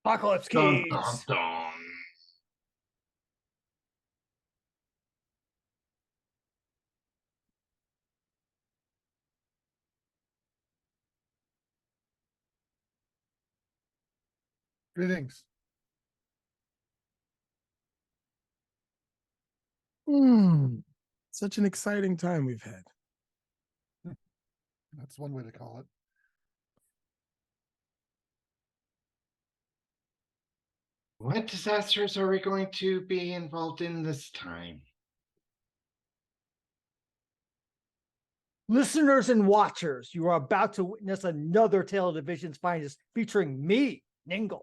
Apocalypse Dun, dun, Kids. dun. Greetings. Such an exciting time we've had. That's one way to call it. What disasters are we going to be involved in this time? Listeners and watchers, you are about to witness another tale of Division's finest featuring me, Ningle.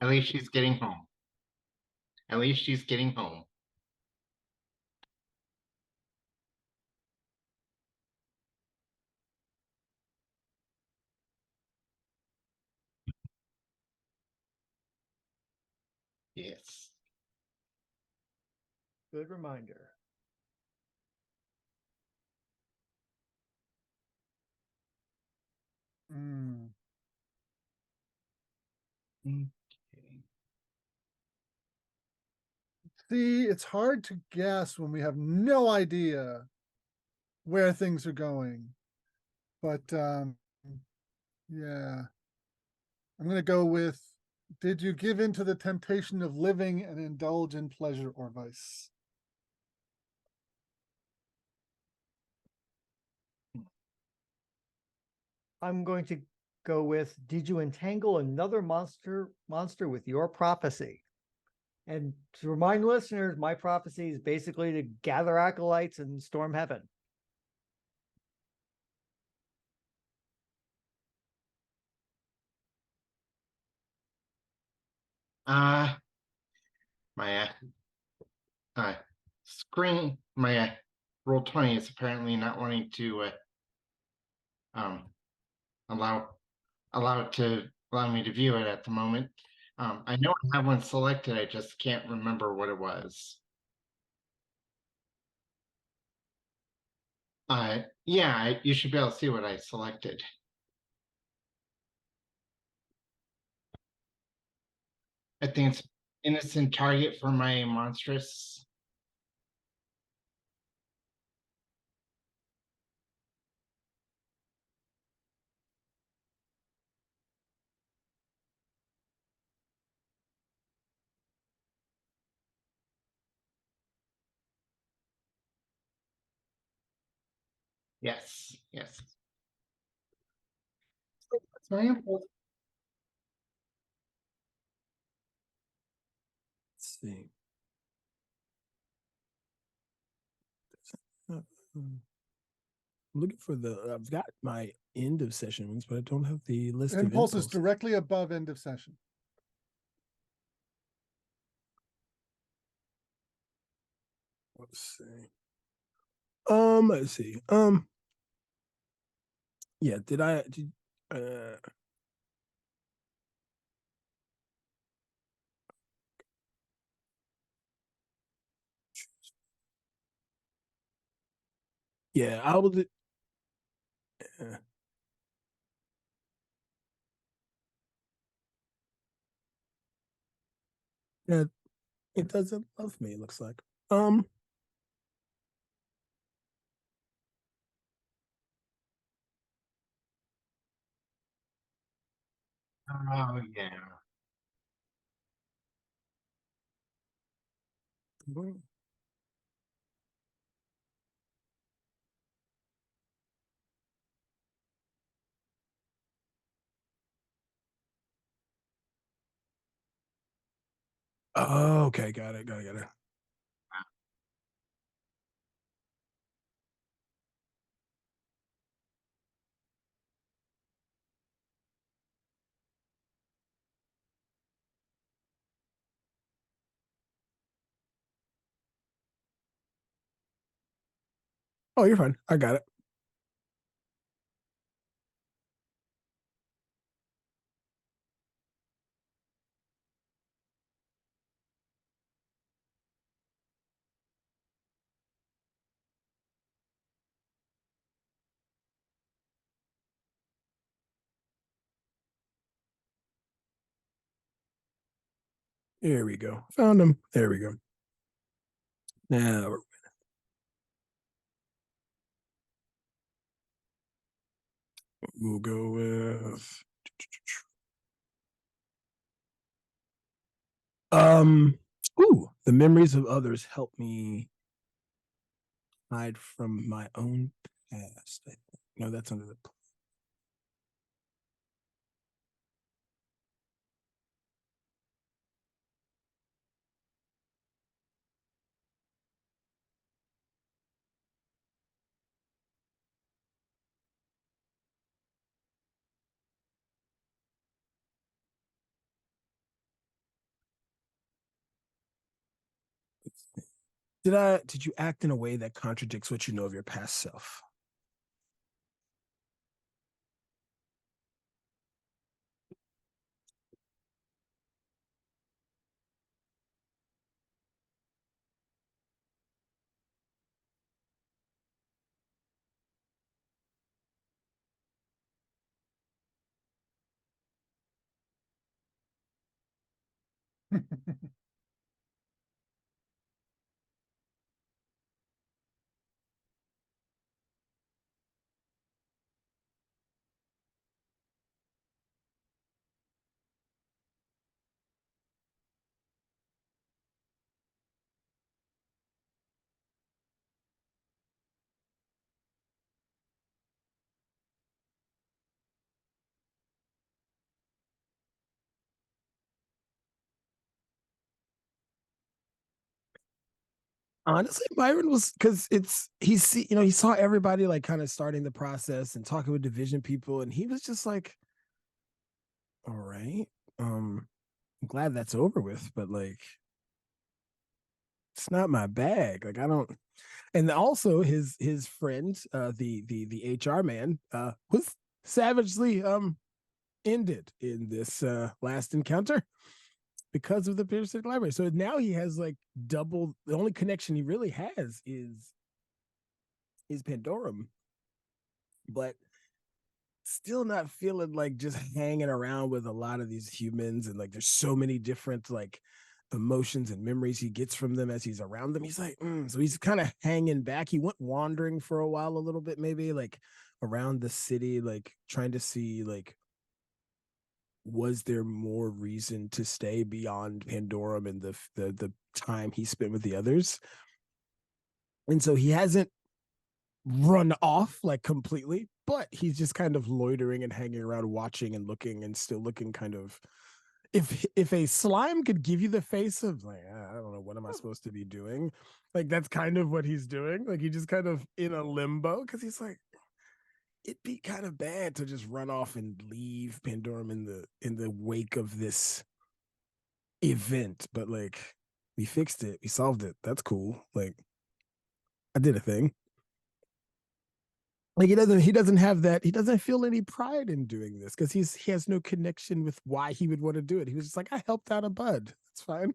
At least she's getting home. At least she's getting home. Yes. Good reminder. Mm. Okay. See, it's hard to guess when we have no idea where things are going. But yeah. I'm going to go with, did you give in to the temptation of living and indulge in pleasure or vice? I'm going to go with, did you entangle another monster with your prophecy? And to remind listeners, my prophecy is basically to gather acolytes and storm heaven. My screen, my roll 20 is apparently not wanting to um allow allow me to view it at the moment. I know I have one selected, I just can't remember what it was. Yeah, you should be able to see what I selected. I think it's innocent target for my monstrous. Yes, yes. That's my impulse. Let's see. I'm looking for I've got my end of session ones, but I don't have the list of Impulse is impulses. directly above end of session. Let's see. Let's see. Yeah, yeah, I will. Yeah, it doesn't love me, it looks like. Oh yeah. Oh, okay, got it. Oh, you're fine. I got it. There we go. Found him. There we go. Now we'll go with ooh, the memories of others help me hide from my own past. I think. No, that's under the did you act in a way that contradicts what you know of your past self? Honestly, Byron was because he saw everybody like kind of starting the process and talking with division people, and he was just like, all right, I'm glad that's over with, but like it's not my bag. Like I don't. And also his friend, the HR man, was savagely ended in this last encounter because of the parasitic library. So now he has like double. The only connection he really has is Pandorum, but still not feeling like just hanging around with a lot of these humans, and like there's so many different like emotions and memories he gets from them as he's around them. He's like so he's kind of hanging back. He went wandering for a while, a little bit, maybe like around the city, like trying to see like was there more reason to stay beyond Pandorum and the time he spent with the others. And so he hasn't run off like completely, but he's just kind of loitering and hanging around, watching and looking, and still looking kind of. If a slime could give you the face of like, I don't know, what am I supposed to be doing? Like that's kind of what he's doing. Like he just kind of in a limbo because he's like, it'd be kind of bad to just run off and leave Pandorum in the wake of this event, but like we fixed it, we solved it. That's cool. Like I did a thing. Like he doesn't have that, he doesn't feel any pride in doing this because he has no connection with why he would want to do it. He was just like, I helped out a bud. That's fine.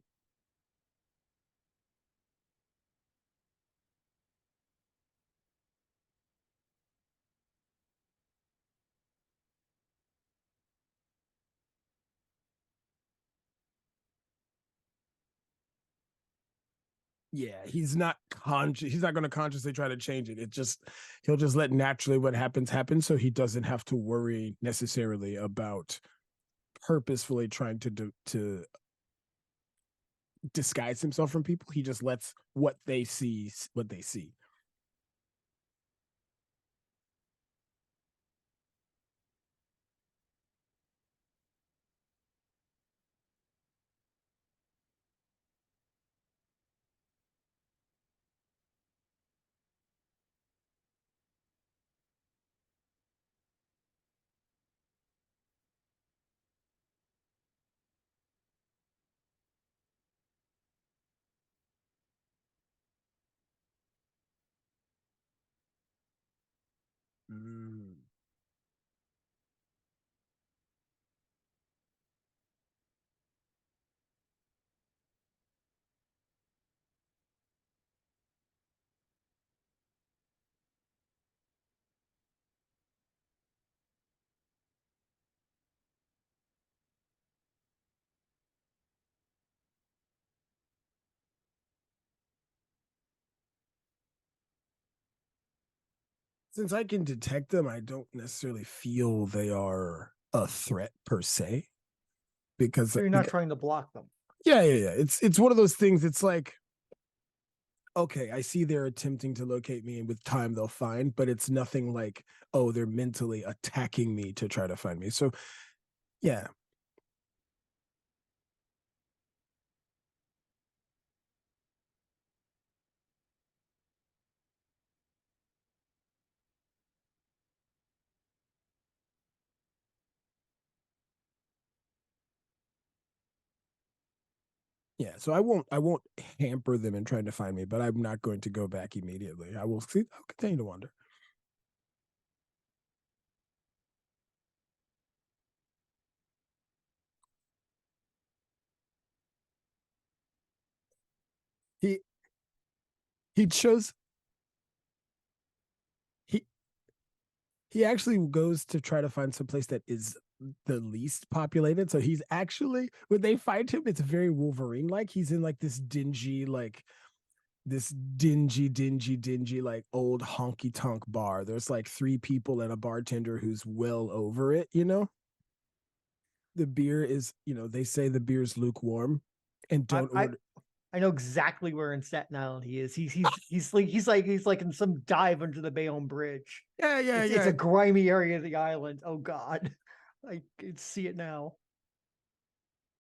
Yeah, he's not conscious. He's not going to consciously try to change it. It just he'll just let naturally what happens happen, so he doesn't have to worry necessarily about purposefully trying to disguise himself from people. He just lets what they see. Since I can detect them, I don't necessarily feel they are a threat per se. Because So you're not trying to block them. yeah. It's one of those things. It's like, okay, I see they're attempting to locate me, and with time they'll find, but it's nothing like, oh, they're mentally attacking me to try to find me. So yeah. Yeah, so I won't hamper them in trying to find me, but I'm not going to go back immediately. I'll continue to wander. He he chose he he actually goes to try to find some place that is the least populated. So he's actually, when they find him, it's very Wolverine like. He's in like this dingy, like old honky tonk bar. There's like three people and a bartender who's well over it, you know? The beer is, they say the beer's lukewarm and I, don't I order. I know exactly where in Staten Island he is. He's like in some dive under the Bayonne Bridge. It's Yeah. a grimy area of the island. Oh God, I can see it now.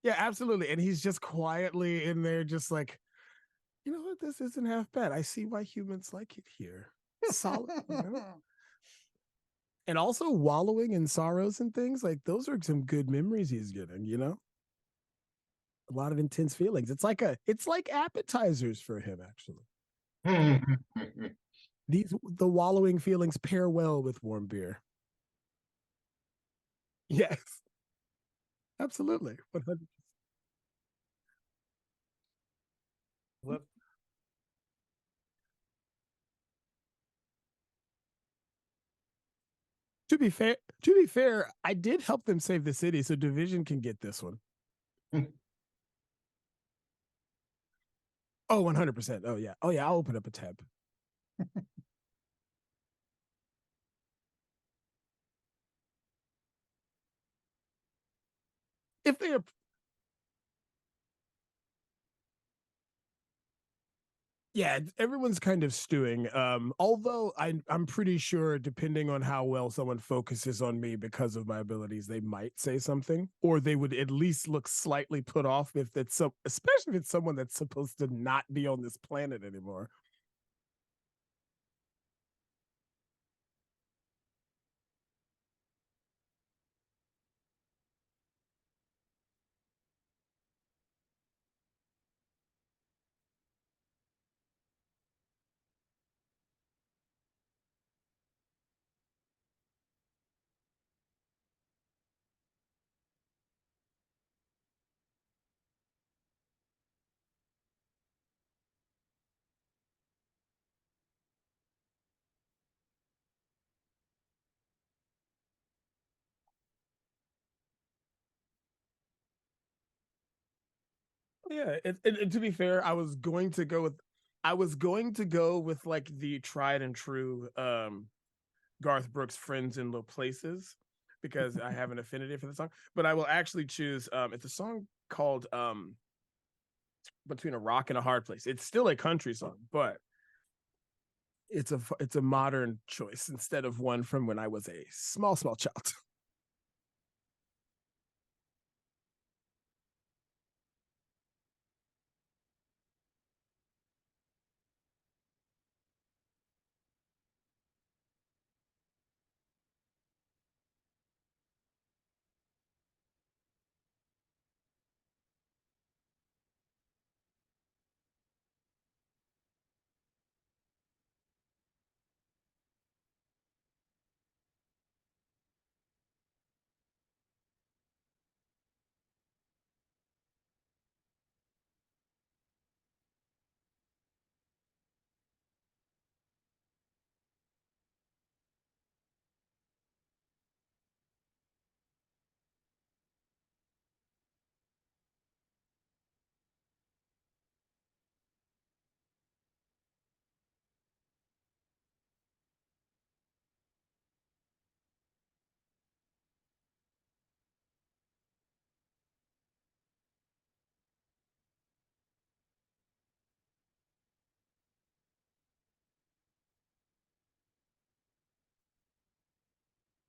Yeah, absolutely. And he's just quietly in there, just like, you know what? This isn't half bad. I see why humans like it here. Solid. And also wallowing in sorrows and things like those are some good memories he's getting. A lot of intense feelings. It's like appetizers for him, actually. The wallowing feelings pair well with warm beer. Yes, absolutely. 100. Well, To be fair, I did help them save the city, so Division can get this one. Oh, 100%. Oh yeah. I'll open up a tab. If they are, yeah, everyone's kind of stewing. Although I'm pretty sure, depending on how well someone focuses on me because of my abilities, they might say something, or they would at least look slightly put off if that's especially if it's someone that's supposed to not be on this planet anymore. Yeah, and to be fair, I was going to go with like the tried and true Garth Brooks "Friends in Low Places" because I have an affinity for the song. But I will actually choose it's a song called "Between a Rock and a Hard Place." It's still a country song, but it's a modern choice instead of one from when I was a small child.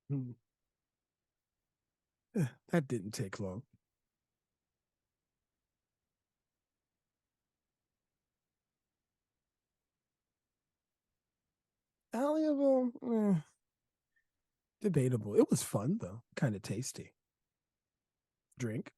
That didn't take long. Malleable, debatable. It was fun though, kind of tasty. Drink.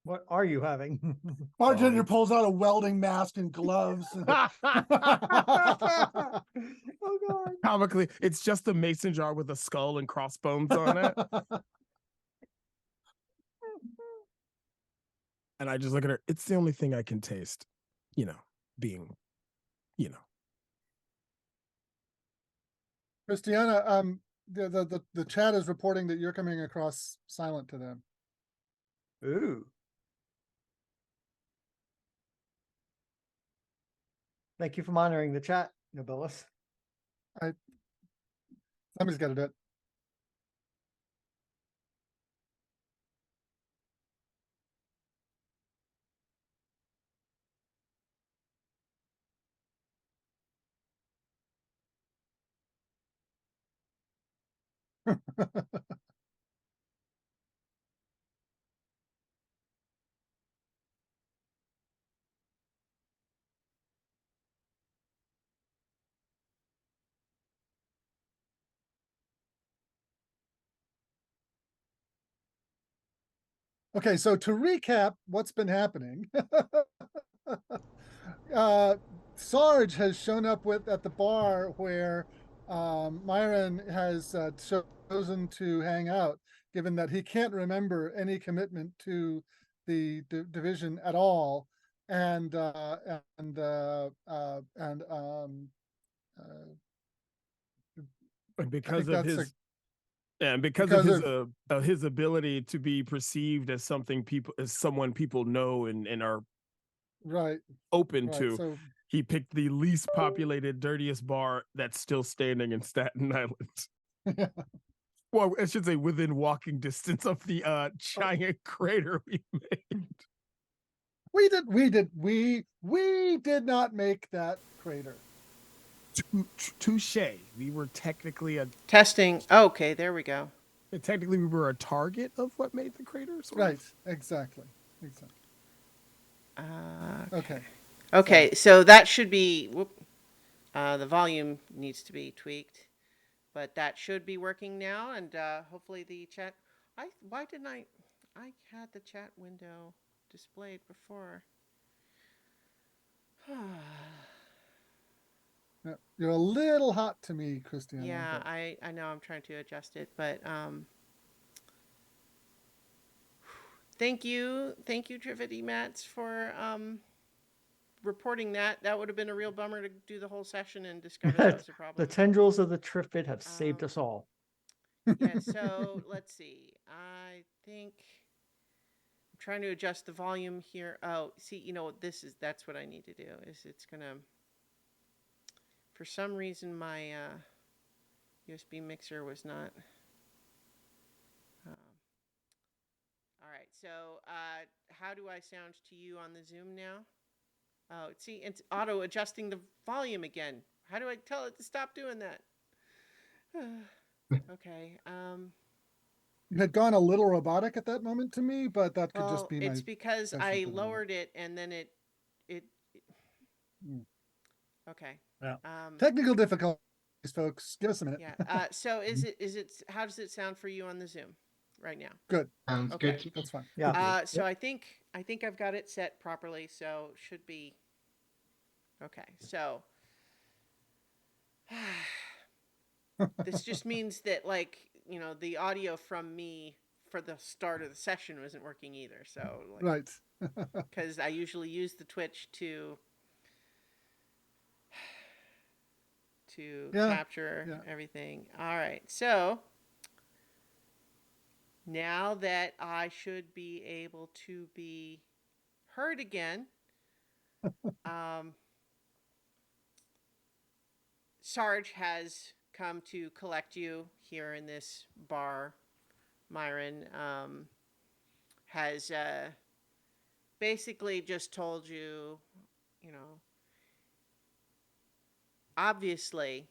What are you having? Bartender Sorry. pulls out a welding mask and gloves. Oh God. Comically, it's just a mason jar with a skull and crossbones on it. And I just look at her. It's the only thing I can taste, being, you know. Christiana, the chat is reporting that you're coming across silent to them. Ooh. Thank you for monitoring the chat, Nobilis. Somebody's got to do it. Okay, so to recap what's been happening, Sarge has shown up at the bar where Myron has chosen to hang out, given that he can't remember any commitment to the division at all, and Because think of that's his and because of his ability to be perceived as someone people know and are right. open Right, to, so he picked the least populated, dirtiest bar that's still standing in Staten Island. Well, I should say within walking distance of the giant crater we made. we did not make that crater. Touche. We were technically Testing. Okay, there we go. technically we were a target of what made the crater. Sort Right, of. exactly. Okay. Okay. Okay, so that should be. The volume needs to be tweaked, but that should be working now, and hopefully the chat. Why didn't I? I had the chat window displayed before. Yeah, you're a little hot to me, Christiana. Yeah, but- I know I'm trying to adjust it, but thank you, Trivity Mats, for reporting that. That would have been a real bummer to do the whole session and discover that was a The problem. tendrils of the Trifid have saved us all. Yeah, so let's see. I think I'm trying to adjust the volume here. Oh, see, that's what I need to do. It's gonna. For some reason, my USB mixer was not. All right, so how do I sound to you on the Zoom now? Oh, see, it's auto adjusting the volume again. How do I tell it to stop doing that? Okay. You had gone a little robotic at that moment to me, but that could just be my. It's because session I for the moment. lowered it and then it. Mm. Okay. Yeah. Technical difficulties, folks. Give us a minute. Yeah. So is it? How does it sound for you on the Zoom right now? Good. Sounds Okay. good to me. That's fine. Yeah. So I think I've got it set properly. So should be. Okay. So. This just means that, the audio from me for the start of the session wasn't working either. So, Right. Because I usually use the Twitch to capture everything. All right. So, now that I should be able to be heard again, Sarge has come to collect you here in this bar. Myron has basically just told you, you know, obviously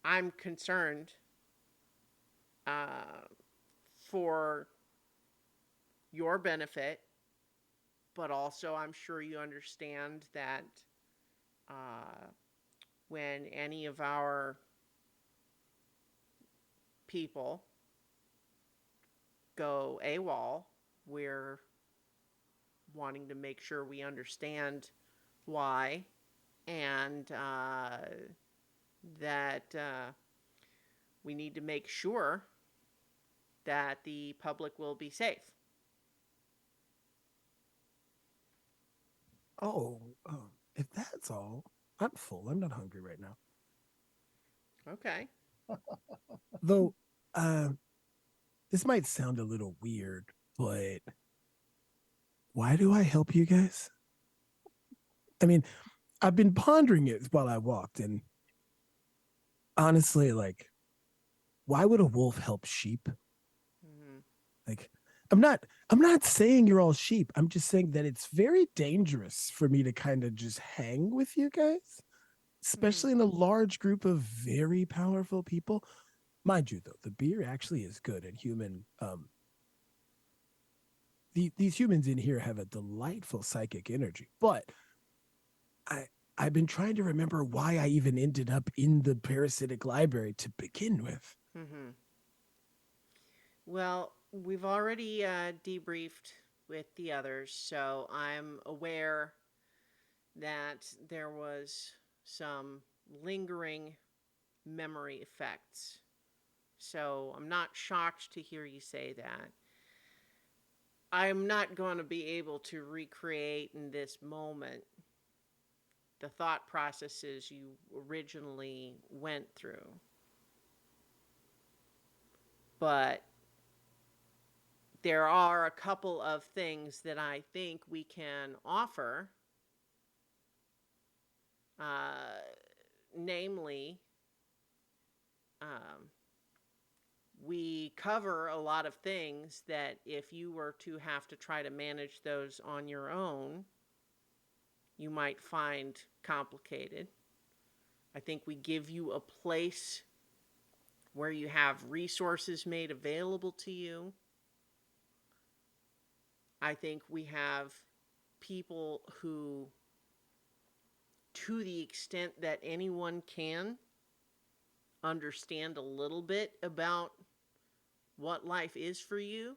I'm concerned uh, for your benefit, but also I'm sure you understand that uh, when any of our people go AWOL, we're wanting to make sure we understand why, and that we need to make sure that the public will be safe. Oh, if that's all, I'm full. I'm not hungry right now. Okay. Though, uh, this might sound a little weird, but why do I help you guys? I mean, I've been pondering it while I walked, and honestly, like, why would a wolf help sheep? Mm-hmm. Like, I'm not saying you're all sheep. I'm just saying that it's very dangerous for me to kind of just hang with you guys, especially in a large group of very powerful people. Mind you, though, the beer actually is good, and these humans in here have a delightful psychic energy. But I I've been trying to remember why I even ended up in the parasitic library to begin with. Mm-hmm. Well, we've already debriefed with the others, so I'm aware that there was some lingering memory effects. So I'm not shocked to hear you say that. I'm not going to be able to recreate in this moment the thought processes you originally went through. But there are a couple of things that I think we can offer, uh, namely, um, we cover a lot of things that if you were to have to try to manage those on your own, you might find complicated. I think we give you a place where you have resources made available to you. I think we have people who, to the extent that anyone can, understand a little bit about what life is for you.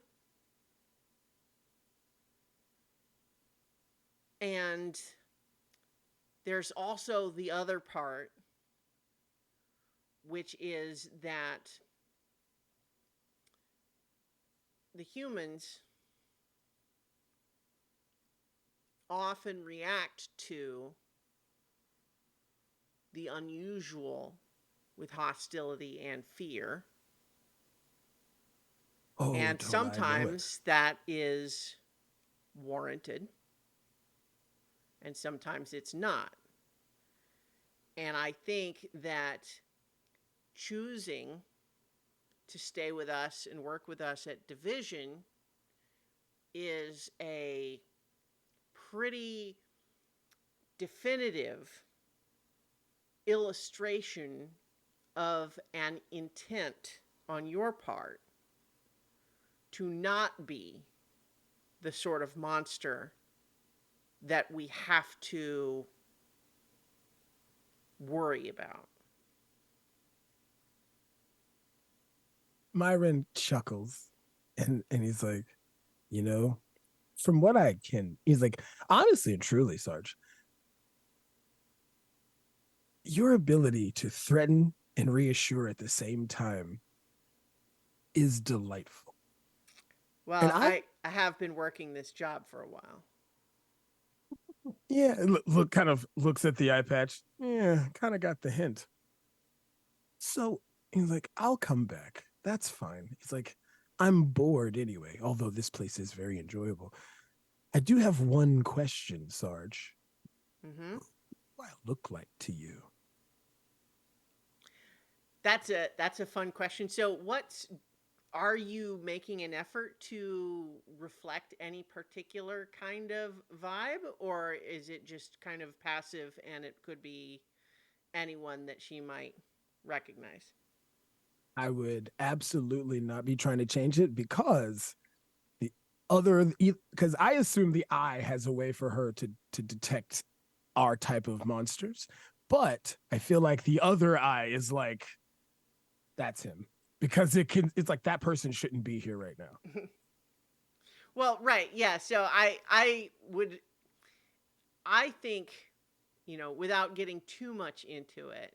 And there's also the other part, which is that the humans often react to the unusual with hostility and fear. Oh, And don't I know it? sometimes that is warranted, and sometimes it's not. And I think that choosing to stay with us and work with us at Division is a pretty definitive illustration of an intent on your part to not be the sort of monster that we have to worry about. Myron chuckles and he's like, you know, from what I can, he's like, honestly and truly, Sarge, your ability to threaten and reassure at the same time is delightful. And Well, I have been working this job for a while. yeah, look, kind of looks at the eye patch. Yeah, kind of got the hint. So he's like, I'll come back. That's fine. He's like, I'm bored anyway, although this place is very enjoyable. I do have one question, Sarge. Mm-hmm. What do I look like to you? That's a fun question. So, are you making an effort to reflect any particular kind of vibe, or is it just kind of passive and it could be anyone that she might recognize? I would absolutely not be trying to change it because I assume the eye has a way for her to detect our type of monsters, but I feel like the other eye is like, that's him, because it's like that person shouldn't be here right now. Well, right, yeah. So I think, without getting too much into it,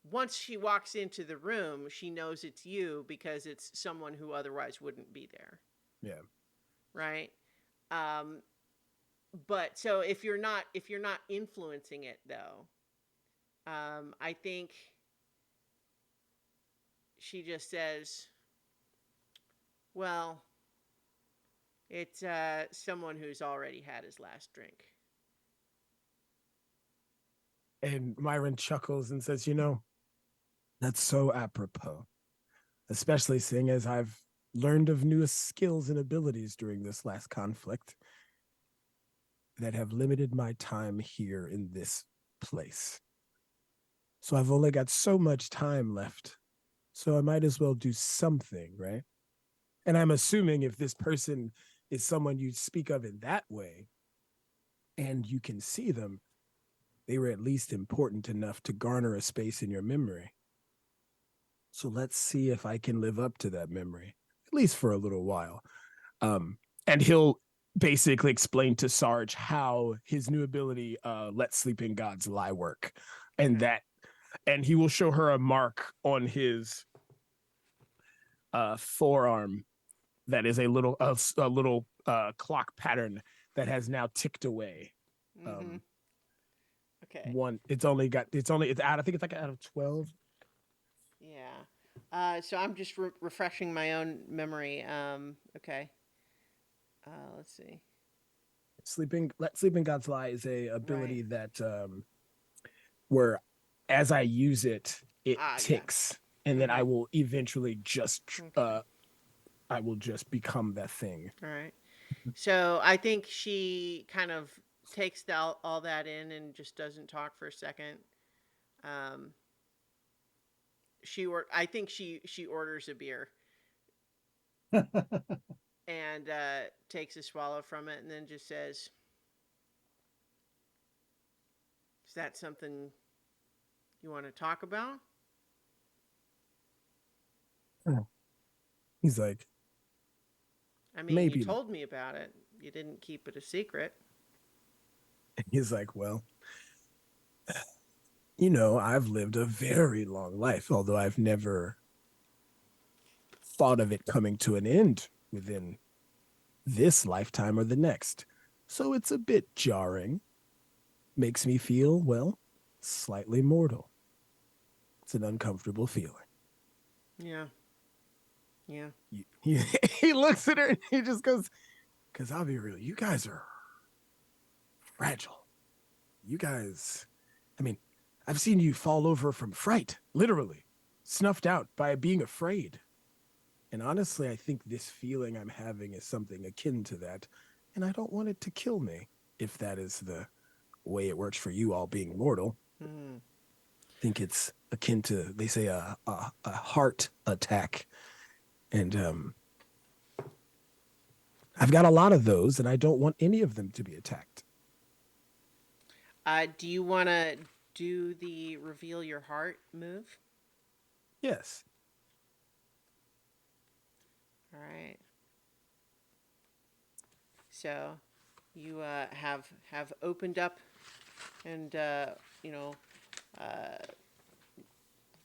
once she walks into the room, she knows it's you because it's someone who otherwise wouldn't be there. Yeah. Right. Um, but so if you're not influencing it though, I think she just says, well, it's someone who's already had his last drink. And Myron chuckles and says, that's so apropos, especially seeing as I've learned of new skills and abilities during this last conflict that have limited my time here in this place. So I've only got so much time left. So I might as well do something, right? And I'm assuming if this person is someone you speak of in that way and you can see them, they were at least important enough to garner a space in your memory. So let's see if I can live up to that memory, at least for a little while. And he'll basically explain to Sarge how his new ability let sleeping gods lie work, and he will show her a mark on his forearm that is a little clock pattern that has now ticked away. Mm-hmm. Okay. It's out. I think it's like out of 12. Yeah. So I'm just refreshing my own memory. Okay. Let's see. Let sleeping gods lie is a ability Right. that where as I use it, it ticks, yeah. and then I will eventually Okay. I will just become that thing. All right. So I think she kind of takes all that in and just doesn't talk for a second. Um, I think she orders a beer and takes a swallow from it and then just says, "Is that something you want to talk about?" He's like, I mean, you maybe not. told me about it. You didn't keep it a secret. He's like, well, I've lived a very long life, although I've never thought of it coming to an end within this lifetime or the next. So it's a bit jarring. Makes me feel, well, slightly mortal. It's an uncomfortable feeling. Yeah. Yeah. He looks at her and he just goes, because I'll be real, you guys are fragile. You guys, I mean, I've seen you fall over from fright, literally, snuffed out by being afraid. And honestly, I think this feeling I'm having is something akin to that. And I don't want it to kill me, if that is the way it works for you all being mortal. Mm-hmm. I think it's akin to, they say, a heart attack. And I've got a lot of those, and I don't want any of them to be attacked. Do you want to do the reveal your heart move? Yes. All right. So you have opened up and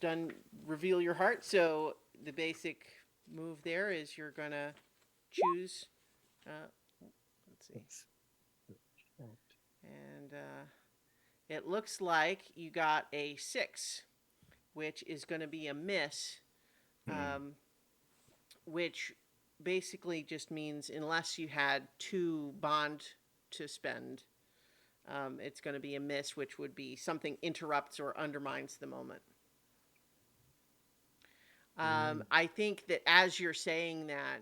done reveal your heart. So the basic move there is you're gonna choose. Let's see. And it looks like you got a 6, which is going to be a miss, which basically just means unless you had 2 bond to spend, it's going to be a miss, which would be something interrupts or undermines the moment. I think that as you're saying that,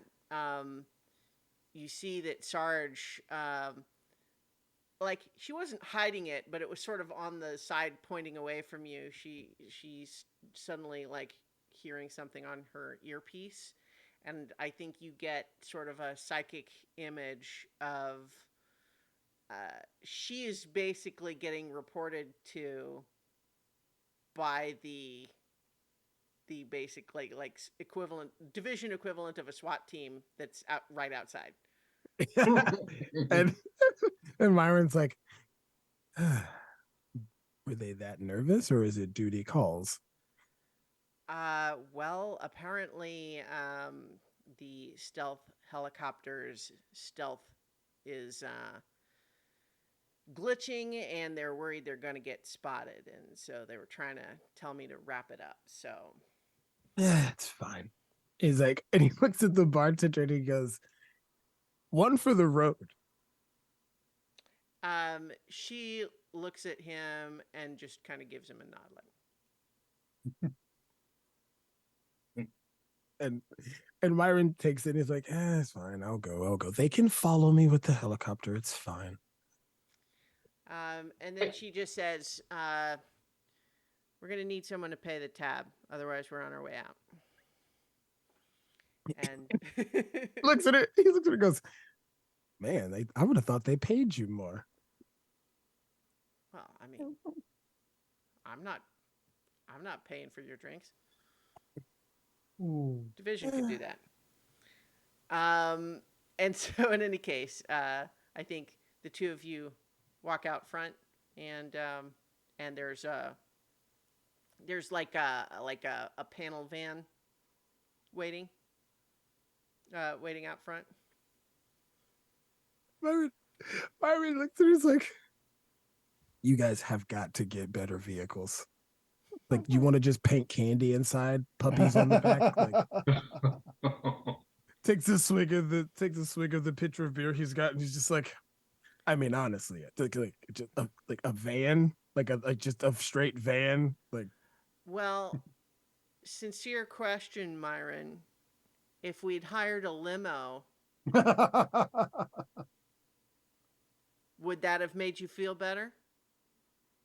you see that Sarge, like she wasn't hiding it, but it was sort of on the side, pointing away from you. She's suddenly like hearing something on her earpiece, and I think you get sort of a psychic image of she is basically getting reported to by the basic like equivalent division equivalent of a SWAT team that's out right outside. and and Myron's like, were they that nervous, or is it duty calls? Well, apparently, the stealth helicopter's stealth is glitching, and they're worried they're going to get spotted, and so they were trying to tell me to wrap it up. So, Yeah, it's fine. He's like, and he looks at the bartender and he goes, one for the road. she looks at him and just kind of gives him a nod, like, And Myron takes it and he's like, it's fine. I'll go. They can follow me with the helicopter. It's fine. and then she just says, "We're gonna need someone to pay the tab, otherwise we're on our way out." And Looks at it. He looks at it and goes, man, I would have thought they paid you more. well, I mean, I'm not paying for your drinks. Ooh. Division could do that. And so in any case, I think the two of you walk out front, and there's like a panel van waiting out front. Myron looks at it, he's like, you guys have got to get better vehicles. Like, you want to just paint candy inside, puppies on the back? Like, takes a swig of the pitcher of beer he's got, and he's just like, I mean, honestly, like just a van, like just a straight van, like. Well, sincere question, Myron. If we'd hired a limo, would that have made you feel better?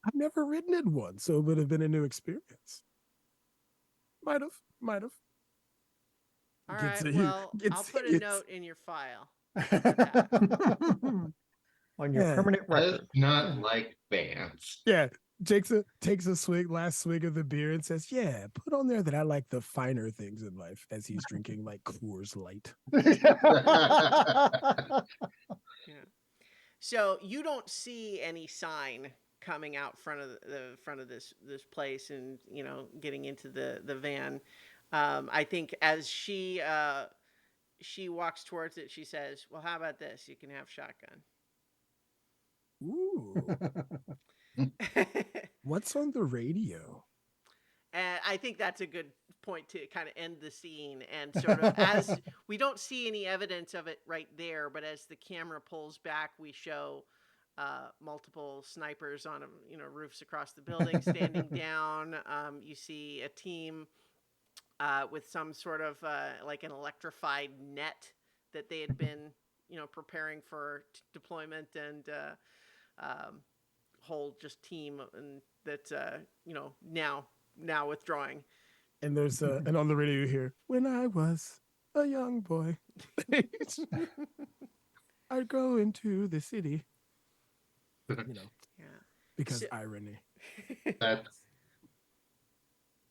I've never ridden in one, so it would have been a new experience. Might have. All Gets right. it- Well, gets- I'll put a gets- note in your file. On your Yeah. permanent Does record. not like bands. Yeah, takes a last swig of the beer and says, "Yeah, put on there that I like the finer things in life." As he's drinking like Coors Light. Yeah. So you don't see any sign coming out front of the front of this place, and getting into the van. I think as she walks towards it, she says, "Well, how about this? You can have shotgun." Ooh, what's on the radio? And I think that's a good point to kind of end the scene. And sort of as we don't see any evidence of it right there, but as the camera pulls back, we show multiple snipers on roofs across the building standing down. You see a team with some sort of like an electrified net that they had been preparing for deployment, and whole just team, and that's now withdrawing. And there's and on the radio you hear, "When I was a young boy, I'd go into the city." Yeah. Because So- irony. That's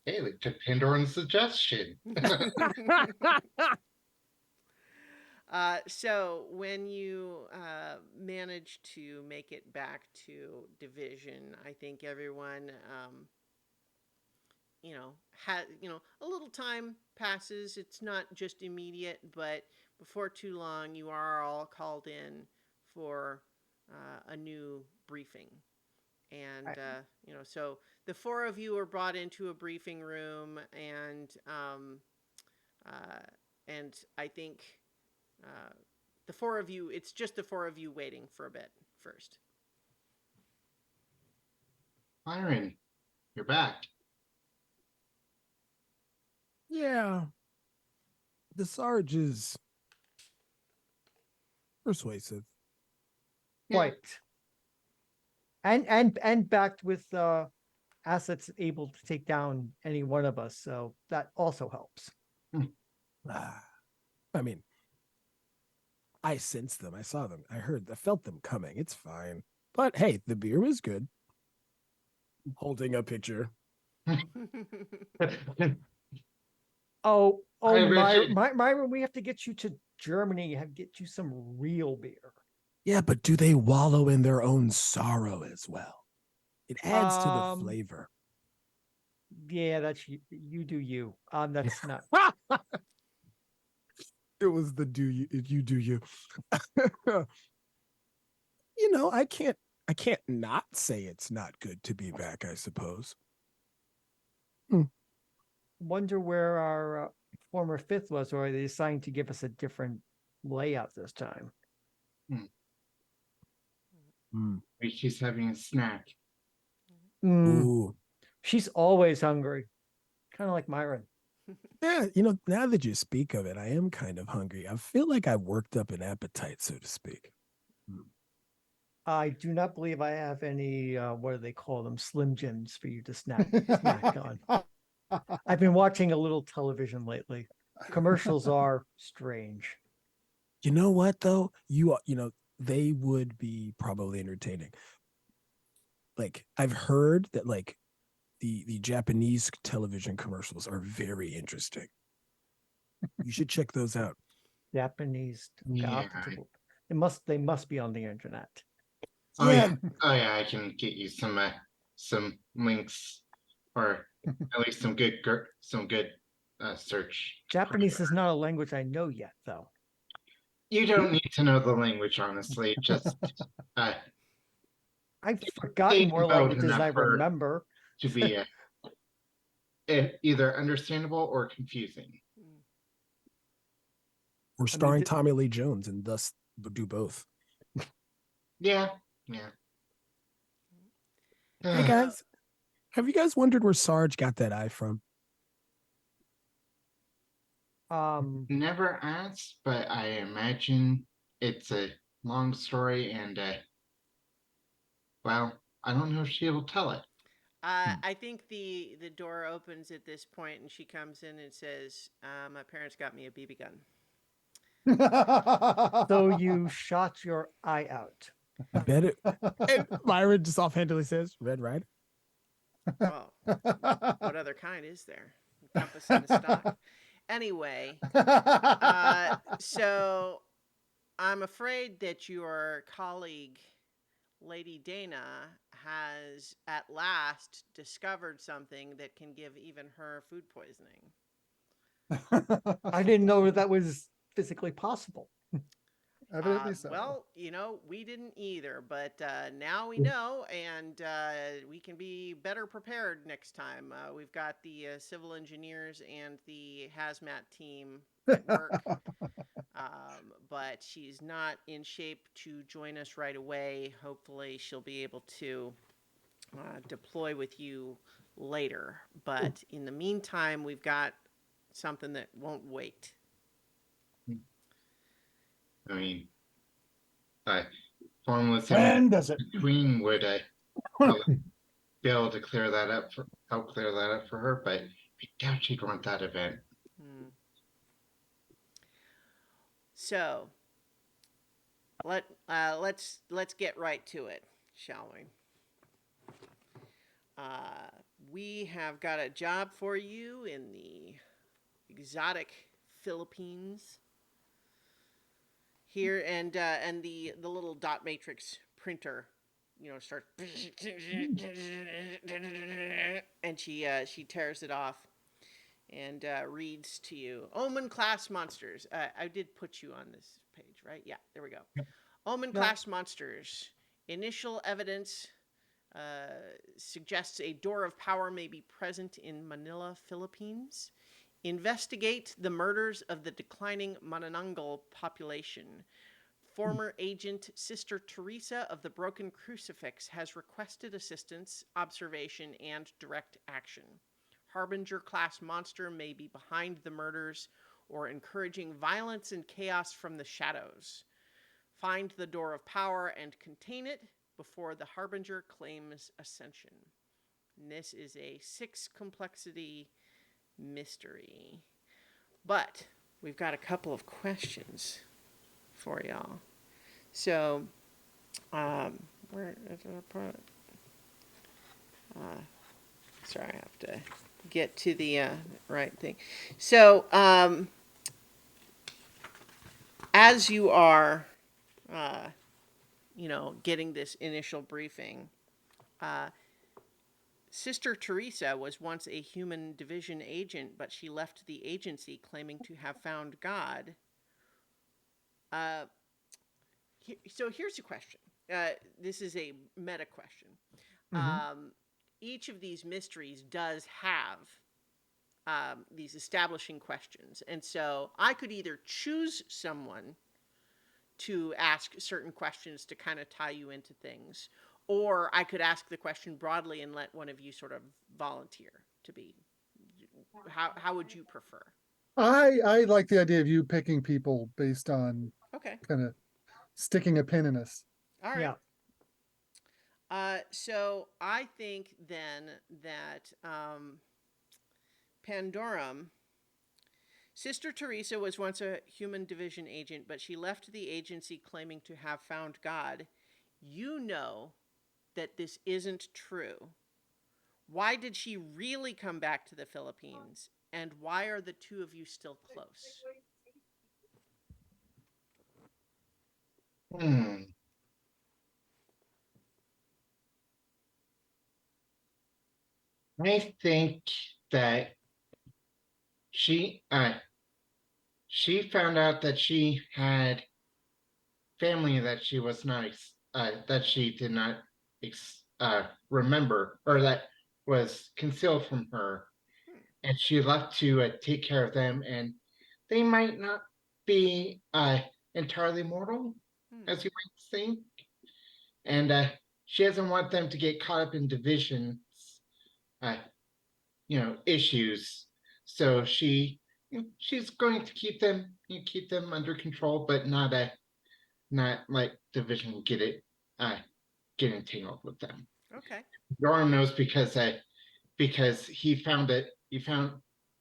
hey, like to Pandora's suggestion. So when you manage to make it back to division, I think everyone, a little time passes. It's not just immediate, but before too long, you are all called in for a new briefing. And, so the four of you are brought into a briefing room, and I think the four of you, it's just the four of you waiting for a bit first. Myron, you're back. Yeah. The Sarge is persuasive. Yeah. Quite. And backed with assets able to take down any one of us. So that also helps. I mean, I sensed them. I saw them. I felt them coming. It's fine. But hey, the beer was good. Holding a picture. Oh, I imagine- Myron, we have to get you to Germany, get you some real beer. Yeah, but do they wallow in their own sorrow as well? It adds to the Um, flavor. Yeah, that's you do you. That's not. It was the do you. I can't not say it's not good to be back, I suppose. Wonder where our former fifth was, or are they deciding to give us a different layout this time? She's having a snack. Ooh. She's always hungry, kind of like Myron. Yeah, now that you speak of it, I am kind of hungry. I feel like I've worked up an appetite, so to speak. I do not believe I have any. What do they call them? Slim Jims for you to snack on. I've been watching a little television lately. Commercials are strange. You know what though? They would be probably entertaining. Like I've heard that like the Japanese television commercials are very interesting. You should check those out. Japanese. Yeah. They must be on the internet. Oh Yeah. yeah, I can get you some links, or at least some good search. Japanese is not a language I know yet, though. You don't need to know the language, honestly. Just I've forgotten more both languages than I enough for- remember. to be either understandable or confusing. We're starring Tommy Lee Jones and thus do both. Yeah. Hey guys, have you guys wondered where Sarge got that eye from? Never asked, but I imagine it's a long story, and well, I don't know if she'll tell it. I think the door opens at this point, and she comes in and says, "My parents got me a BB gun." So you shot your eye out. I bet it. And Myron just offhandedly says, "Red Rider." Well, what other kind is there? Compass in the stock. Anyway, so I'm afraid that your colleague, Lady Dana, has at last discovered something that can give even her food poisoning. I didn't know that was physically possible. Evidently so. Well, we didn't either, but now we know, and we can be better prepared next time. We've got the civil engineers and the hazmat team at work, but she's not in shape to join us right away. Hopefully, she'll be able to deploy with you later. But in the meantime, we've got something that won't wait. I mean, formless When does it? Queen would be able to help clear that up for her, but I doubt she'd want that event. So let's get right to it, shall we? We have got a job for you in the exotic Philippines here, and the little dot matrix printer, starts, and she tears it off and reads to you, Omen class monsters. I did put you on this page, right? Yeah, there we go. Omen class monsters. Initial evidence suggests a door of power may be present in Manila, Philippines. Investigate the murders of the declining Manananggal population. Former agent Sister Teresa of the Broken Crucifix has requested assistance, observation, and direct action. Harbinger class monster may be behind the murders or encouraging violence and chaos from the shadows. Find the door of power and contain it before the Harbinger claims ascension. And this is a 6 complexity mystery. But we've got a couple of questions for y'all. So, where did I put it? Sorry, I have to get to the right thing. So, as you are, getting this initial briefing, Sister Teresa was once a human division agent, but she left the agency claiming to have found God. So here's a question. This is a meta question. Each of these mysteries does have these establishing questions. And so I could either choose someone to ask certain questions to kind of tie you into things, or I could ask the question broadly and let one of you sort of volunteer to be. How would you prefer? I like the idea of you picking people based on Okay. kind of sticking a pin in us. All right. Yeah. So I think then that Pandorum, Sister Teresa was once a human division agent, but she left the agency claiming to have found God. You know that this isn't true. Why did she really come back to the Philippines? And why are the two of you still close? I think that she she found out that she had family that she was not that she did not remember, or that was concealed from her, and she left to take care of them, and they might not be entirely mortal, as you might think, and she doesn't want them to get caught up in divisions, issues. So she's going to keep them under control, but not let division get entangled with them. Okay. Gorham knows because he found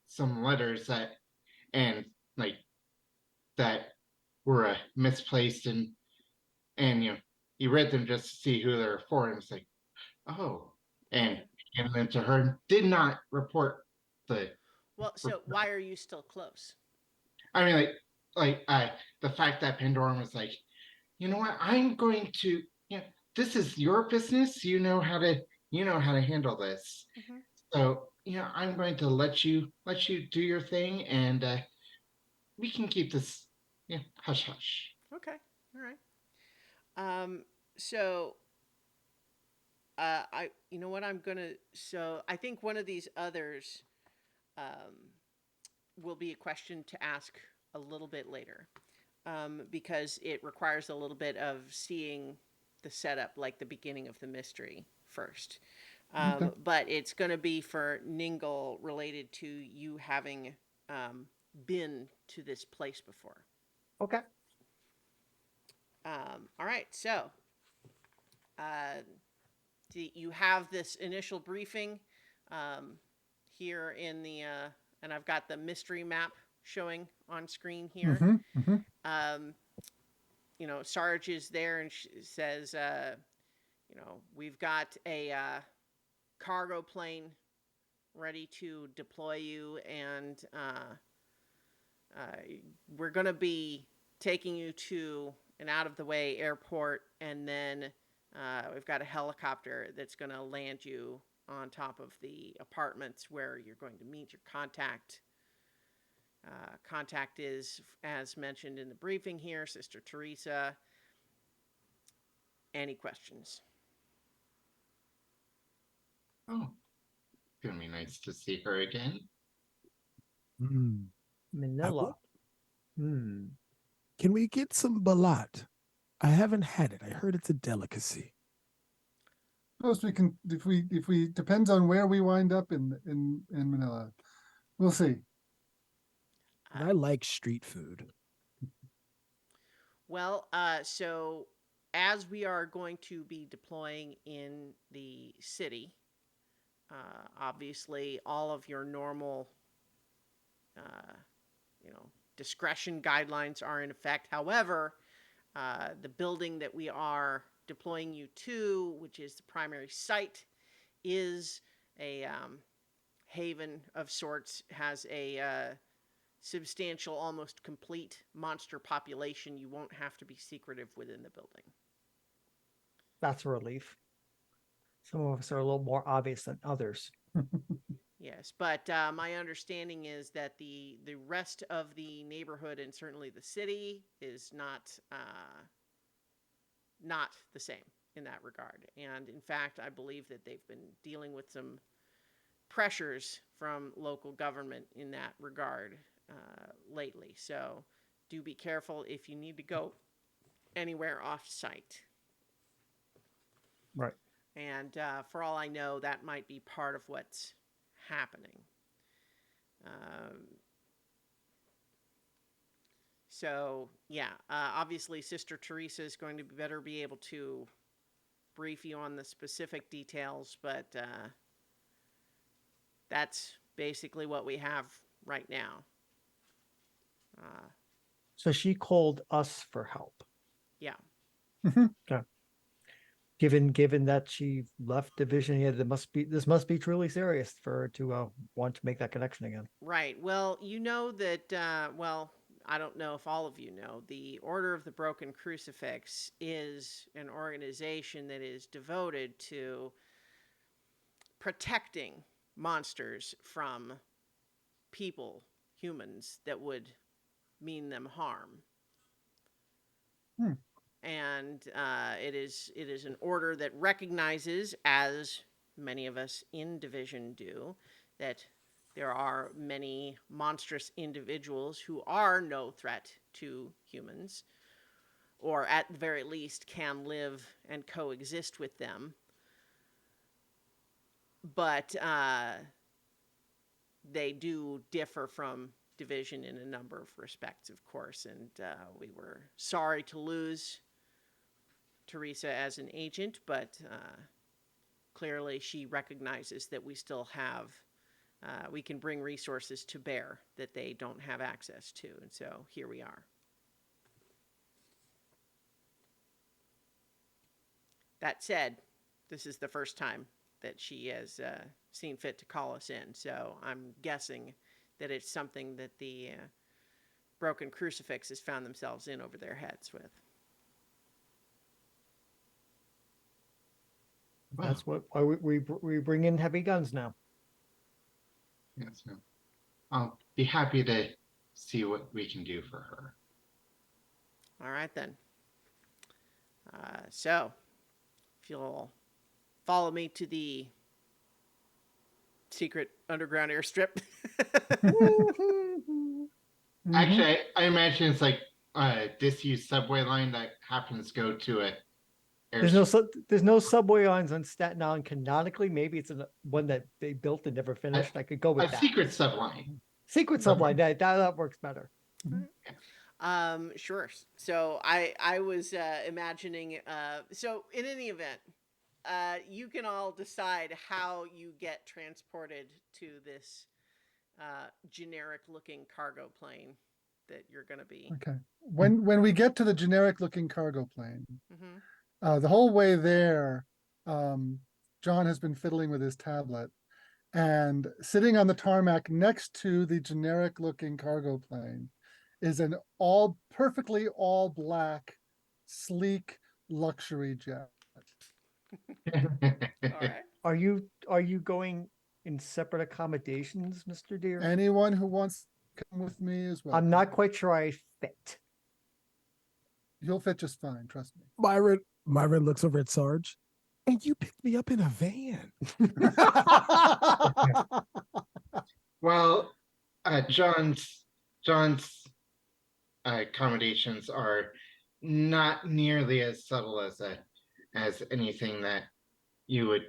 some letters and like that were misplaced, and he read them just to see who they're for, and it's like, oh, and handed them to her, and did not report the. Well, so why are you still close? I mean, the fact that Pandora was like, you know what, I'm going to, this is your business. You know how to handle this. So, I'm going to let you do your thing, and we can keep this, hush hush. Okay. All right. So, you know what so I think one of these others, will be a question to ask a little bit later, because it requires a little bit of seeing the setup, like the beginning of the mystery first. Okay. But it's going to be for Ningal, related to you having been to this place before. Okay. All right. So you have this initial briefing here in the, and I've got the mystery map showing on screen here. Sarge is there and says, we've got a cargo plane ready to deploy you, and we're going to be taking you to an out-of-the-way airport, and then we've got a helicopter that's going to land you on top of the apartments where you're going to meet your contact. Contact is, as mentioned in the briefing here, Sister Teresa. Any questions? Oh, it's gonna be nice to see her again. Manila. Can we get some balat? I haven't had it. I heard it's a delicacy. Suppose we can, if we depends on where we wind up in Manila. We'll see. I like street food. Well, so as we are going to be deploying in the city, obviously all of your normal, uh, discretion guidelines are in effect. However, the building that we are deploying you to, which is the primary site, is a haven of sorts, has a substantial, almost complete monster population. You won't have to be secretive within the building. That's a relief. Some of us are a little more obvious than others. Yes, but my understanding is that the rest of the neighborhood and certainly the city is not the same in that regard. And in fact, I believe that they've been dealing with some pressures from local government in that regard lately. So do be careful if you need to go anywhere off site. Right. And for all I know, that might be part of what's happening. So yeah, obviously Sister Teresa is going to better be able to brief you on the specific details, but that's basically what we have right now. So she called us for help. Yeah. Okay. Given that she left division, yeah, this must be truly serious for her to want to make that connection again. Right. Well, you know that, I don't know if all of you know, the Order of the Broken Crucifix is an organization that is devoted to protecting monsters from people, humans, that would mean them harm. And it is an order that recognizes, as many of us in division do, that there are many monstrous individuals who are no threat to humans, or at the very least can live and coexist with them. But they do differ from division in a number of respects, of course, and we were sorry to lose Teresa as an agent, but clearly she recognizes that we still have, we can bring resources to bear that they don't have access to, and so here we are. That said, this is the first time that she has seen fit to call us in, so I'm guessing that it's something that the Broken Crucifix has found themselves in over their heads with. Wow. That's why we bring in heavy guns now. Yes, no. I'll be happy to see what we can do for her. All right, then. So, if you'll follow me to the secret underground airstrip. Actually, I imagine it's like a disused subway line that happens to go to a There's no subway lines on Staten Island canonically. Maybe it's one that they built and never finished. I could go with a that. secret subline. Secret subline. That works better. Sure. So I was imagining. So in any event, you can all decide how you get transported to this generic-looking cargo plane that you're going to be. Okay. When we get to the generic looking cargo plane, Mm-hmm. the whole way there, John has been fiddling with his tablet, and sitting on the tarmac next to the generic looking cargo plane is an perfectly all black, sleek luxury jet. All right. Are you going in separate accommodations, Mr. Deere? Anyone who wants to come with me as well. I'm not quite sure I fit. You'll fit just fine, trust me. Myron looks over at Sarge. And you picked me up in a van. Well, John's accommodations are not nearly as subtle as anything that you would,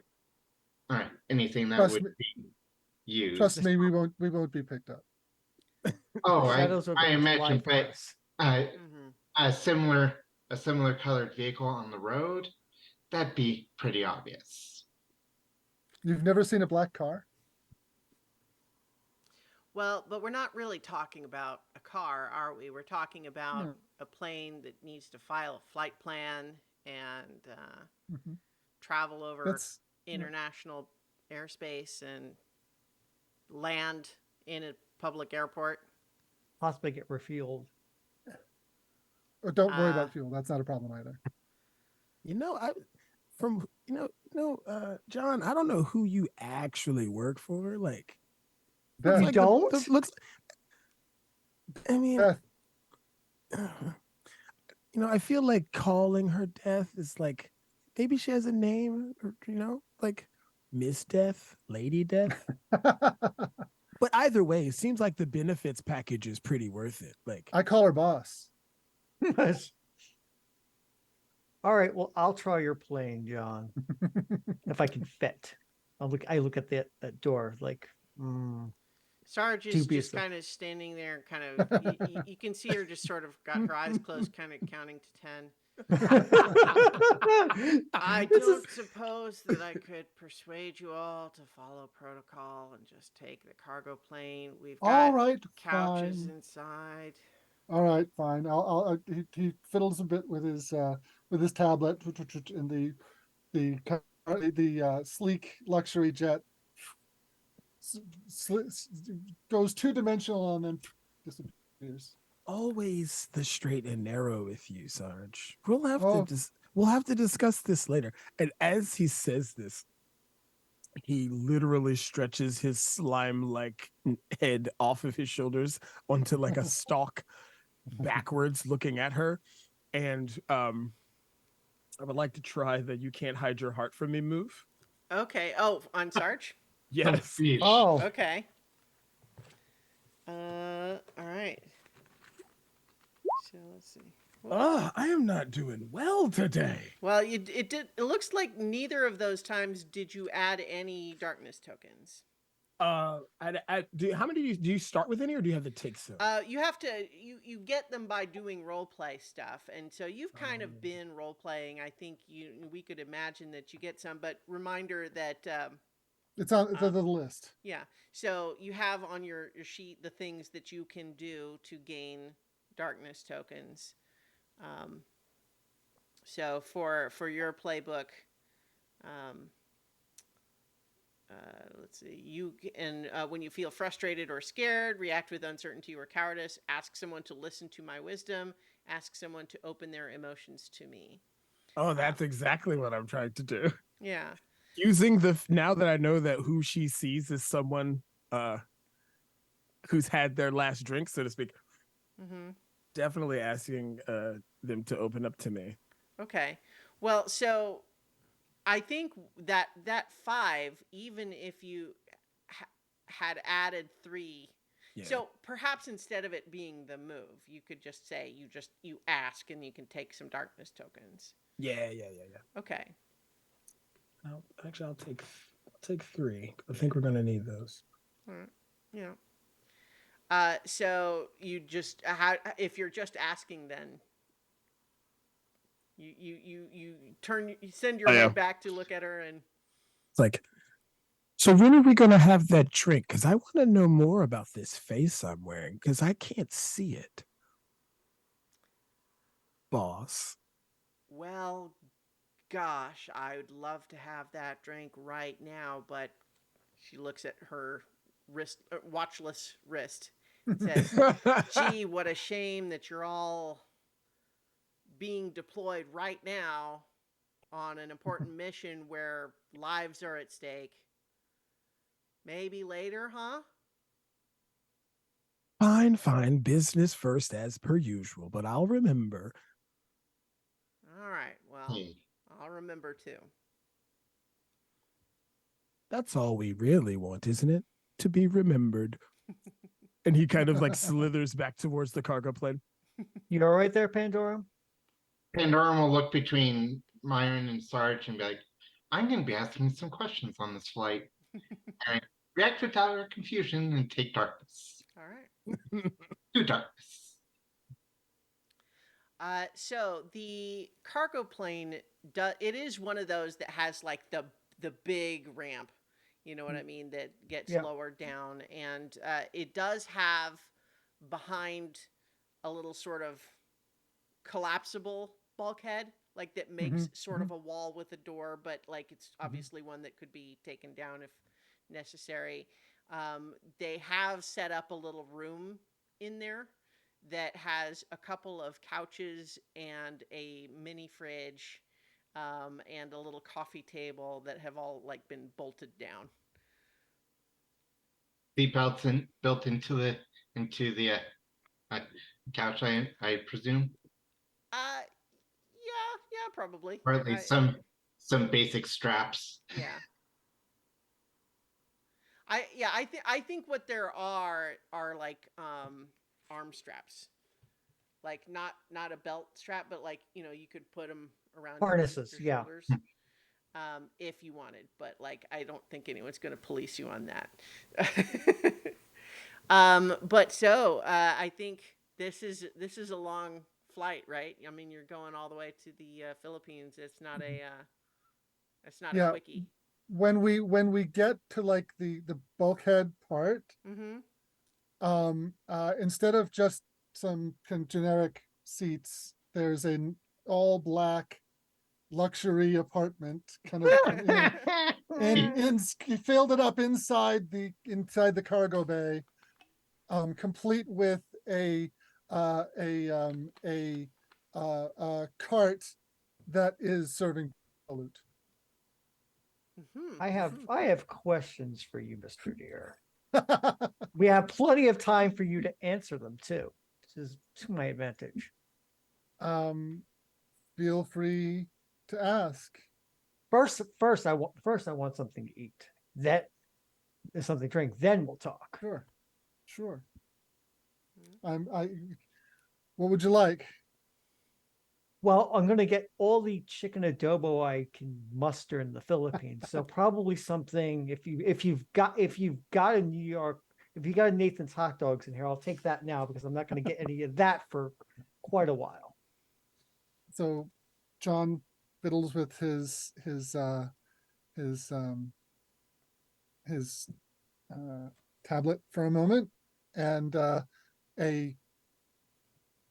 anything that Trust would me. be used. Trust me, we won't be picked up. Oh, Shadows are I going to lie imagine, for but us. Mm-hmm. a similar colored vehicle on the road, that'd be pretty obvious. You've never seen a black car? Well, but we're not really talking about a car, are we? We're talking about No. a plane that needs to file a flight plan and Mhm. travel over That's international airspace and land in a public airport. Possibly get refueled. oh, don't worry Uh, about fuel. That's not a problem either. John, I don't know who you actually work for. Like, Beth, You don't? looks. I mean, Beth, I feel like calling her Death is like maybe she has a name, or like Miss Death, Lady Death. But either way, it seems like the benefits package is pretty worth it. Like, I call her boss. All right, well, I'll try your plane, John, if I can fit. I look at that door like, Sarge is dubious just of- kind of standing there, kind of. You can see her just sort of got her eyes closed, kind of counting to 10. I This don't is- suppose that I could persuade you all to follow protocol and just take the cargo plane. We've got All right, couches fine. inside. All right, fine. He fiddles a bit with his tablet, and the sleek luxury jet goes 2-dimensional and then disappears. always the straight and narrow with you, Sarge. We'll have Oh. to discuss this later. And as he says this, he literally stretches his slime-like head off of his shoulders onto like a stalk backwards, looking at her. And I would like to try the "you can't hide your heart from me" move. Okay. Oh, on Sarge? Yes. Oh, Okay. All right. So let's see. I am not doing well today. Well, it looks like neither of those times did you add any darkness tokens. How many do you start with any, or do you have to take some? You have to you get them by doing role play stuff, and so you've kind of been role playing. I think we could imagine that you get some, but reminder that It's on the list. yeah. So you have on your sheet the things that you can do to gain darkness tokens. So for your playbook, let's see. You can when you feel frustrated or scared, react with uncertainty or cowardice. Ask someone to listen to my wisdom. Ask someone to open their emotions to me. Oh, that's exactly what I'm trying to do. Yeah. Using now that I know that who she sees is someone who's had their last drink, so to speak. Mm-hmm. Definitely asking them to open up to me. Okay. Well, so I think that 5, even if you had added 3, Yeah. so perhaps instead of it being the move, you could just say you ask and you can take some darkness tokens. Yeah. Okay. I'll take 3. I think we're gonna need those. All right. Yeah. So you just if you're just asking, then you send your head back to look at her, and It's like, so when are we gonna have that drink? Because I want to know more about this face I'm wearing, because I can't see it. Boss. well, gosh, I would love to have that drink right now, but she looks at her watchless wrist, and says, "Gee, what a shame that you're all being deployed right now on an important mission where lives are at stake. Maybe later, huh?" Fine. Business first, as per usual, but I'll remember. All right. Well, I'll remember too. That's all we really want, isn't it? To be remembered. And he kind of like slithers back towards the cargo plane. you all right there, Pandora? Pandora will look between Myron and Sarge and be like, I'm going to be asking some questions on this flight. And react with our confusion and take darkness. All right. To darkness. So the cargo plane, it is one of those that has like the big ramp, you know what I mean, that gets Yeah. lowered down, and it does have behind a little sort of collapsible bulkhead, like that makes sort of a wall with a door, but like it's obviously one that could be taken down if necessary. They have set up a little room in there that has a couple of couches and a mini fridge, and a little coffee table that have all like been bolted down. Seatbelts built into the uh, couch, I presume, Yeah, probably. or at least some basic straps. Yeah. I think what there are like arm straps, like not a belt strap, but like you could put them around Harnesses, your yeah. shoulders, if you wanted. But like I don't think anyone's going to police you on that. But so I think this is a long flight, right? I mean, you're going all the way to the Philippines. It's not a Yeah. quickie. When we get to like the bulkhead part, Mm-hmm. instead of just some generic seats, there's an all black luxury apartment kind of filled it up inside the cargo bay, complete with a cart that is serving loot. Mm-hmm. I have questions for you, Mr. Deere. We have plenty of time for you to answer them too. This is to my advantage. Feel free to ask. First I want something to eat. That is something to drink. Then we'll talk. Sure. What would you like? Well, I'm gonna get all the chicken adobo I can muster in the Philippines. So probably something if you've got a New York, if you got a Nathan's hot dogs in here, I'll take that now because I'm not gonna get any of that for quite a while. So John fiddles with his tablet for a moment, and a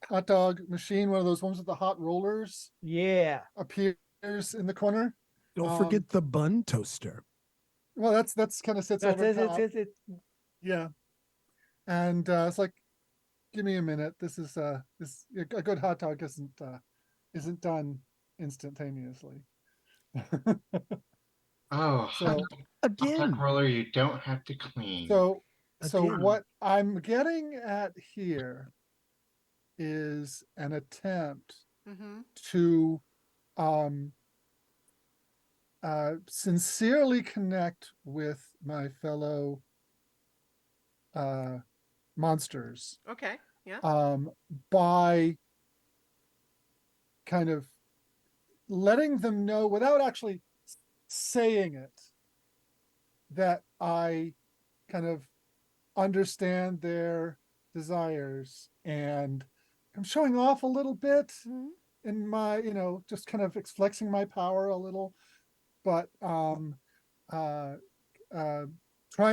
hot dog machine, one of those ones with the hot rollers, Yeah. appears in the corner. Don't forget the bun toaster. Well, that's kind of sits That's over it, top. Yeah, and it's like, give me a minute. This is a good hot dog isn't done instantaneously. Oh, So hot Again. dog roller you don't have to clean. so Again. what I'm getting at here is an attempt Mm-hmm. to sincerely connect with my fellow monsters, Okay. Yeah. by kind of letting them know without actually saying it that I kind of understand their desires, and I'm showing off a little bit Mm-hmm. in my, just kind of flexing my power a little, but trying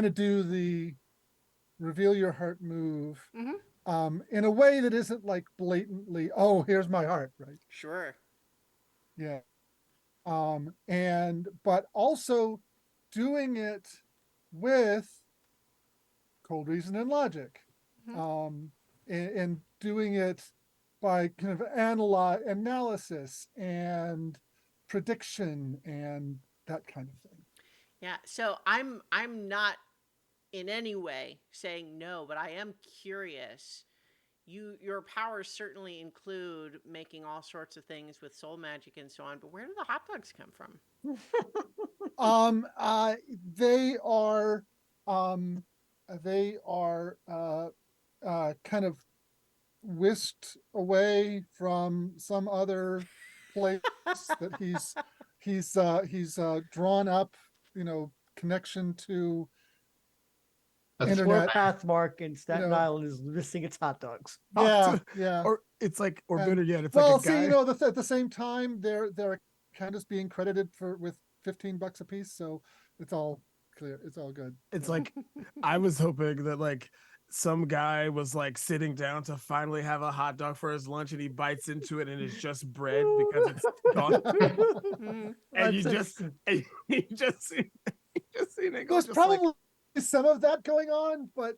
to do the reveal your heart move Mm-hmm. in a way that isn't like blatantly, oh, here's my heart, right? Sure. Yeah. But also doing it with cold reason and logic, and doing it by kind of analysis and prediction and that kind of thing. Yeah. So I'm not in any way saying no, but I am curious. Your powers certainly include making all sorts of things with soul magic and so on, but where do the hot dogs come from? They are kind of whisked away from some other place that he's drawn up, connection to That's Poor internet. Pathmark in Staten know. Island is missing its hot dogs. Yeah, yeah. Or it's like, or better And- yet, it's well, like a guy. see, at the same time, their account is being credited with $15 a piece, so it's all clear. It's all good. It's Yeah. like I was hoping that like some guy was like sitting down to finally have a hot dog for his lunch and he bites into it and it's just bread because it's gone. And you That's just and you just see Nicholas There's just probably like, some of that going on, but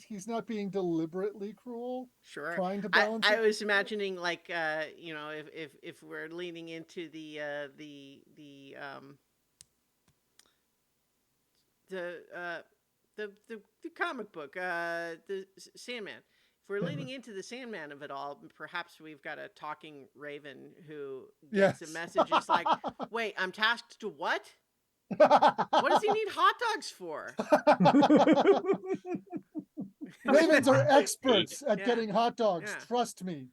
he's not being deliberately cruel, Sure. trying to balance I it. was imagining like if we're leaning into the comic book, the Sandman. If we're leaning into the Sandman of it all, perhaps we've got a talking raven who gets Yes. a message. It's like, wait, I'm tasked to what? What does he need hot dogs for? Ravens are experts at Yeah. getting hot dogs. Yeah. Trust me.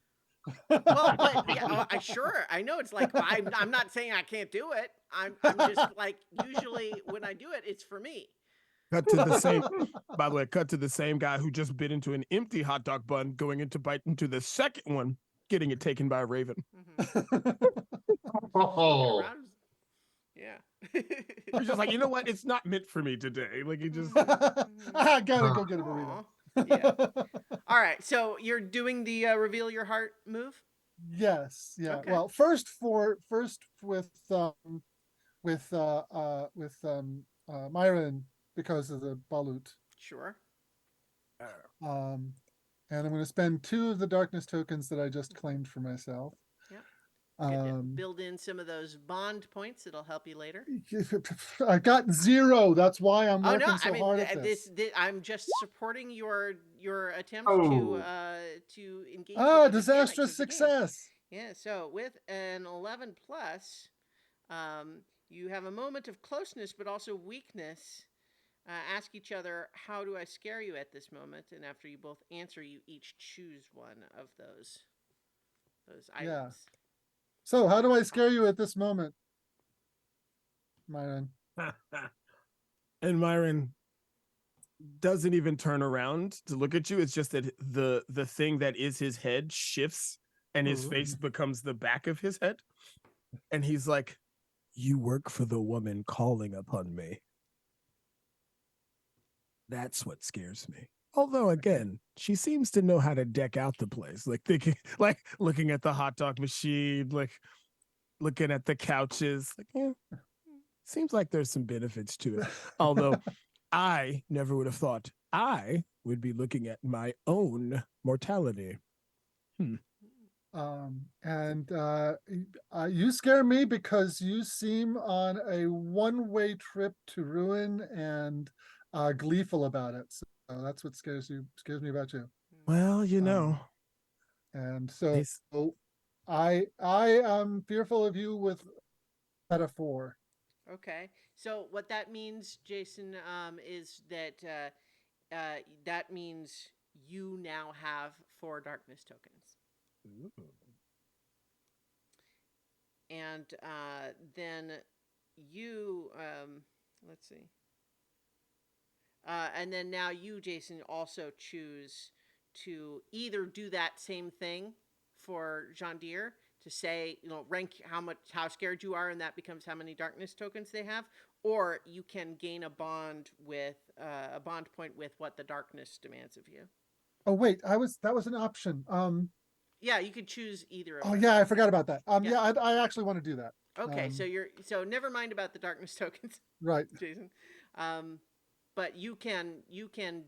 Well, but yeah, I know it's like I'm not saying I can't do it. I'm just like usually when I do it, it's for me. cut to the same. By the way, cut to the same guy who just bit into an empty hot dog bun, going into bite into the second one, getting it taken by a raven. Oh, Yeah. He's just like, you know what? It's not meant for me today. Like he just. I gotta go get a burrito. Aw. Yeah. All right. So you're doing the reveal your heart move. Yes, yeah. Okay. Well, first with Myron because of the balut. Sure. And I'm going to spend 2 of the darkness tokens that I just claimed for myself. Build in some of those bond points. It'll help you later. I got 0. That's why I'm Oh working no! so I mean, hard at this. I'm just supporting your attempt Oh. to engage. With the mechanics Disastrous of the game. success. Yeah. So with an 11 plus, you have a moment of closeness, but also weakness. Ask each other, how do I scare you at this moment? And after you both answer, you each choose one of those items. Yeah. So how do I scare you at this moment, Myron? And Myron doesn't even turn around to look at you. It's just that the thing that is his head shifts and his face becomes the back of his head. And he's like, you work for the woman calling upon me. That's what scares me. Although again, she seems to know how to deck out the place. Like thinking, like looking at the hot dog machine, like looking at the couches. Like, yeah, seems like there's some benefits to it. Although I never would have thought I would be looking at my own mortality. You scare me because you seem on a one-way trip to ruin and gleeful about it. So that's what scares me about you. Well, you know. And so I am fearful of you with metaphor. Okay. So what that means, Jason, is that that means you now have 4 darkness tokens. Ooh. And then you, let's see. And then now you, Jason, also choose to either do that same thing for Jean Deere to say, rank how scared you are, and that becomes how many darkness tokens they have, or you can gain a bond point with what the darkness demands of you. Oh wait, that was an option. Yeah, you could choose either of Oh those. yeah, I forgot about that. Yeah. Yeah, I actually want to do that. Okay, so never mind about the darkness tokens, Right. Jason. But you can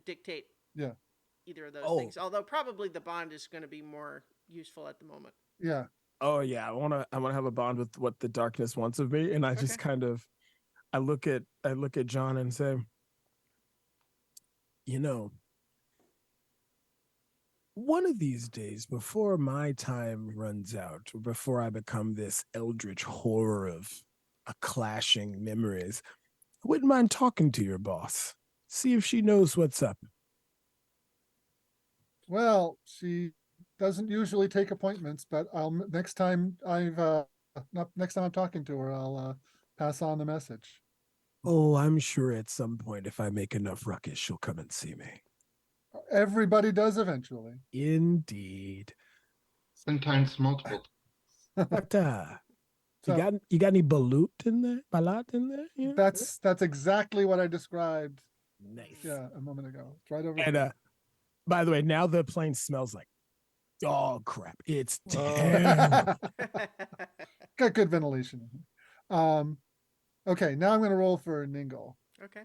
dictate either of those Oh. things. Although probably the bond is going to be more useful at the moment. Yeah. Oh yeah, I wanna have a bond with what the darkness wants of me, and I just kind of, I look at John and say, one of these days, before my time runs out, or before I become this eldritch horror of a clashing memories, I wouldn't mind talking to your boss, see if she knows what's up. Well, she doesn't usually take appointments, but next time I've next time I'm talking to her, I'll pass on the message. Oh, I'm sure at some point, if I make enough ruckus, she'll come and see me. Everybody does eventually. Indeed. Sometimes multiple. But So you got any balut in there? Balat in there? Yeah. that's exactly what I described. Nice. Yeah, a moment ago. It's right over And here. by the way, now the plane smells like dog crap. It's Oh. terrible. Got good ventilation. Okay, now I'm going to roll for Ningle. Okay.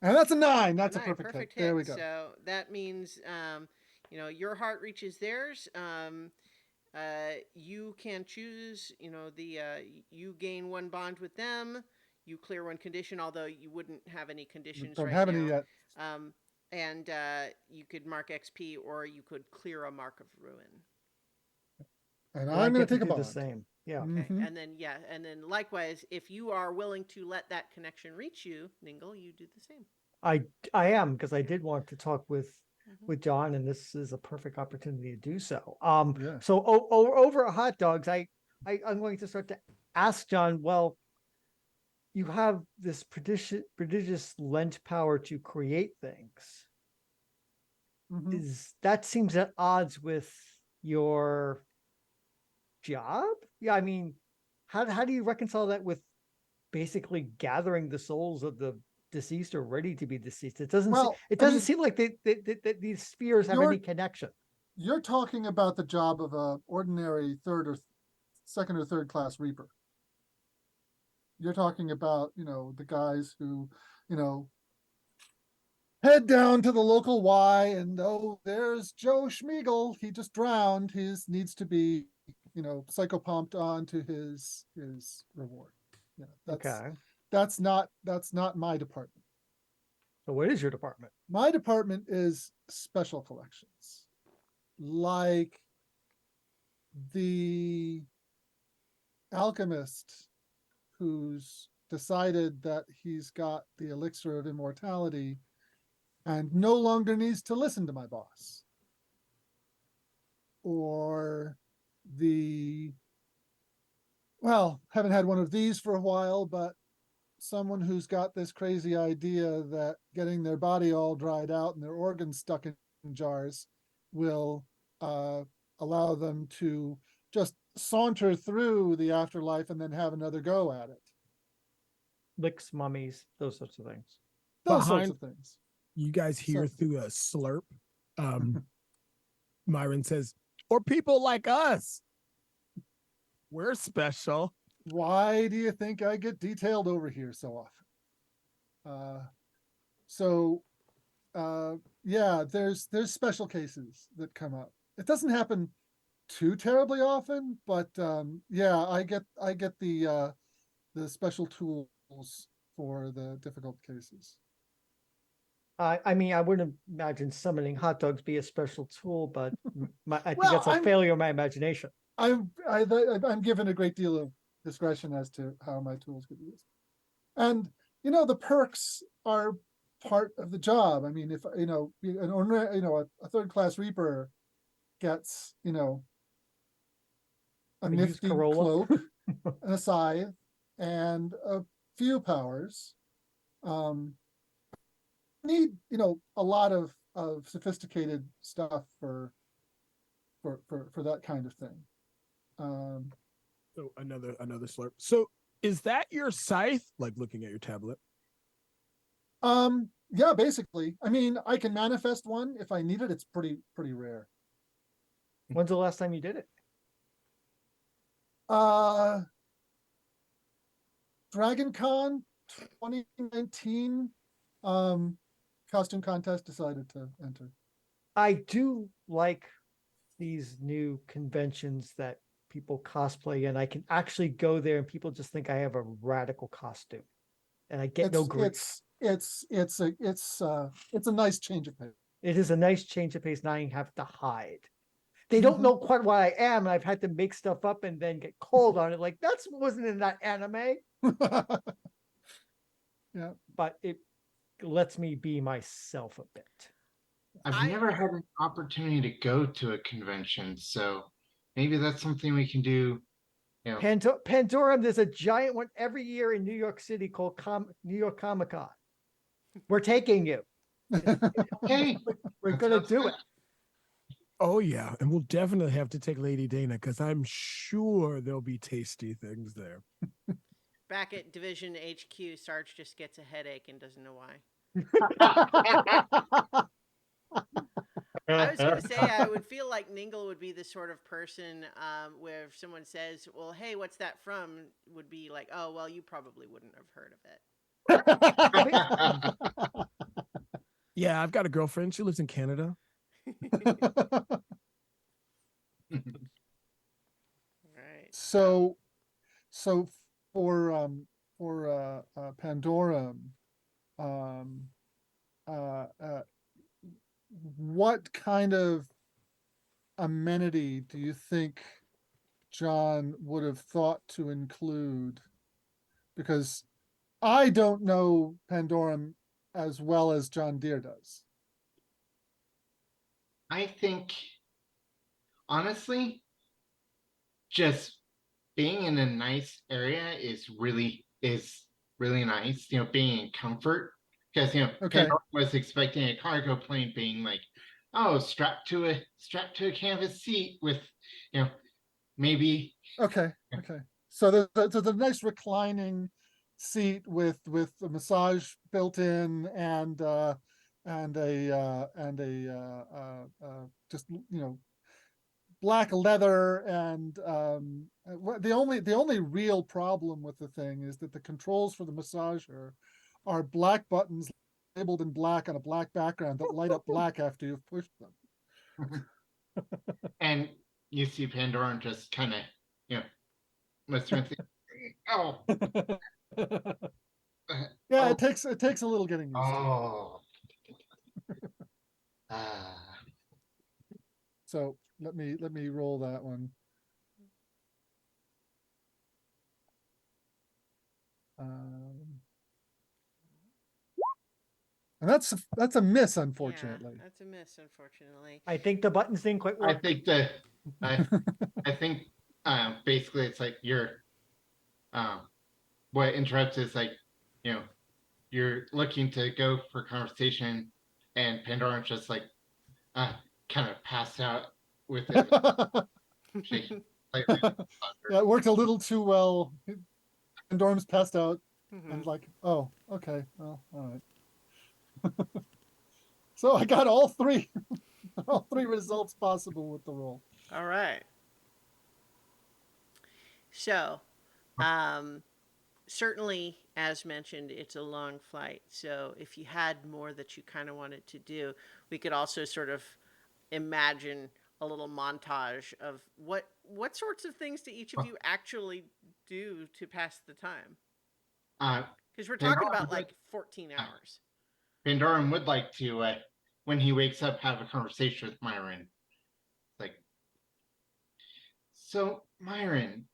And that's a 9. That's a Nine, perfect hit. There we go. So that means, your heart reaches theirs. You can choose, you gain one bond with them, you clear one condition, although you wouldn't have any conditions Don't right have now. any yet. And you could mark XP, or you could clear a mark of ruin. And I I'm going get to take a do bond. the same. Yeah. Okay. Mhm. And then likewise, if you are willing to let that connection reach you, Ningle, you do the same. I am, because I did want to talk with Mhm. John, and this is a perfect opportunity to do so. Yeah. So over at Hot Dogs, I'm going to start to ask John, well, you have this prodigious lent power to create things. Mhm. That seems at odds with your job? Yeah, I mean, how do you reconcile that with basically gathering the souls of the deceased or ready to be deceased? It doesn't Well, it I doesn't mean, seem like that these spheres have any connection. You're talking about the job of a ordinary second or third class reaper. You're talking about, the guys who, head down to the local Y and there's Joe Schmiegel. He just drowned. His needs to be, psychopumped onto his reward. Yeah, Okay. that's not my department. So what is your department? My department is special collections. Like the alchemist who's decided that he's got the elixir of immortality and no longer needs to listen to my boss. Or haven't had one of these for a while, but someone who's got this crazy idea that getting their body all dried out and their organs stuck in jars will allow them to just saunter through the afterlife and then have another go at it. Licks, mummies, those sorts of things. Those sorts of things. You guys hear So- through a slurp. Myron says, or people like us. We're special. Why do you think I get detailed over here so often? Yeah, there's special cases that come up. It doesn't happen too terribly often, but yeah, I get the special tools for the difficult cases. I mean, I wouldn't imagine summoning hot dogs be a special tool, but I think Well, that's a failure of my imagination. I'm given a great deal of discretion as to how my tools get used, and the perks are part of the job. I mean, if a third class reaper gets a A used nifty Corolla. cloak, and a scythe, and a few powers. Need a lot of sophisticated stuff for that kind of thing. So another slurp. So is that your scythe? Like looking at your tablet. Yeah, basically. I mean, I can manifest one if I need it. It's pretty rare. When's the last time you did it? Dragon Con 2019, costume contest, decided to enter. I do like these new conventions that people cosplay in. I can actually go there and people just think I have a radical costume, and I get no grief. It's a nice change of pace. It is a nice change of pace. Now you have to hide. They don't know quite what I am, and I've had to make stuff up and then get called on it. Like, that wasn't in that anime. Yeah. But it lets me be myself a bit. I've never had an opportunity to go to a convention, so maybe that's something we can do You know, Pandorum, there's a giant one every year in New York City called New York Comic Con. We're taking you. hey, We're that gonna sounds do good. it. Oh yeah, and we'll definitely have to take Lady Dana because I'm sure there'll be tasty things there. Back at Division HQ, Sarge just gets a headache and doesn't know why. I was going to say, I would feel like Ningle would be the sort of person where if someone says, well, hey, what's that from? Would be like, oh, well, you probably wouldn't have heard of it. Yeah, I've got a girlfriend. She lives in Canada. Right. So for Pandora, um, what kind of amenity do you think John would have thought to include? Because I don't know Pandorum as well as John Deere does. I think, honestly, just being in a nice area is really nice. You know, being in comfort, because Okay. Pandora was expecting a cargo plane being like, oh, strapped to a canvas seat with, maybe. Okay. So there's a nice reclining seat with a massage built in and a just black leather and the only real problem with the thing is that the controls for the massager are black buttons labeled in black on a black background that light up black after you've pushed them. And you see Pandora just kind of, messing with it. Oh, Yeah, oh, it takes a little getting used to. oh. Ah. So let me roll that one. And that's a miss, unfortunately. Yeah, that's a miss, unfortunately. I think the buttons didn't quite I work. think that I think basically it's like what interrupts is like, you're looking to go for conversation and Pandora's just like kind of passed out with it shaking slightly. Yeah, it worked a little too well. Dorm's passed out and Mhm. like, oh, okay, well, all right. So I got all three results possible with the roll. All right. So, certainly, as mentioned, it's a long flight. So, if you had more that you kind of wanted to do, we could also sort of imagine a little montage of what sorts of things do each of you actually do to pass the time? Because we're talking about like 14 hours. Pandoran would like to, when he wakes up, have a conversation with Myron. Like, so Myron,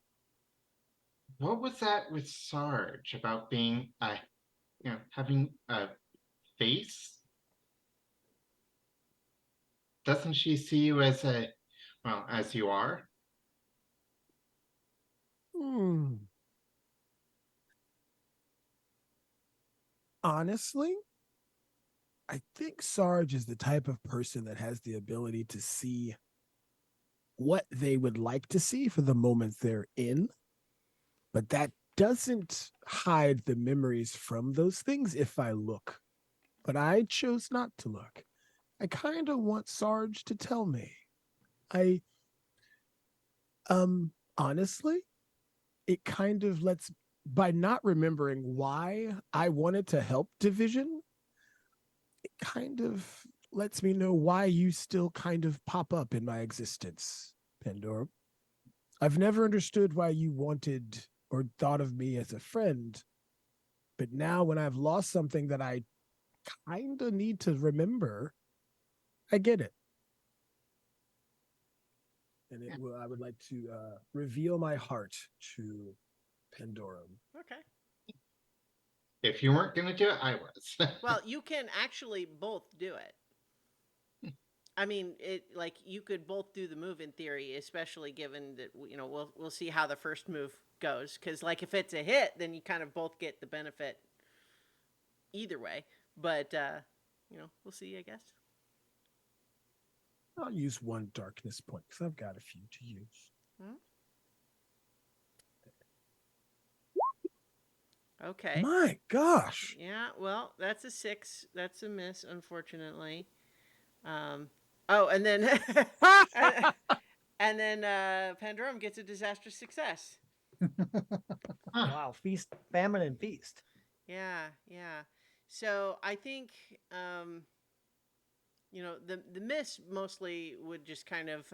what was that with Sarge about being, having a face? Doesn't she see you as as you are? Hmm. Honestly, I think Sarge is the type of person that has the ability to see what they would like to see for the moment they're in, but that doesn't hide the memories from those things if I look. But I chose not to look. I kind of want Sarge to tell me. I honestly, it kind of lets, by not remembering why I wanted to help Division, it kind of lets me know why you still kind of pop up in my existence, Pandora. I've never understood why you wanted or thought of me as a friend, but now when I've lost something that I kind of need to remember, I get it. And I would like to reveal my heart to Pandora. Okay. If you weren't going to do it, I was. Well, you can actually both do it. I mean, like you could both do the move in theory, especially given that we'll see how the first move goes. Because like if it's a hit, then you kind of both get the benefit either way. But we'll see, I guess. I'll use one darkness point because I've got a few to use. Okay. My gosh. Yeah, well, that's a 6. That's a miss, unfortunately. And then and then Pandorum gets a disastrous success. Huh. Wow, feast, famine, and feast. Yeah. So I think the miss mostly would just kind of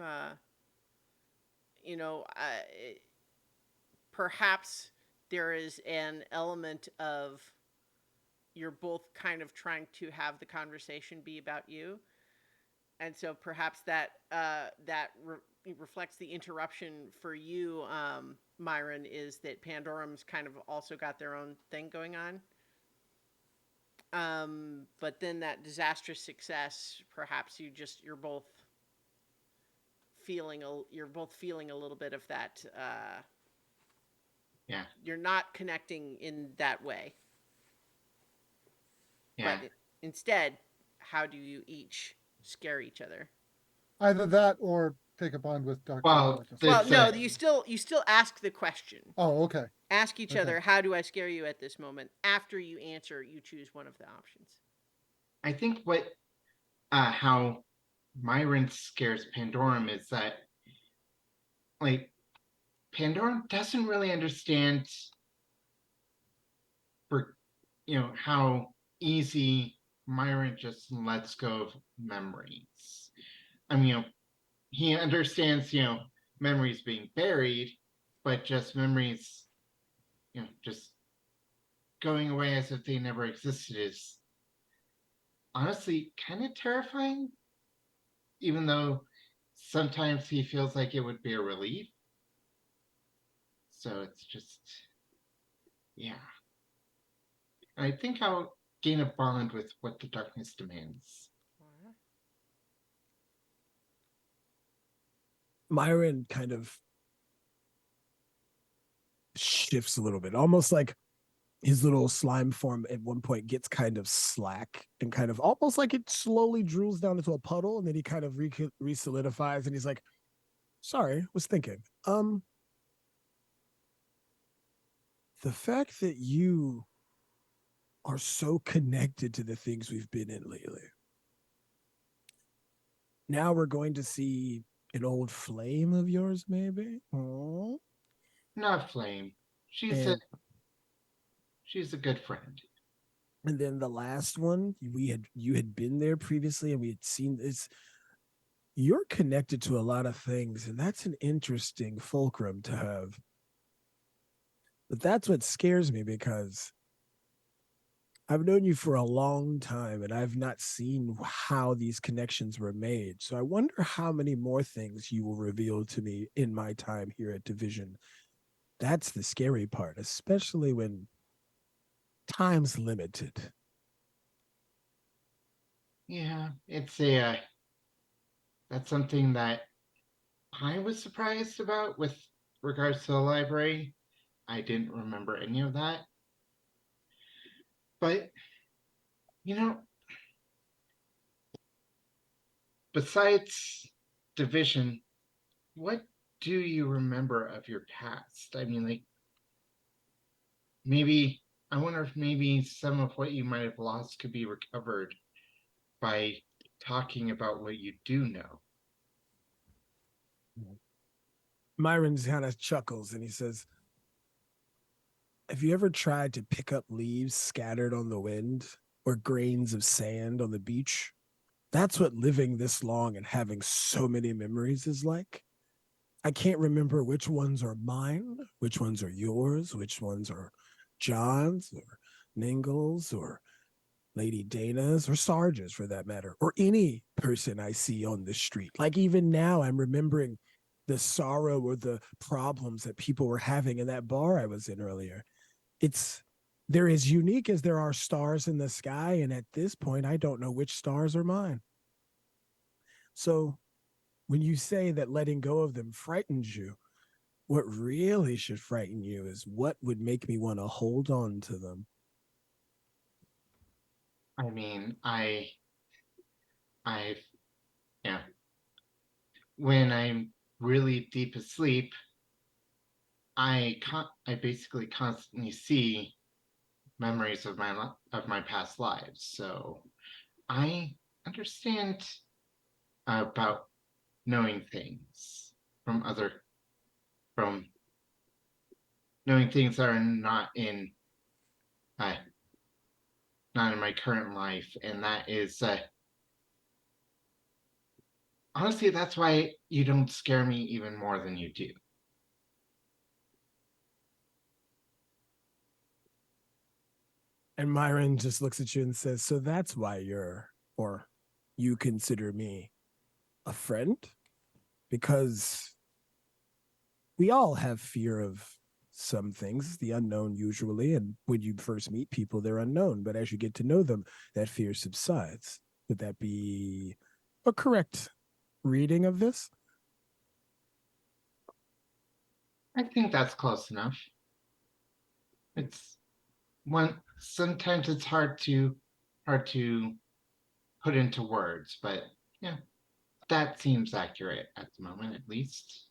perhaps there is an element of you're both kind of trying to have the conversation be about you, and so perhaps that reflects the interruption for you, Myron, is that Pandorum's kind of also got their own thing going on. But then that disastrous success, perhaps you're both feeling a little bit of that. Yeah. You're not connecting in that way. Yeah. But instead, how do you each scare each other? Either that or take a bond with Dr. Well, Marcus. Well, It's no, a- you still ask the question. Oh, okay. Ask each Okay. other, how do I scare you at this moment? After you answer, you choose one of the options. I think how Myron scares Pandorum is that, like, Pandorum doesn't really understand how easy Myron just lets go of memories. I mean, he understands, memories being buried, but just memories, just going away as if they never existed is honestly kind of terrifying, even though sometimes he feels like it would be a relief. So it's just, yeah. I think I'll gain a bond with what the darkness demands. Myron kind of shifts a little bit, almost like his little slime form at one point gets kind of slack and kind of almost like it slowly drools down into a puddle, and then he kind of re-solidifies, and he's like, sorry, was thinking. The fact that you are so connected to the things we've been in lately. Now we're going to see an old flame of yours, maybe? Aww. Not Flame. She's And a good friend. And then the last one, you had been there previously, and we had seen this. You're connected to a lot of things, and that's an interesting fulcrum to have. But that's what scares me, because I've known you for a long time, and I've not seen how these connections were made. So I wonder how many more things you will reveal to me in my time here at Division. That's the scary part, especially when time's limited. Yeah, that's something that I was surprised about with regards to the library. I didn't remember any of that. But, besides Division, what do you remember of your past? I mean, like, I wonder if maybe some of what you might have lost could be recovered by talking about what you do know. Myron kind of chuckles and he says, have you ever tried to pick up leaves scattered on the wind or grains of sand on the beach? That's what living this long and having so many memories is like. I can't remember which ones are mine, which ones are yours, which ones are John's or Ningle's or Lady Dana's or Sarge's for that matter, or any person I see on the street. Like even now, I'm remembering the sorrow or the problems that people were having in that bar I was in earlier. They're as unique as there are stars in the sky, and at this point, I don't know which stars are mine. So when you say that letting go of them frightens you, what really should frighten you is what would make me want to hold on to them. I mean, I, yeah, when I'm really deep asleep, I basically constantly see memories of my past lives. So I understand about knowing things from other from knowing things that are uh, not in my current life, and that is honestly that's why you don't scare me even more than you do. And Myron just looks at you and says, so that's why you consider me a friend? Because we all have fear of some things, the unknown usually. And when you first meet people, they're unknown. But as you get to know them, that fear subsides. Would that be a correct reading of this? I think that's close enough. It's sometimes it's hard to put into words, but yeah, that seems accurate at the moment, at least.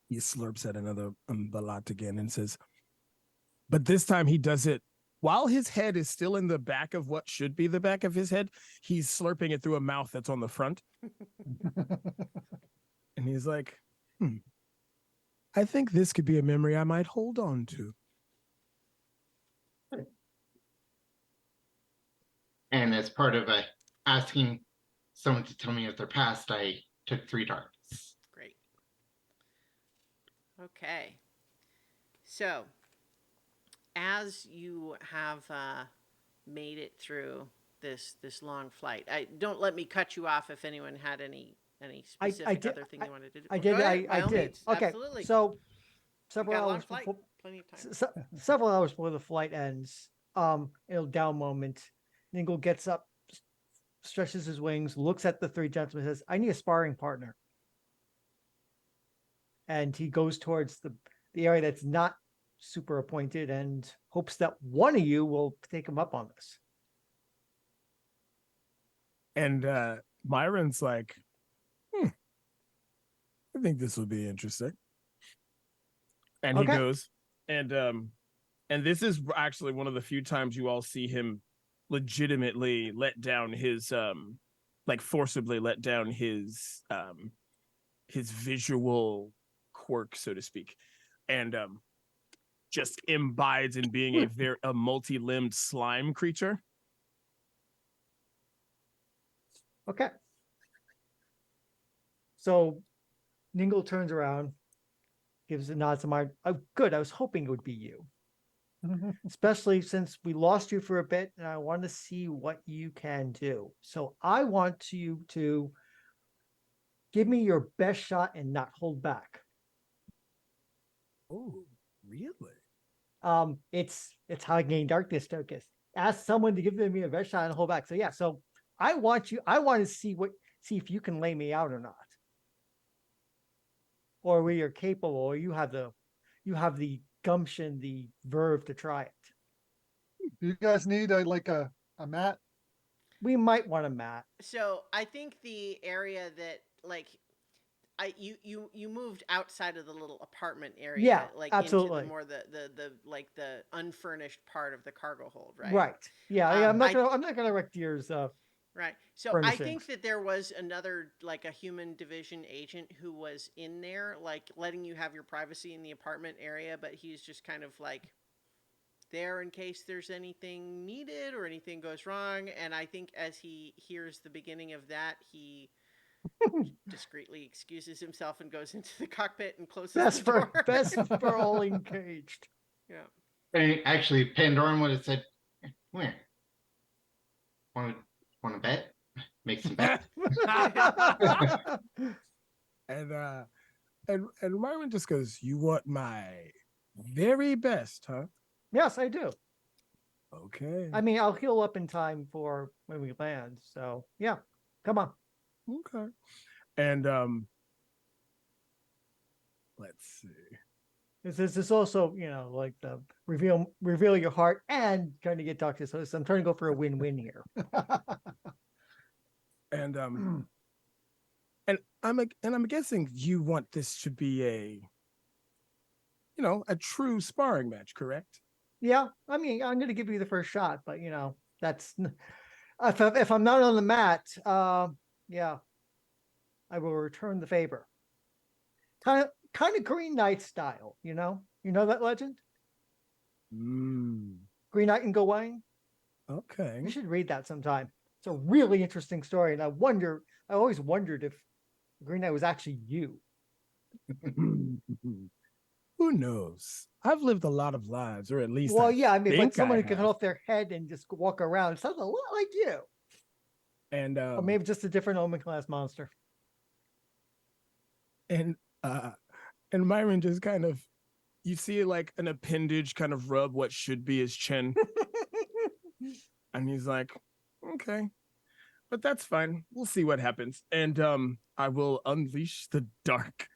He slurps at another balat again and says, but this time he does it while his head is still in the back of what should be the back of his head. He's slurping it through a mouth that's on the front. And he's like, I think this could be a memory I might hold on to. And as part of asking someone to tell me of their past, I took 3 darts. Great. Okay. So, as you have made it through this long flight, don't let me cut you off if anyone had any specific other thing you wanted to do. I did. Go ahead, by I all did. means, Okay. absolutely. So You several got a long hours flight, before, plenty of time. several hours before the flight ends, it'll down moment. Ningle gets up, stretches his wings, looks at the 3 gentlemen, says, I need a sparring partner. And he goes towards the area that's not super appointed and hopes that one of you will take him up on this. And Myron's like, I think this will be interesting. And he Okay. goes, and this is actually one of the few times you all see him legitimately let down his like forcibly let down his visual quirk, so to speak, and just imbibes in being a multi-limbed slime creature. Okay. So Ningle turns around, gives a nod to Myron. Oh, good. I was hoping it would be you. Especially since we lost you for a bit and I want to see what you can do. So I want you to give me your best shot and not hold back. Oh, really? It's how I gain darkness tokens. Ask someone to give me a best shot and hold back. So yeah, so I want to see if you can lay me out or not. Or where you're capable, or you have the gumption, the verve to try it. You guys need a mat? We might want a mat. So I think the area that you moved outside of the little apartment area, Yeah, like absolutely. into the more the unfurnished part of the cargo hold, right? Right. Yeah, I'm not gonna wreck Deer's Right. So I think furnishings. that there was another, like a human division agent who was in there, like letting you have your privacy in the apartment area, but he's just kind of like there in case there's anything needed or anything goes wrong. And I think as he hears the beginning of that, he discreetly excuses himself and goes into the cockpit and closes the door. Best for all engaged. Yeah. And actually, Pandoran would have said, "Come here, want to bet? Make some bets." and and Myron just goes, "You want my very best, huh?" Yes, I do. Okay. I mean, I'll heal up in time for when we land. So yeah, come on. Okay. And let's see. This is also, like the reveal your heart and trying to get Dr. So I'm trying to go for a win-win here. And I'm guessing you want this to be a true sparring match, correct? Yeah, I mean, I'm going to give you the first shot, but that's if I'm not on the mat, yeah, I will return the favor. Kind of Green Knight style, you know that legend, Mm, Green Knight and Gawain. okay. You should read that sometime. It's a really interesting story, and I always wondered if Green Knight was actually you. Who knows? I've lived a lot of lives, or at least Well, I yeah, I mean, but think someone I who can cut have. off their head and just walk around sounds a lot like you, And or maybe just a different Omen class monster. and uh and Myron just kind of, you see like an appendage kind of rub what should be his chin, and he's like, okay, but that's fine. We'll see what happens. And I will unleash the dark.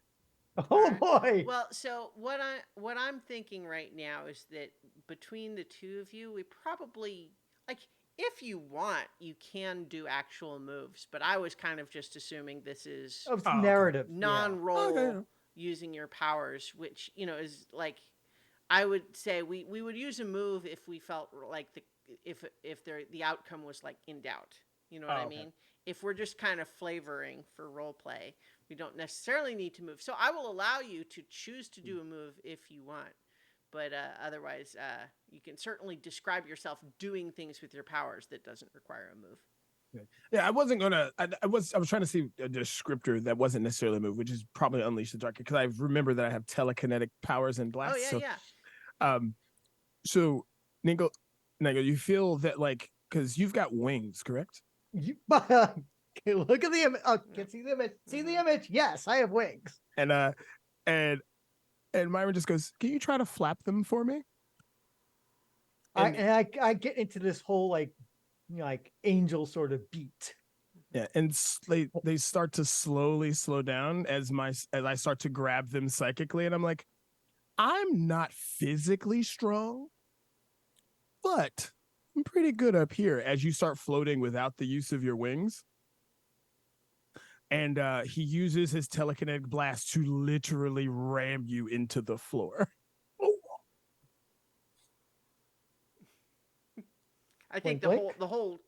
Oh Alright. boy! Well, so what I'm thinking right now is that between the two of you, we probably, like, if you want, you can do actual moves, but I was kind of just assuming this is Of Oh, okay. narrative, non-roll Okay. using your powers, which is like, I would say we would use a move if we felt like if the outcome was like in doubt. You know what Oh, I okay. mean? If we're just kind of flavoring for role play, we don't necessarily need to move. So I will allow you to choose to do a move if you want, but otherwise, you can certainly describe yourself doing things with your powers that doesn't require a move. Yeah, I wasn't gonna. I was trying to see a descriptor that wasn't necessarily a move, which is probably unleash the dark, because I remember that I have telekinetic powers and Oh blasts. yeah, So, yeah. um, so Ningo, you feel that, like, because you've got wings, correct? you. Okay, look at the image. Oh, Yeah. can see the image. See the Mhm. image. Yes, I have wings. And and Myron just goes, "Can you try to flap them for me?" And I get into this whole like angel sort of beat. yeah, and they start to slowly slow down as I start to grab them psychically, and I'm like, I'm not physically strong, but I'm pretty good up here. As you start floating without the use of your wings, and he uses his telekinetic blast to literally ram you into the floor. I think Blink, the whole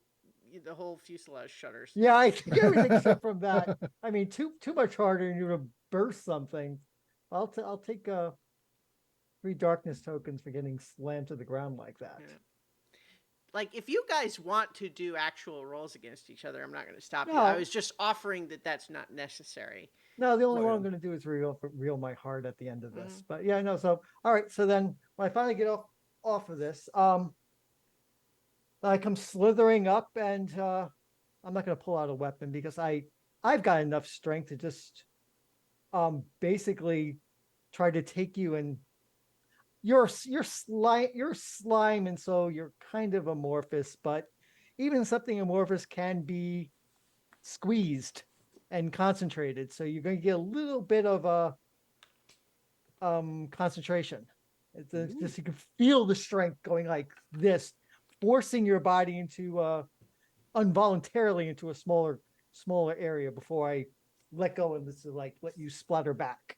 fuselage shudders. Yeah, I think everything except from that. I mean, too much harder, and you would burst something. I'll take 3 darkness tokens for getting slammed to the ground like that. Yeah. Like, if you guys want to do actual rolls against each other, I'm not going to stop you. No. I was just offering that that's not necessary. No, the only Well, one yeah. I'm going to do is reveal my heart at the end of this. Mhm. But yeah, no. So all right. So then when I finally get off of this, I come slithering up, and I'm not going to pull out a weapon because I've got enough strength to just basically try to take you, and you're slime, and so you're kind of amorphous, but even something amorphous can be squeezed and concentrated, so you're going to get a little bit of a concentration. It's just you can feel the strength going like this, forcing your body into involuntarily into a smaller area before I let go, and this is like let you splatter back.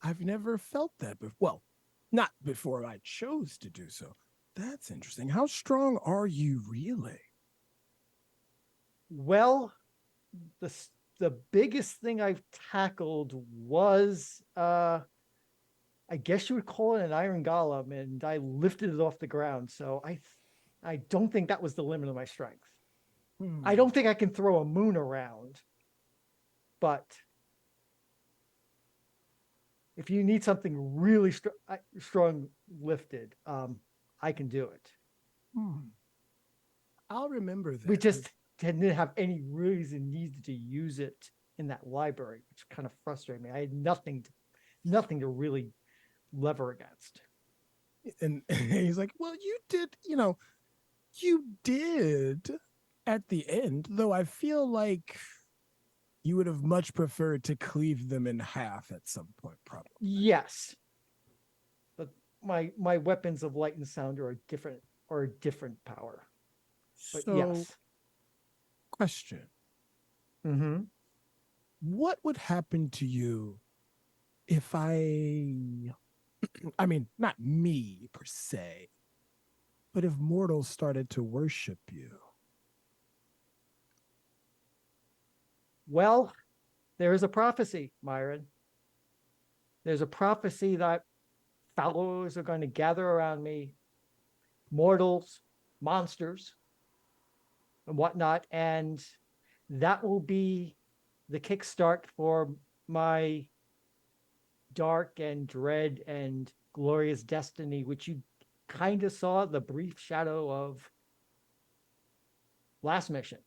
I've never felt that before. Well, not before I chose to do so. That's interesting. How strong are you really? Well, the biggest thing I've tackled was I guess you would call it an iron golem, and I lifted it off the ground. So I don't think that was the limit of my strength. I don't think I can throw a moon around, but if you need something really strong lifted, I can do it. I'll remember that. We just didn't have any reason needed to use it in that library, which kind of frustrated me. I had nothing to really lever against. And he's like, well, you did, you did at the end, though I feel like you would have much preferred to cleave them in half at some point, probably. Yes. But my weapons of light and sound are a different power. But So, yes. question. Mm-hmm. What would happen to you if I mean, not me per se, but if mortals started to worship you? Well, there is a prophecy, Myron. There's a prophecy that followers are going to gather around me, mortals, monsters, and whatnot, and that will be the kickstart for my dark and dread and glorious destiny, which you kind of saw the brief shadow of last mission.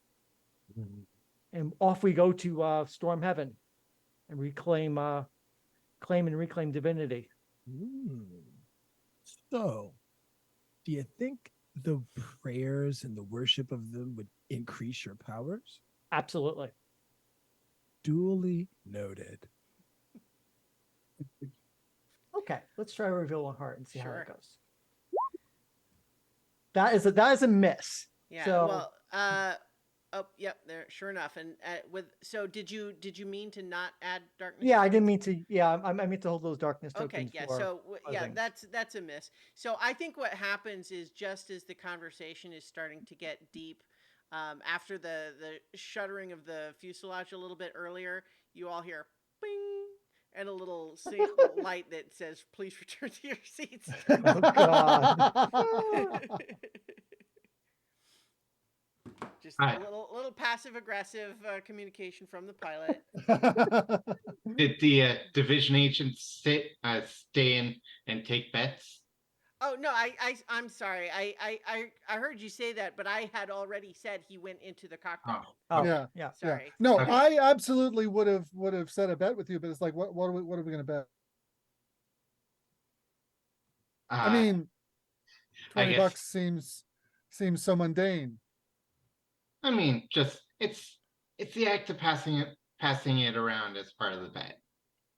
And off we go to storm heaven and claim and reclaim divinity. So, do you think the prayers and the worship of them would increase your powers? Absolutely. Duly noted. Okay, let's try reveal one heart and see how Sure. that goes. That is a miss. Yeah. So, Well. Oh, yep. There. Sure enough. And So did you mean to not add darkness? yeah, I didn't tokens? mean to. Yeah, I meant to hold those darkness Okay, tokens yeah. for So other yeah, things. that's a miss. So I think what happens is just as the conversation is starting to get deep, after the shuddering of the fuselage a little bit earlier, you all hear bing and a little light that says, "Please return to your seats." Oh God. Just Hi. a little passive aggressive communication from the pilot. Did the division agents stay in and take bets? Oh no, I'm sorry. I heard you say that, but I had already said he went into the cockpit. Oh, Oh, Yeah. yeah. Sorry. No, Okay. I absolutely would have set a bet with you, but it's like, what are we going to bet? I mean, I 20 guess. bucks seems so mundane. I mean, just it's the act of passing it around as part of the bet.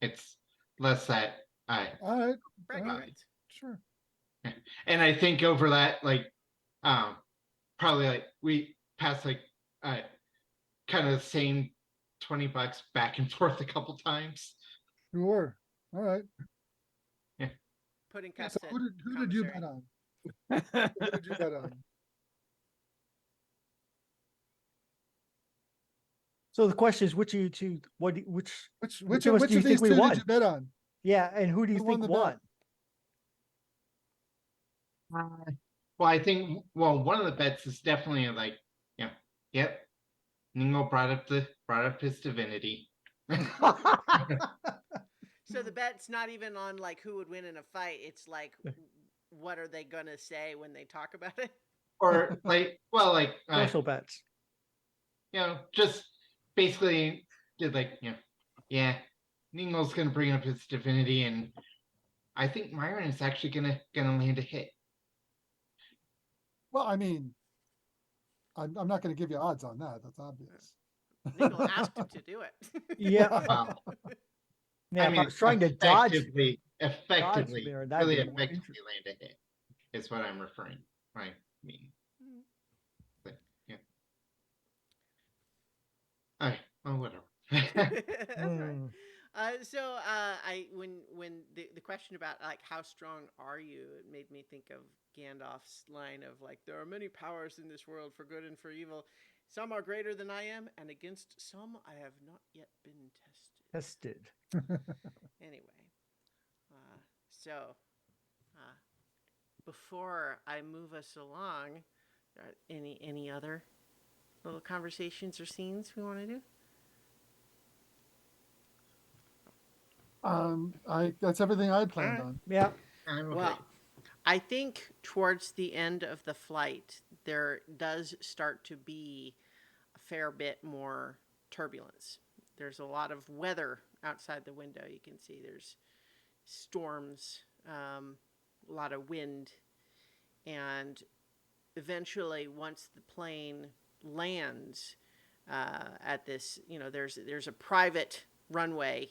It's less that I All right, Bragging Alright. rights. sure. and I think over that, like, probably like we pass like kind of the same $20 back and forth a couple times. Sure. All right. Putting So cups at who did you commissary. bet on? Who did you bet on? So the question is, which of you two, which Which of us which do you of think these we two won? did you bet on? Yeah, and who do you Who won think the bet? won? Well, I think one of the bets is definitely like, yep. Ningo brought up his divinity. So the bet's not even on like who would win in a fight. It's like, what are they gonna say when they talk about it? Or like, well, like Social bets. just basically did like, yeah, Ningo's gonna bring up his divinity, and I think Myron is actually gonna land a hit. Well, I mean, I'm not going to give you odds on that. That's obvious. Ningle asked him to do it. Yeah. Wow. Yeah, I if mean, I was trying to dodge, effectively, there, that'd really be more effectively land a hit is what I'm referring. I mean, but, yeah. All right. Well, whatever. That's right. Mm. When the question about like how strong are you, it made me think of Gandalf's line of like, there are many powers in this world for good and for evil. Some are greater than I am, and against some I have not yet been tested. Anyway, so before I move us along, any other little conversations or scenes we want to do? That's everything I planned Alright. on. Yeah. I'm okay. Well, I think towards the end of the flight, there does start to be a fair bit more turbulence. There's a lot of weather outside the window. You can see there's storms, a lot of wind, and eventually, once the plane lands at this, there's a private runway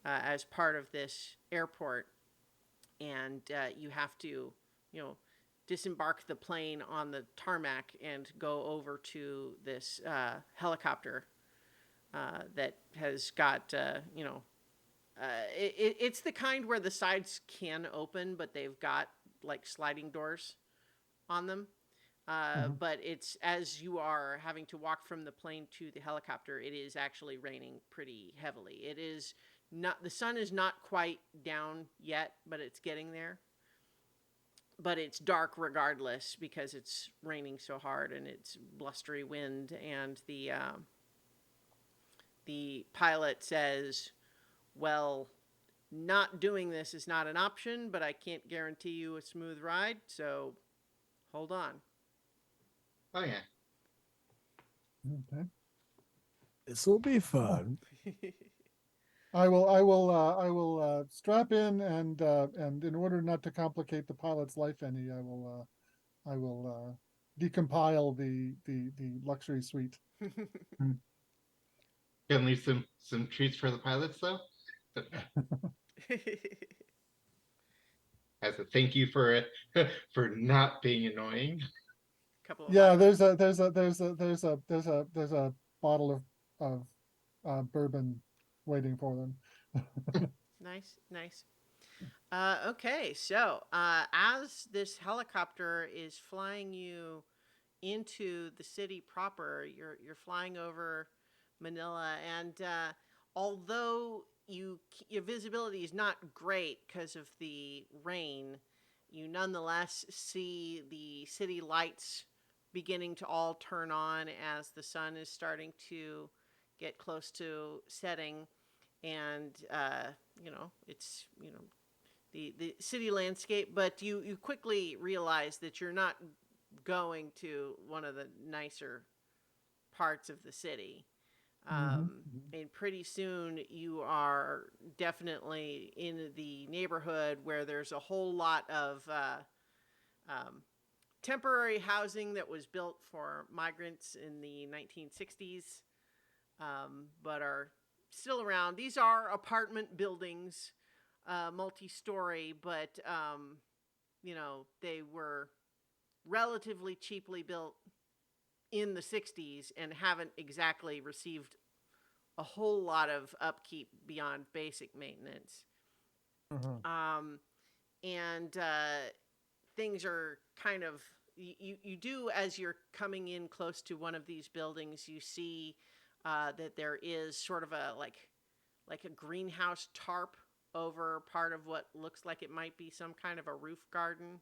as part of this airport, and you have to, disembark the plane on the tarmac and go over to this helicopter that has got, it's the kind where the sides can open, but they've got like sliding doors on them. But it's, as you are having to walk from the plane to the helicopter, it is actually raining pretty heavily. It is not, the sun is not quite down yet, but it's getting there. But it's dark regardless because it's raining so hard and it's blustery wind. And the pilot says, well, not doing this is not an option, but I can't guarantee you a smooth ride, so hold on. Oh yeah. Okay. This will be fun. I will strap in and in order not to complicate the pilot's life any, I will decompile the luxury suite. Can leave some treats for the pilots though. As a thank you for for not being annoying. Couple of Yeah, hot there's a bottle of bourbon waiting for them. Nice. Okay, so as this helicopter is flying you into the city proper, you're flying over Manila, and although your visibility is not great because of the rain, you nonetheless see the city lights beginning to all turn on as the sun is starting to get close to setting, and it's the city landscape, but you quickly realize that you're not going to one of the nicer parts of the city. And pretty soon you are definitely in the neighborhood where there's a whole lot of temporary housing that was built for migrants in the 1960s, but are still around. These are apartment buildings, multi-story, but they were relatively cheaply built in the 60s and haven't exactly received a whole lot of upkeep beyond basic maintenance. And things are kind of, you do, as you're coming in close to one of these buildings, you see that there is sort of a like a greenhouse tarp over part of what looks like it might be some kind of a roof garden.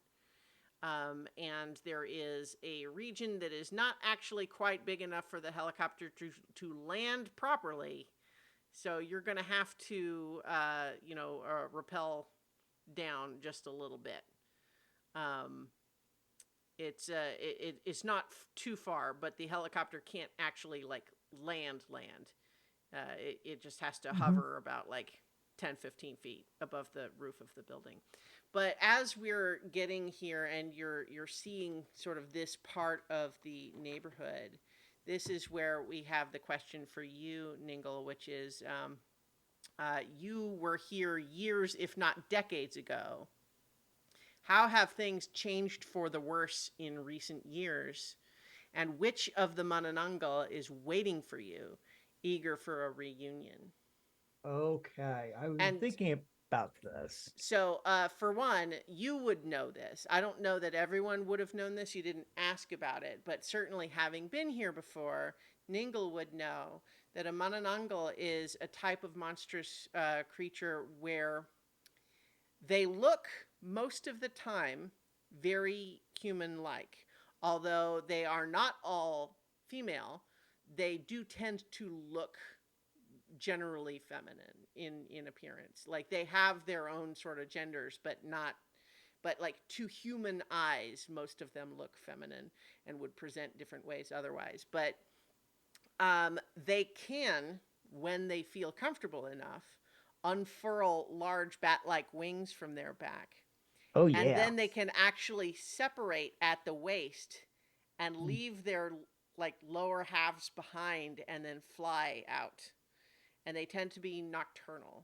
And there is a region that is not actually quite big enough for the helicopter to land properly. So you're going to have to, rappel down just a little bit. It's not too far, but the helicopter can't actually land. It just has to hover about 10-15 feet above the roof of the building. But as we're getting here and you're seeing sort of this part of the neighborhood, this is where we have the question for you, Ningle, which is, you were here years, if not decades ago. How have things changed for the worse in recent years? And which of the Manananggal is waiting for you, eager for a reunion? Okay, I was And thinking about this. so, for one, you would know this. I don't know that everyone would have known this. You didn't ask about it, but certainly having been here before, Ningle would know that a Manananggal is a type of monstrous creature where they look most of the time very human-like. Although they are not all female, they do tend to look generally feminine in appearance. Like they have their own sort of genders, but to human eyes, most of them look feminine and would present different ways otherwise. But they can, when they feel comfortable enough, unfurl large bat-like wings from their back. Oh And yeah. then they can actually separate at the waist and leave their like lower halves behind and then fly out. And they tend to be nocturnal.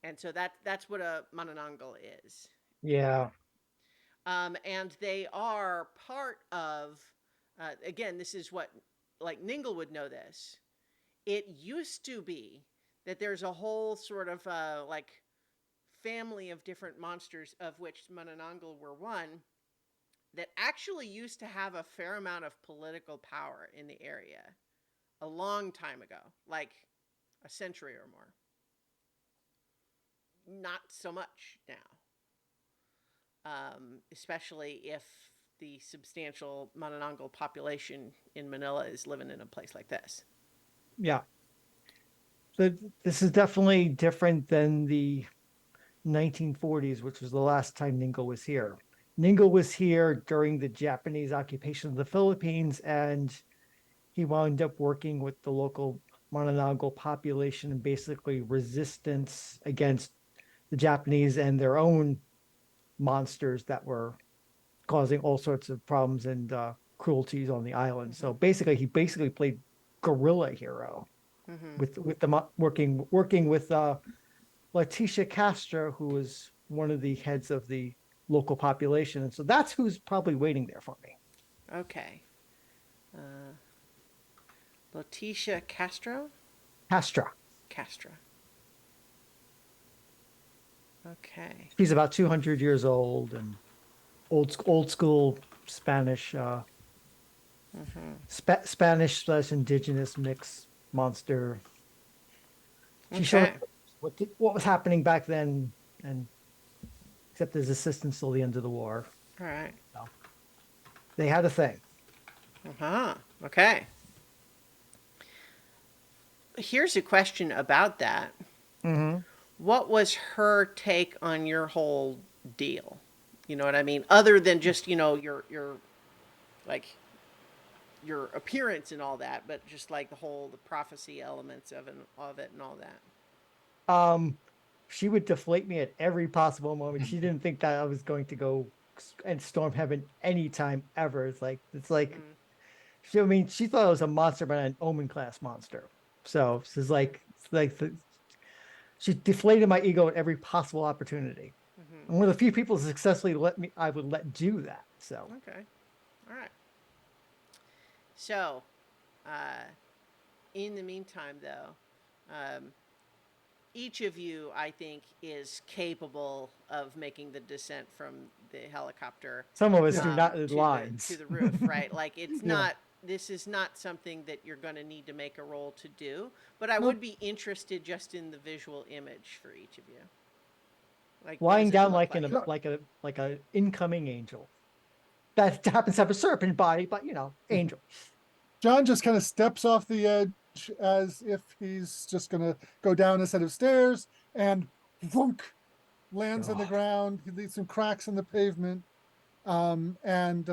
And so that's what a Manananggal is. Yeah. And they are part of, again, this is what, like Ningle would know this. It used to be that there's a whole sort of like family of different monsters, of which Manananggal were one, that actually used to have a fair amount of political power in the area a long time ago, like a century or more. Not so much now, especially if the substantial Manananggal population in Manila is living in a place like this. Yeah. But this is definitely different than the 1940s, which was the last time Ningo was here. Ningo was here during the Japanese occupation of the Philippines, and he wound up working with the local Manananggal population and basically resistance against the Japanese and their own monsters that were causing all sorts of problems and cruelties on the island. So basically, he basically played guerrilla hero with the working with Leticia Castro, who was one of the heads of the local population. And so that's who's probably waiting there for me. Okay. Leticia Castro? Castro. Castro. Okay. She's about 200 years old and old school Spanish, Spanish / indigenous mix monster. She showed Okay. what was happening back then, and except his assistance till the end of the war. All right. So, they had a thing. Okay. Here's a question about that. Mm-hmm. What was her take on your whole deal? You know what I mean? Other than just, your like your appearance and all that, but just like the prophecy elements of it and all that. She would deflate me at every possible moment. She didn't think that I was going to go and storm heaven anytime ever. She thought it was a monster, but an Omen class monster. So she deflated my ego at every possible opportunity. I'm one of the few people who successfully I would let do that. So Okay. All right. So, in the meantime, though, each of you, I think, is capable of making the descent from the helicopter. Some of us do um, not to lines. to the roof, right? Like it's Yeah. not. This is not something that you're going to need to make a roll to do. But I Nope. would be interested just in the visual image for each of you. Like what Lying does it down look like a incoming angel. That happens to have a serpent body, but angel. John just kind of steps off the edge as if he's just going to go down a set of stairs and thunk, lands on the God. ground. He leaves some cracks in the pavement, and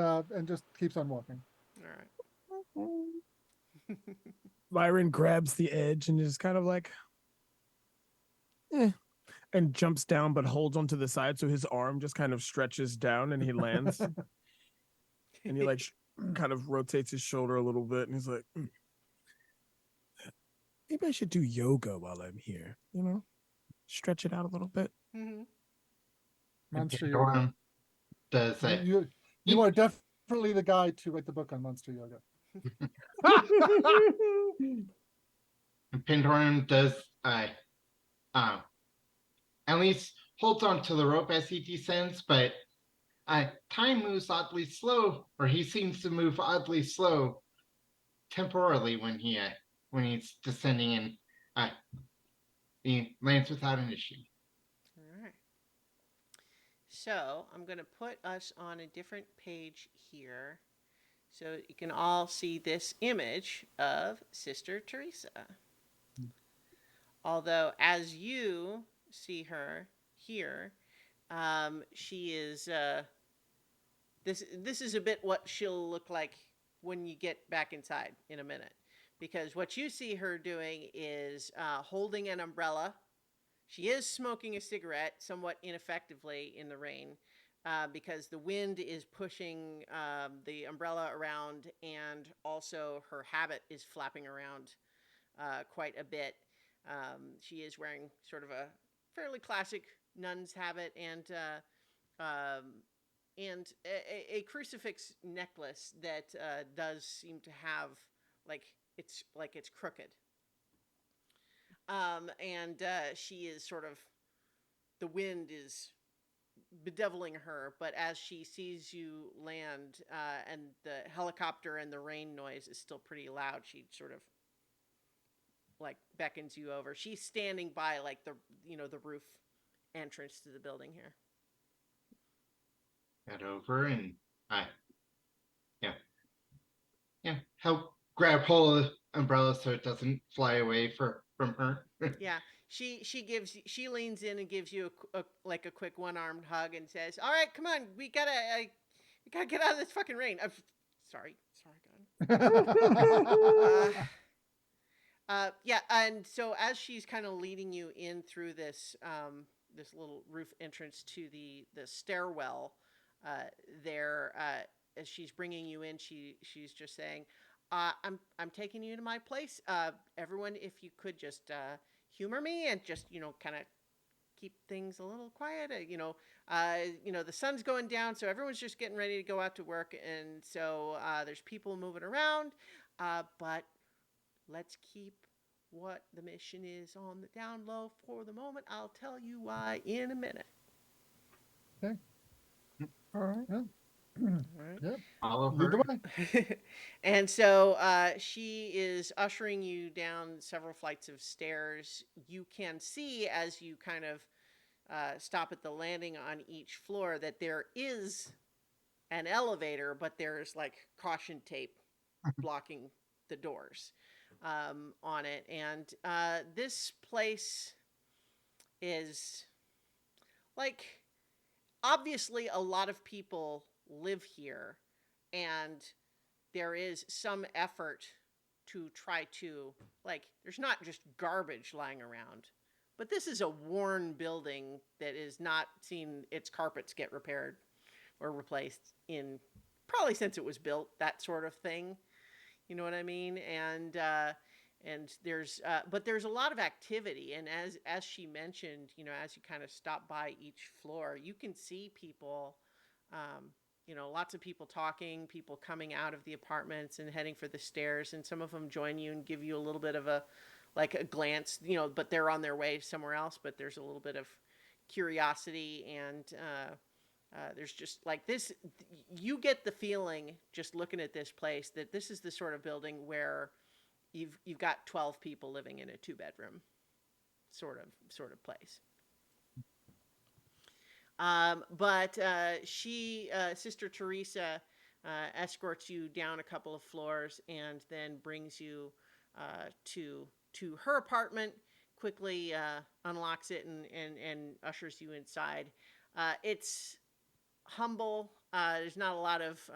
just keeps on walking. All right. Byron grabs the edge and is kind of like, and jumps down, but holds onto the side. So his arm just kind of stretches down and he lands. And he kind of rotates his shoulder a little bit. And he's like, maybe I should do yoga while I'm here, stretch it out a little bit. Mhm. Monster And yoga. Doran does You are definitely the guy to write the book on monster yoga. and Pindoran does at least holds on to the rope as he descends, but time moves oddly slow, or he seems to move oddly slow temporarily when he's descending, and he lands without an issue. All right. So I'm going to put us on a different page here so you can all see this image of Sister Teresa. Although, as you see her here, she is. This is a bit what she'll look like when you get back inside in a minute, because what you see her doing is holding an umbrella. She is smoking a cigarette somewhat ineffectively in the rain, because the wind is pushing the umbrella around, and also her habit is flapping around quite a bit. She is wearing sort of a fairly classic nun's habit, and a crucifix necklace that does seem to have it's crooked. And she is sort of, the wind is bedeviling her, but as she sees you land, and the helicopter and the rain noise is still pretty loud, she sort of like beckons you over. She's standing by like the roof entrance to the building here. Head over and I, yeah, yeah, help grab hold of the umbrella so it doesn't fly away from her. Yeah, she leans in and gives you like a quick one-armed hug and says, "All right, come on, we gotta get out of this fucking rain." Sorry, God. Yeah, and so as she's kind of leading you in through this this little roof entrance to the stairwell, there, as she's bringing you in, she's just saying, I'm taking you to my place. Everyone, if you could just humor me and just kind of keep things a little quiet. The sun's going down, so everyone's just getting ready to go out to work, and so there's people moving around, but let's keep what the mission is on the down low for the moment. I'll tell you why in a minute. Okay. All right. Yeah. All right. Yep. Follow Lead the her. way. And so she is ushering you down several flights of stairs. You can see as you kind of stop at the landing on each floor that there is an elevator, but there's like caution tape blocking the doors on it. And this place is like, obviously a lot of people live here, and there is some effort to try to, like, there's not just garbage lying around, but this is a worn building that is not seen its carpets get repaired or replaced in probably since it was built, that sort of thing. You know what I mean? And there's a lot of activity, and as she mentioned, as you kind of stop by each floor, you can see people, lots of people talking, people coming out of the apartments and heading for the stairs, and some of them join you and give you a little bit of a glance, but they're on their way somewhere else, but there's a little bit of curiosity, and there's just like this, you get the feeling just looking at this place that this is the sort of building where you've got 12 people living in a 2-bedroom sort of place. But Sister Teresa escorts you down a couple of floors and then brings you to her apartment, quickly unlocks it and ushers you inside. It's humble. There's not a lot of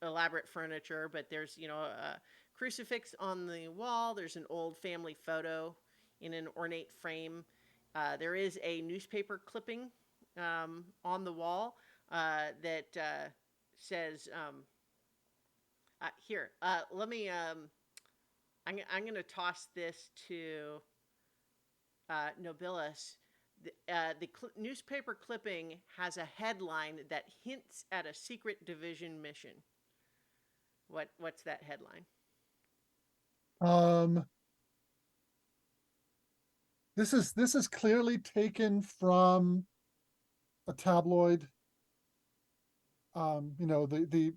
elaborate furniture, but there's a crucifix on the wall. There's an old family photo in an ornate frame. There is a newspaper clipping on the wall that says, "Here, let me. I'm going to toss this to Nobilis." The newspaper clipping has a headline that hints at a secret division mission. What's that headline? This is clearly taken from a tabloid. The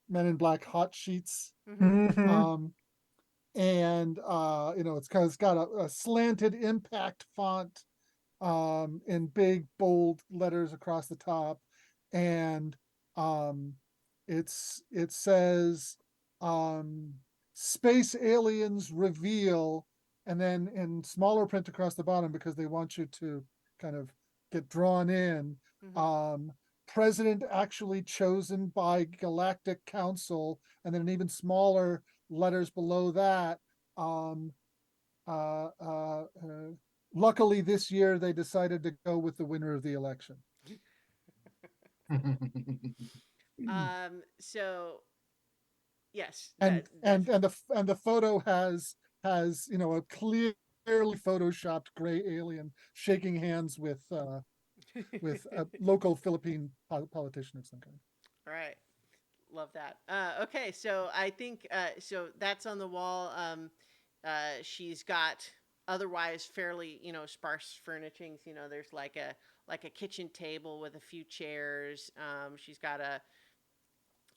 Men in Black hot sheets. Mm-hmm. And it's got a slanted impact font in big bold letters across the top, and it says space aliens reveal, and then in smaller print across the bottom, because they want you to kind of get drawn in, Mm-hmm. President actually chosen by Galactic Council, and then even smaller letters below that, luckily this year they decided to go with the winner of the election. So yes, And that's and the photo has a clearly photoshopped gray alien shaking hands with a local Philippine politician of some kind. all right. Love that. Okay, so I think so that's on the wall. She's got otherwise fairly sparse furnishings. There's like a kitchen table with a few chairs. She's got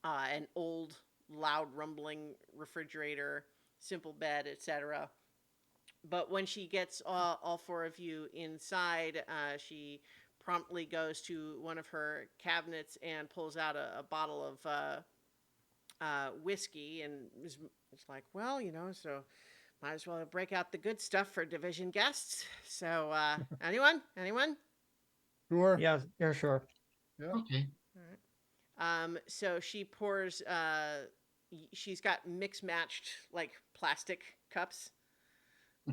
an old loud rumbling refrigerator, simple bed, etc. But when she gets all four of you inside, she promptly goes to one of her cabinets and pulls out a bottle of whiskey, and it's like, well, so might as well break out the good stuff for division guests. So, anyone? Sure. Yeah, yeah, sure. Yeah. Okay. All right. So she pours. She's got mix matched like plastic cups.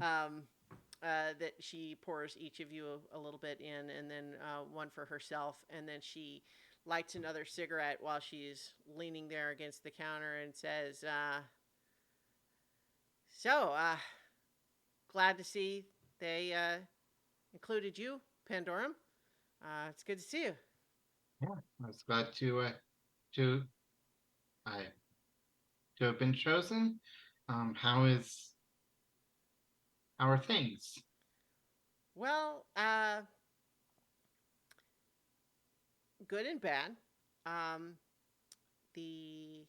Um, that she pours each of you a little bit in, and then one for herself, and then she lights another cigarette while she's leaning there against the counter and says, "So, glad to see they included you, Pandorum. It's good to see you." Yeah, I was glad to I to have been chosen. How are things? Well, good and bad. Um, the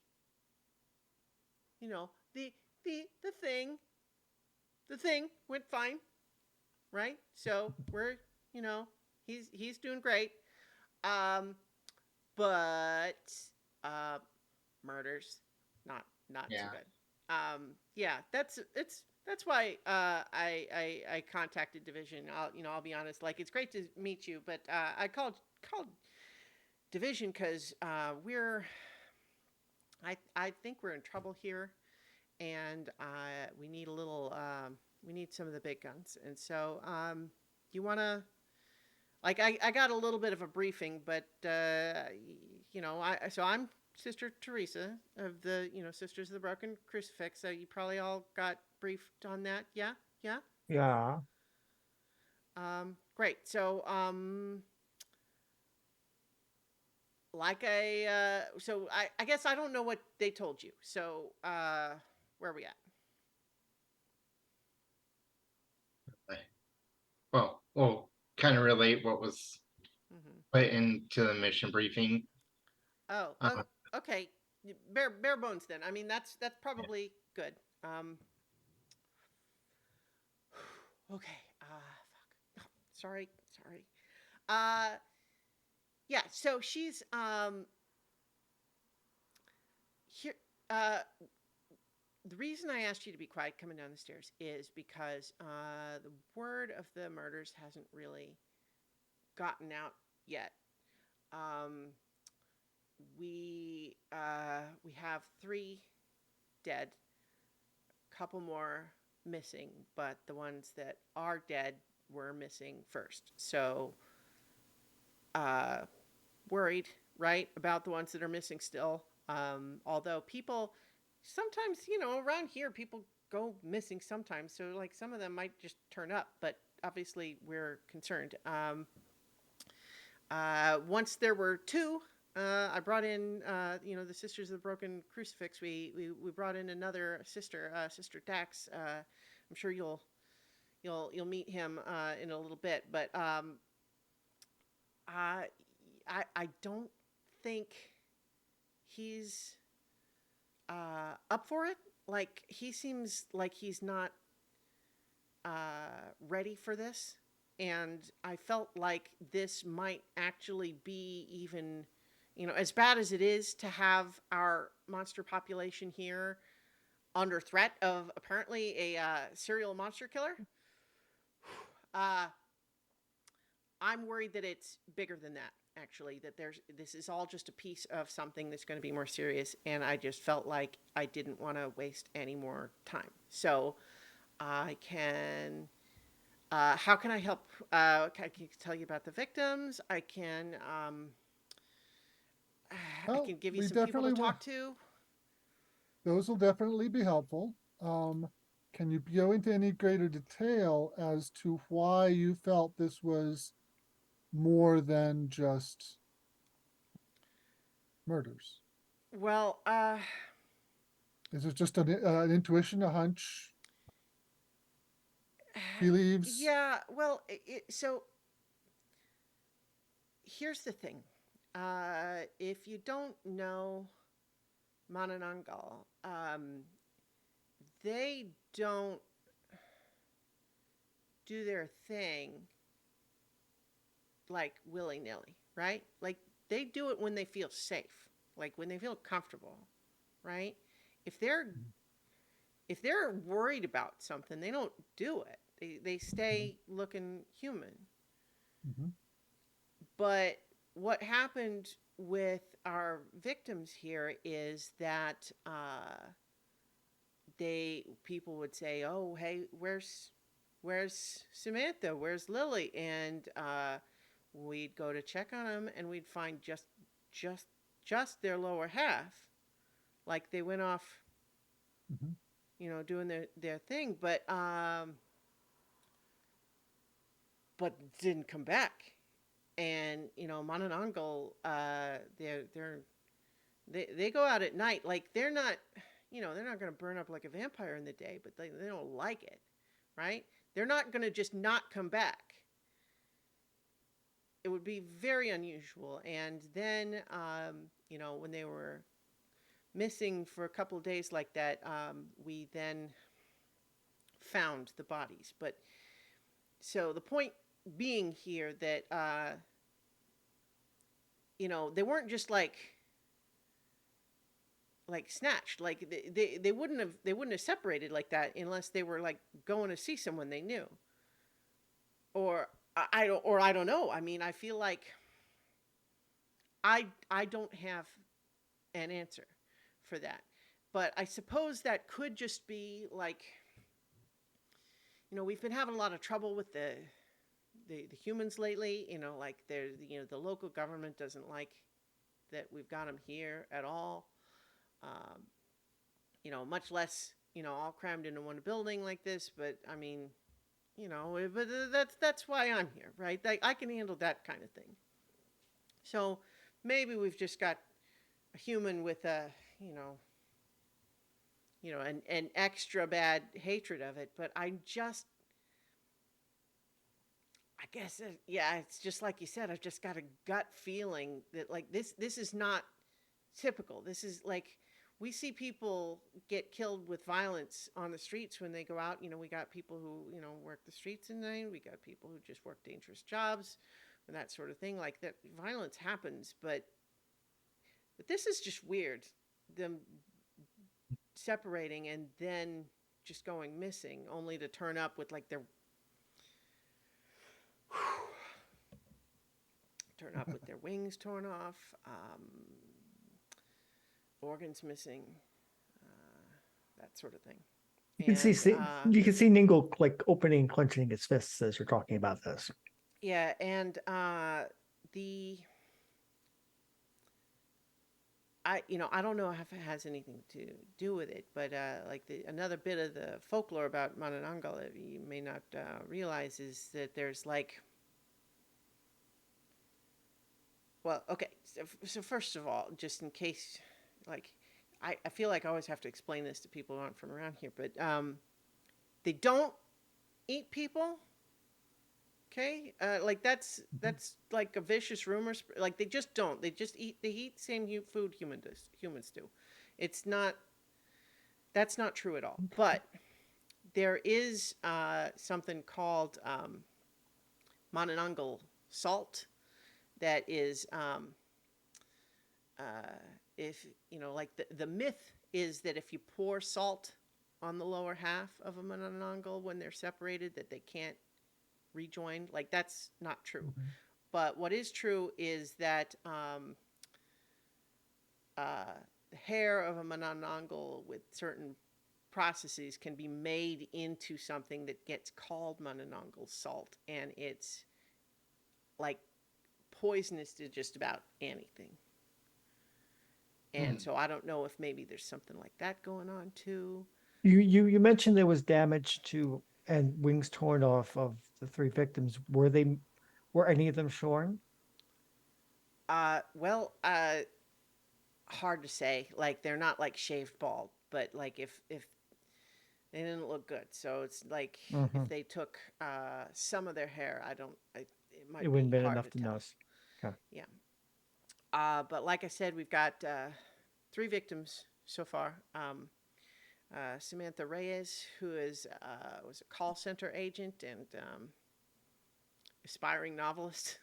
you know the thing the thing went fine, right? So we're you know he's doing great. Um, but uh, murders, not too Yeah. good. Yeah, that's why I contacted Division. I'll be honest. Like, it's great to meet you, but I called Division because I think we're in trouble here, and we need a little we need some of the big guns. And so you want to, like, I got a little bit of a briefing, but I'm Sister Teresa of the Sisters of the Broken Crucifix. So you probably all got briefed on that. Yeah, yeah. Yeah. Great. So I guess I don't know what they told you. So where are we at? Well, kind of relate what was Mm-hmm. put into the mission briefing. Oh, Uh, okay. Bare bones then. I mean, that's probably good. Um, okay. Fuck. Oh, sorry. Uh, yeah. So she's here. The reason I asked you to be quiet coming down the stairs is because the word of the murders hasn't really gotten out yet. Um, we have 3 dead, couple more missing, but the ones that are dead were missing first. So, uh, worried, right, about the ones that are missing still. Although people sometimes, around here, people go missing sometimes. So, like, some of them might just turn up, but obviously we're concerned. Once there were 2, I brought in, the Sisters of the Broken Crucifix. We brought in another sister, Sister Dax. I'm sure you'll meet him in a little bit, but I I don't think he's up for it. Like, he seems like he's not ready for this, and I felt like this might actually be even, as bad as it is to have our monster population here under threat of apparently a serial monster killer. Uh, I'm worried that it's bigger than that. Actually, that this is all just a piece of something that's going to be more serious, and I just felt like I didn't want to waste any more time. So I can. How can I help? I can tell you about the victims. I can I Well, can give you we some people to definitely talk to. those will definitely be helpful. Can you go into any greater detail as to why you felt this was more than just murders? Well, Is it just an intuition, a hunch, tea leaves? yeah, well, so here's the thing. If you don't know Manananggal, they don't do their thing like willy nilly, right? Like they do it when they feel safe, like when they feel comfortable, right? If they're if they're worried about something, they don't do it. They stay looking human. Mhm. But what happened with our victims here is that people would say, "Oh, hey, where's Samantha? Where's Lily?" And we'd go to check on them, and we'd find just just their lower half, like they went off, Mhm. doing their thing, but didn't come back. And Manananggal, they go out at night. Like they're not going to burn up like a vampire in the day, but they don't like it, right? They're not going to just not come back. It would be very unusual. And then, when they were missing for a couple of days like that, we then found the bodies. But so the point being here that, they weren't just like snatched. Like they wouldn't have separated like that unless they were like going to see someone they knew. Or I don't know. I mean, I feel like I don't have an answer for that. But I suppose that could just be like, we've been having a lot of trouble with the humans lately. Like there's, the local government doesn't like that we've got them here at all. Um, much less, all crammed into one building like this. But I mean, but that's why I'm here, right? I can handle that kind of thing. So maybe we've just got a human with an extra bad hatred of it. But I guess, yeah, it's just like you said. I've just got a gut feeling that like this is not typical. This is like we see people get killed with violence on the streets when they go out. We got people who work the streets at night. We got people who just work dangerous jobs and that sort of thing. Like that violence happens, but this is just weird. Them separating and then just going missing, only to turn up with like their wings torn off, organs missing, that sort of thing. You can see, you can see Ningle like opening and clenching his fists as you're talking about this. Yeah, and the I don't know if it has anything to do with it, but like another bit of the folklore about Manananggal that you may not realize is that there's like, well, okay, so first of all, just in case, like, I feel like I always have to explain this to people who aren't from around here, but they don't eat people. Okay, like that's like a vicious rumor. Like they just don't. They just eat. They eat the same food humans do. It's not. That's not true at all. But there is something called Manananggal salt that is, if like the myth is that if you pour salt on the lower half of a Manananggal when they're separated, that they can't rejoin. Like that's not true. Mhm. But what is true is that the hair of a Manananggal with certain processes can be made into something that gets called Manananggal salt, and it's like poisonous to just about anything. And so I don't know if maybe there's something like that going on too. You mentioned there was damage to and wings torn off of the 3 victims. Were any of them shorn? Well, hard to say. Like they're not like shaved bald, but like if they didn't look good, so it's like Mhm. if they took some of their hair, it It might wouldn't be been hard enough to to tell. know. Okay. Yeah. But like I said, we've got 3 victims so far. Samantha Reyes, who was a call center agent and aspiring novelist,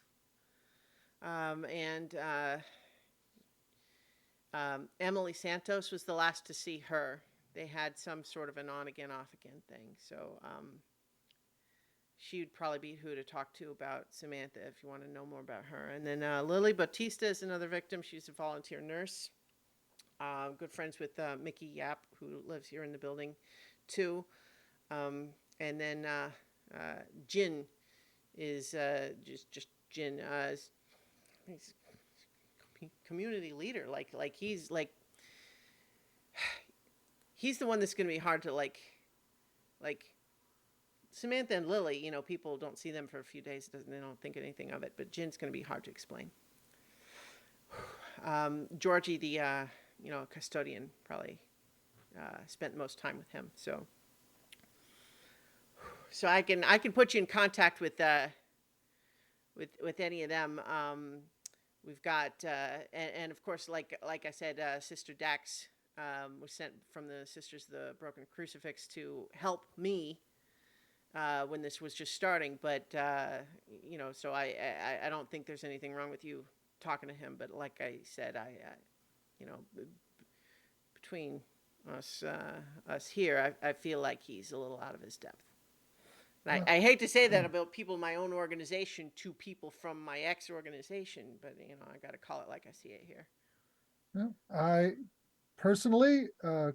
and Emily Santos was the last to see her. They had some sort of an on again, off again thing. So she would probably be who to talk to about Samantha if you want to know more about her. And then Lily Bautista is another victim. She's a volunteer nurse. Good friends with Mickey Yap, who lives here in the building, too. And then Jin is just Jin. He's community leader. Like he's the one that's going to be hard to like Samantha and Lily. You know, people don't see them for a few days. They don't think anything of it. But Jin's going to be hard to explain. Georgie, the custodian, probably spent most time with him. So I can put you in contact with any of them. We've got and of course, like I said, Sister Dax was sent from the Sisters of the Broken Crucifix to help me when this was just starting. But so I don't think there's anything wrong with you talking to him. But like I said, between us here, I feel like he's a little out of his depth. I hate to say that about people in my own organization to people from my ex organization, but I got to call it like I see it here. Yeah, I personally,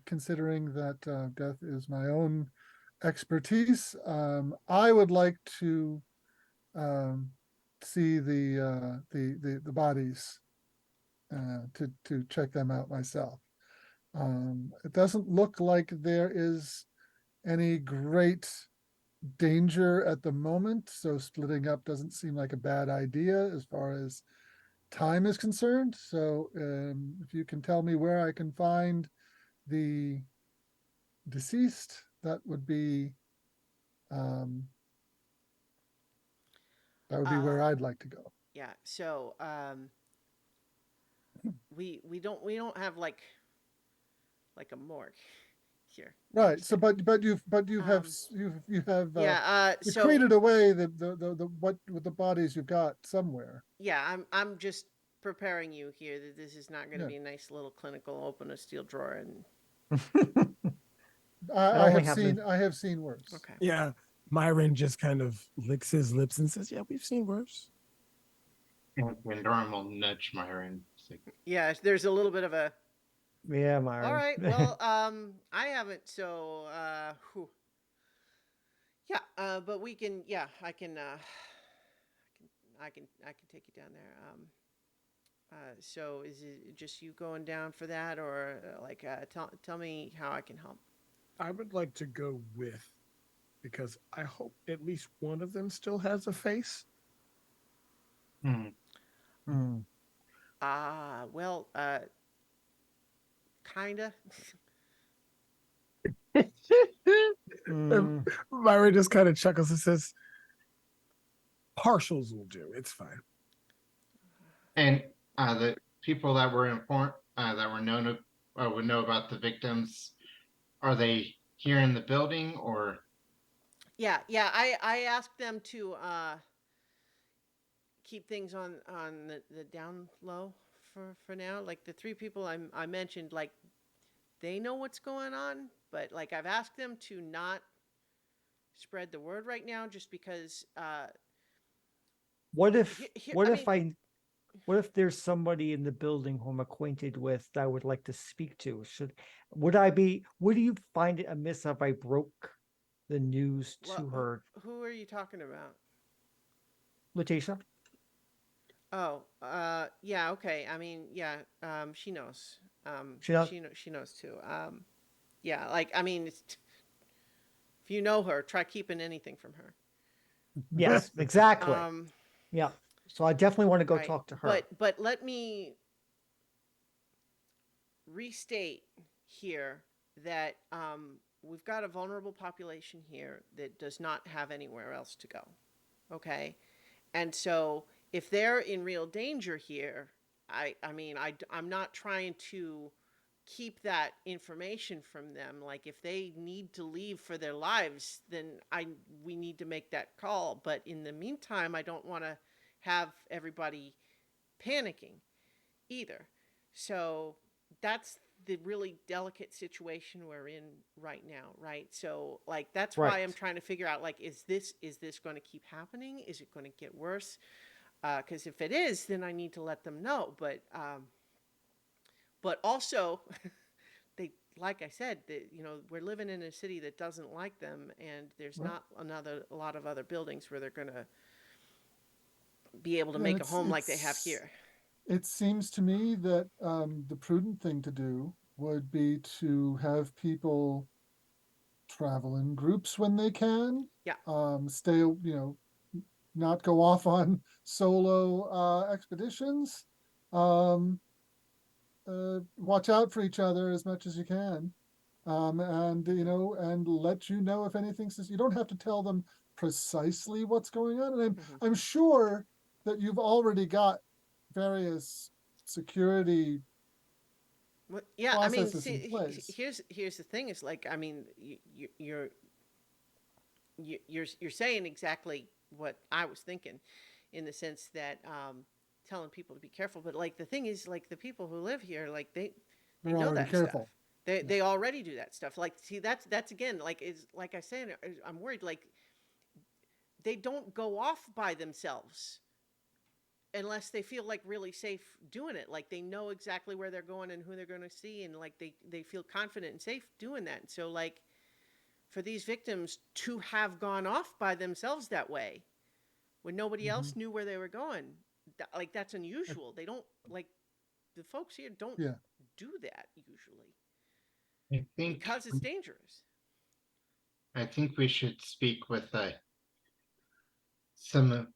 considering that death is my own expertise, I would like to um, see the bodies to check them out myself. It doesn't look like there is any great danger at the moment, so splitting up doesn't seem like a bad idea as far as time is concerned. So if you can tell me where I can find the deceased, that would be um, where I'd like to go. Yeah. So we don't have like a morgue here. Right. So, but you have Um, you have yeah. you So created away the what with the bodies you've got somewhere. yeah, I'm just preparing you here that this is not going to Yeah. be a nice little clinical open a steel drawer and I only have seen worse. okay. Yeah. Myron just kind of licks his lips and says, "Yeah, we've seen worse." And Durham will nudge Myron. Yeah, there's a little bit of a Yeah, all Myron. right. Well, I haven't. So, yeah. But we can. Yeah, I can take you down there. So is it just you going down for that, or tell me how I can help? I would like to go with, because I hope at least one of them still has a face. Mm. Well, kinda. Mm. Myron just kind of chuckles and says, "Partials will do. It's fine." And the people that were informed, that were known would know about the victims, are they here in the building or? Yeah, yeah. I asked them to keep things on the down low for now. Like the 3 people I mentioned, like they know what's going on, but like I've asked them to not spread the word right now, just because. What if Here, what I if mean, what if there's somebody in the building who I'm acquainted with that I would like to speak to? Would you find it amiss if I broke the news well, to her, who are you talking about? Letitia? Oh, yeah, okay. I mean, yeah, she knows. She knows. She knows too. Yeah, like I mean, if you know her, try keeping anything from her. Yes, exactly. Um, Yeah. So I definitely want to go right. talk to her. But let me restate here that we've got a vulnerable population here that does not have anywhere else to go. Okay, and so if they're in real danger here, I mean I'm not trying to keep that information from them. Like if they need to leave for their lives, then we need to make that call. But in the meantime, I don't want to have everybody panicking either. So that's the really delicate situation we're in right now, right? So like that's why I'm Right. trying to figure out like is this going to keep happening? Is it going to get worse? Because if it is, then I need to let them know. But also, they like I said, that we're living in a city that doesn't like them, and there's Well, not a lot of other buildings where they're going to be able to yeah, make a home like they have here. it seems to me that the prudent thing to do would be to have people travel in groups when they can. Yeah. Stay, not go off on solo expeditions. Um, Watch out for each other as much as you can. And and let you know if anything says you don't have to tell them precisely what's going on. And Mm-hmm. I'm sure that you've already got various security Well, yeah, I mean, processes in see, place. here's the thing: is like, I mean, you're saying exactly what I was thinking, in the sense that telling people to be careful. But like the thing is, like the people who live here, like they They're know already that stuff. careful. They already do that stuff. Like, see, that's again, like is like I said, I'm worried. Like they don't go off by themselves unless they feel like really safe doing it. Like they know exactly where they're going and who they're going to see, and like they feel confident and safe doing that. And so like for these victims to have gone off by themselves that way when nobody else knew where they were going, like that's unusual. They don't like the folks here don't Yeah. do that usually I think because it's dangerous. we should speak with some of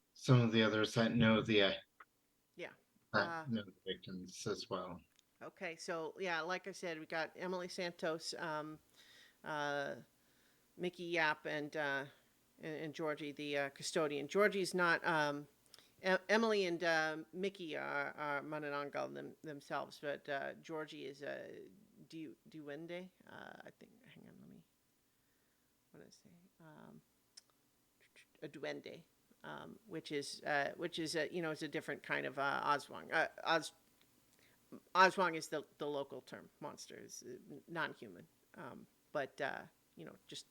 the others that know Yeah. know the victims as well. Okay, so yeah, like I said, we got Emily Santos, uh, Mickey Yap, and Georgie, the custodian. Georgie's not. Emily and Mickey are Manananggal themselves, but Georgie is a duende. I think. Hang on, let me. What did I say? A duende, which is is a different kind of Oswang. Oswang is the local term. Monster is non-human, but just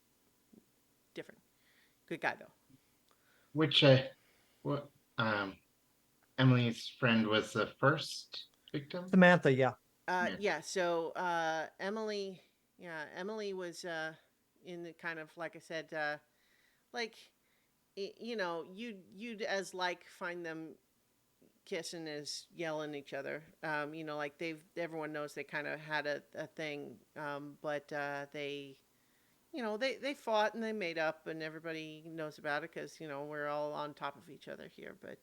different. Good guy though. Which what Emily's friend was the first victim. Samantha, yeah. Yeah. So Emily was in the kind of like I said, like you'd as like find them kissing as yelling at each other. Like everyone knows they kind of had a thing, but they they fought and they made up, and everybody knows about it because we're all on top of each other here. But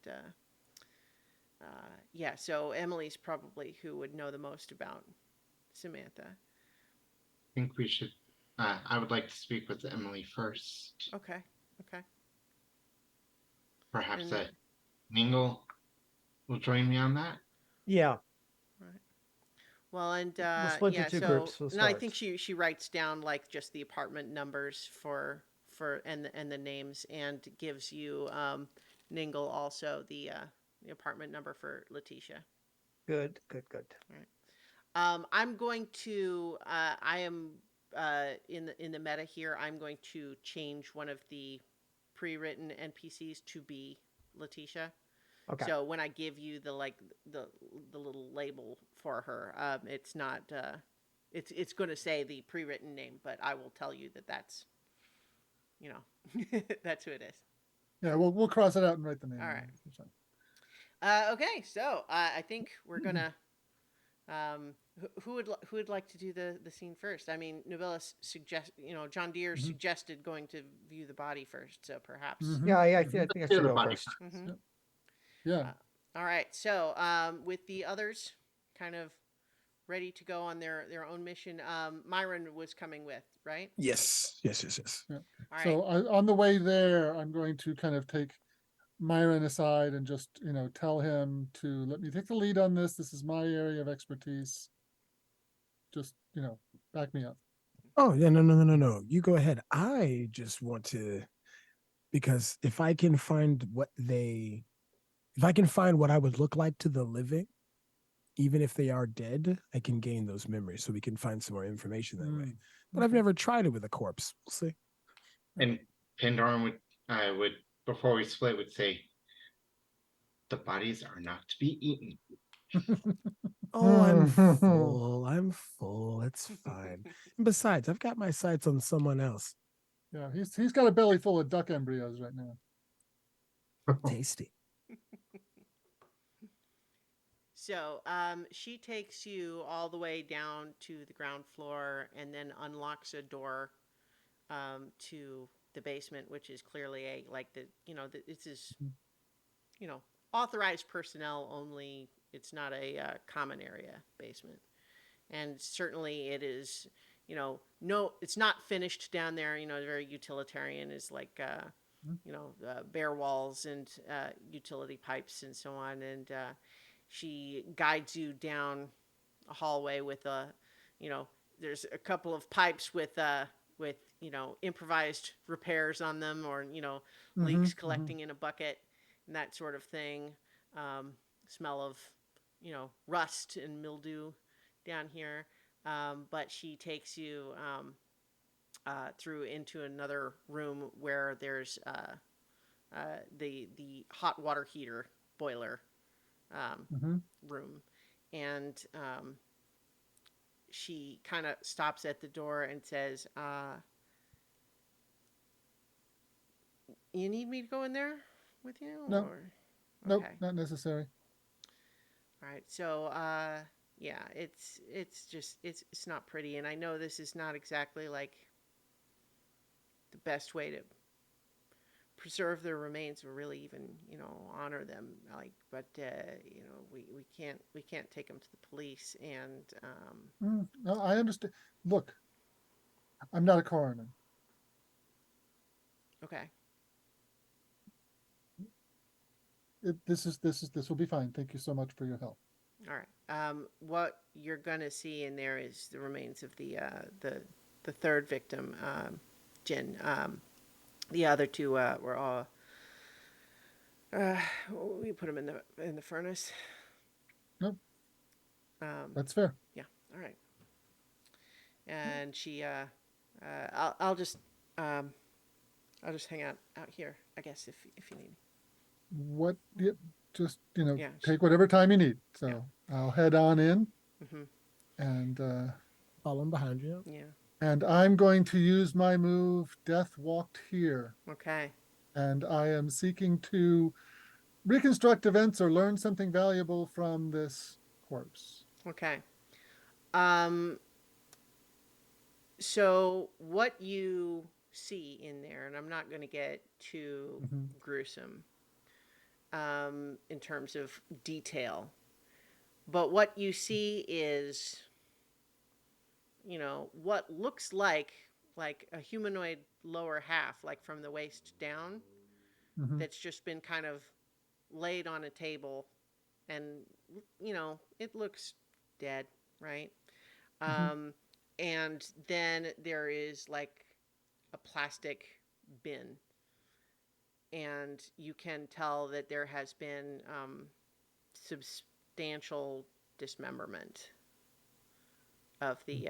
yeah, so Emily's probably who would know the most about Samantha. I think we should. I would like to speak with Emily first. Okay. Okay. Perhaps And Ningle will join me on that. Yeah. right. Well, and We'll split into yeah, two so groups. We'll and I start. think she writes down like just the apartment numbers for and the names, and gives you Ningle also the apartment number for Letitia. Good, good, good. All right. I'm going to I am in the meta here. I'm going to change one of the pre-written NPCs to be Letitia. Okay. So when I give you the the little label for her, it's not it's going to say the pre-written name, but I will tell you that that's that's who it is. Yeah, we'll cross it out and write the name. All right. Okay, so I think we're gonna who would like to do the scene first? I mean, Nobilis John Deere Mhm. suggested going to view the body first, so perhaps. Mhm. Yeah, I Mhm. think I Yeah, should the go body first. Mhm. Yeah. All right. So, with the others kind of ready to go on their own mission, Myron was coming with, right? Yes, yes, yes, yes. Yeah. All right. So on the way there, I'm going to kind of take Myron aside and just, tell him to let me take the lead on this. This is my area of expertise. Just, back me up. Oh yeah, no, no, no, no, no. You go ahead. I just want to, because if I can find if I can find what I would look like to the living, even if they are dead, I can gain those memories, so we can find some more information that way. But I've Okay. never tried it with a corpse. We'll see. And Pandoran would before we split would say, the bodies are not to be eaten. Oh, I'm full. I'm full. It's fine. And besides, I've got my sights on someone else. Yeah, he's got a belly full of duck embryos right now. Tasty. So, she takes you all the way down to the ground floor and then unlocks a door to the basement, which is clearly this is, authorized personnel only. It's not a common area basement. And certainly it is, no, it's not finished down there. Very utilitarian, is like, bare walls and utility pipes and so on. And she guides you down a hallway with there's a couple of pipes with improvised repairs on them, or leaks collecting in a bucket and that sort of thing. Smell of rust and mildew down here. But she takes you through into another room where there's the hot water heater boiler room, and she kind of stops at the door and says, "You need me to go in there with you?" No. Or... Nope, Okay. not necessary. All right. So, yeah, it's just it's not pretty, and I know this is not exactly like the best way to preserve their remains, or really even honor them. But we can't take them to the police, and No, I understand. Look, I'm not a coroner. okay. This will be fine. Thank you so much for your help. All right. What you're gonna see in there is the remains of the third victim, Jin. The other two were all. We put them in the furnace. Nope, Um, that's fair. yeah. All right. And she, I'll just hang out here, I guess, if you need. What? Just Yeah, take whatever time you need. So Yeah. I'll head on in, Mm-hmm. and Following behind you. Yeah. I'm going to use my move, Death Walked Here, Okay. and I am seeking to reconstruct events or learn something valuable from this corpse. Okay. Um. So what you see in there, and I'm not going to get too gruesome in terms of detail, but what you see is, what looks like a humanoid lower half, like from the waist down, that's just been kind of laid on a table, and it looks dead, right? And then there is like a plastic bin, and you can tell that there has been substantial dismemberment of the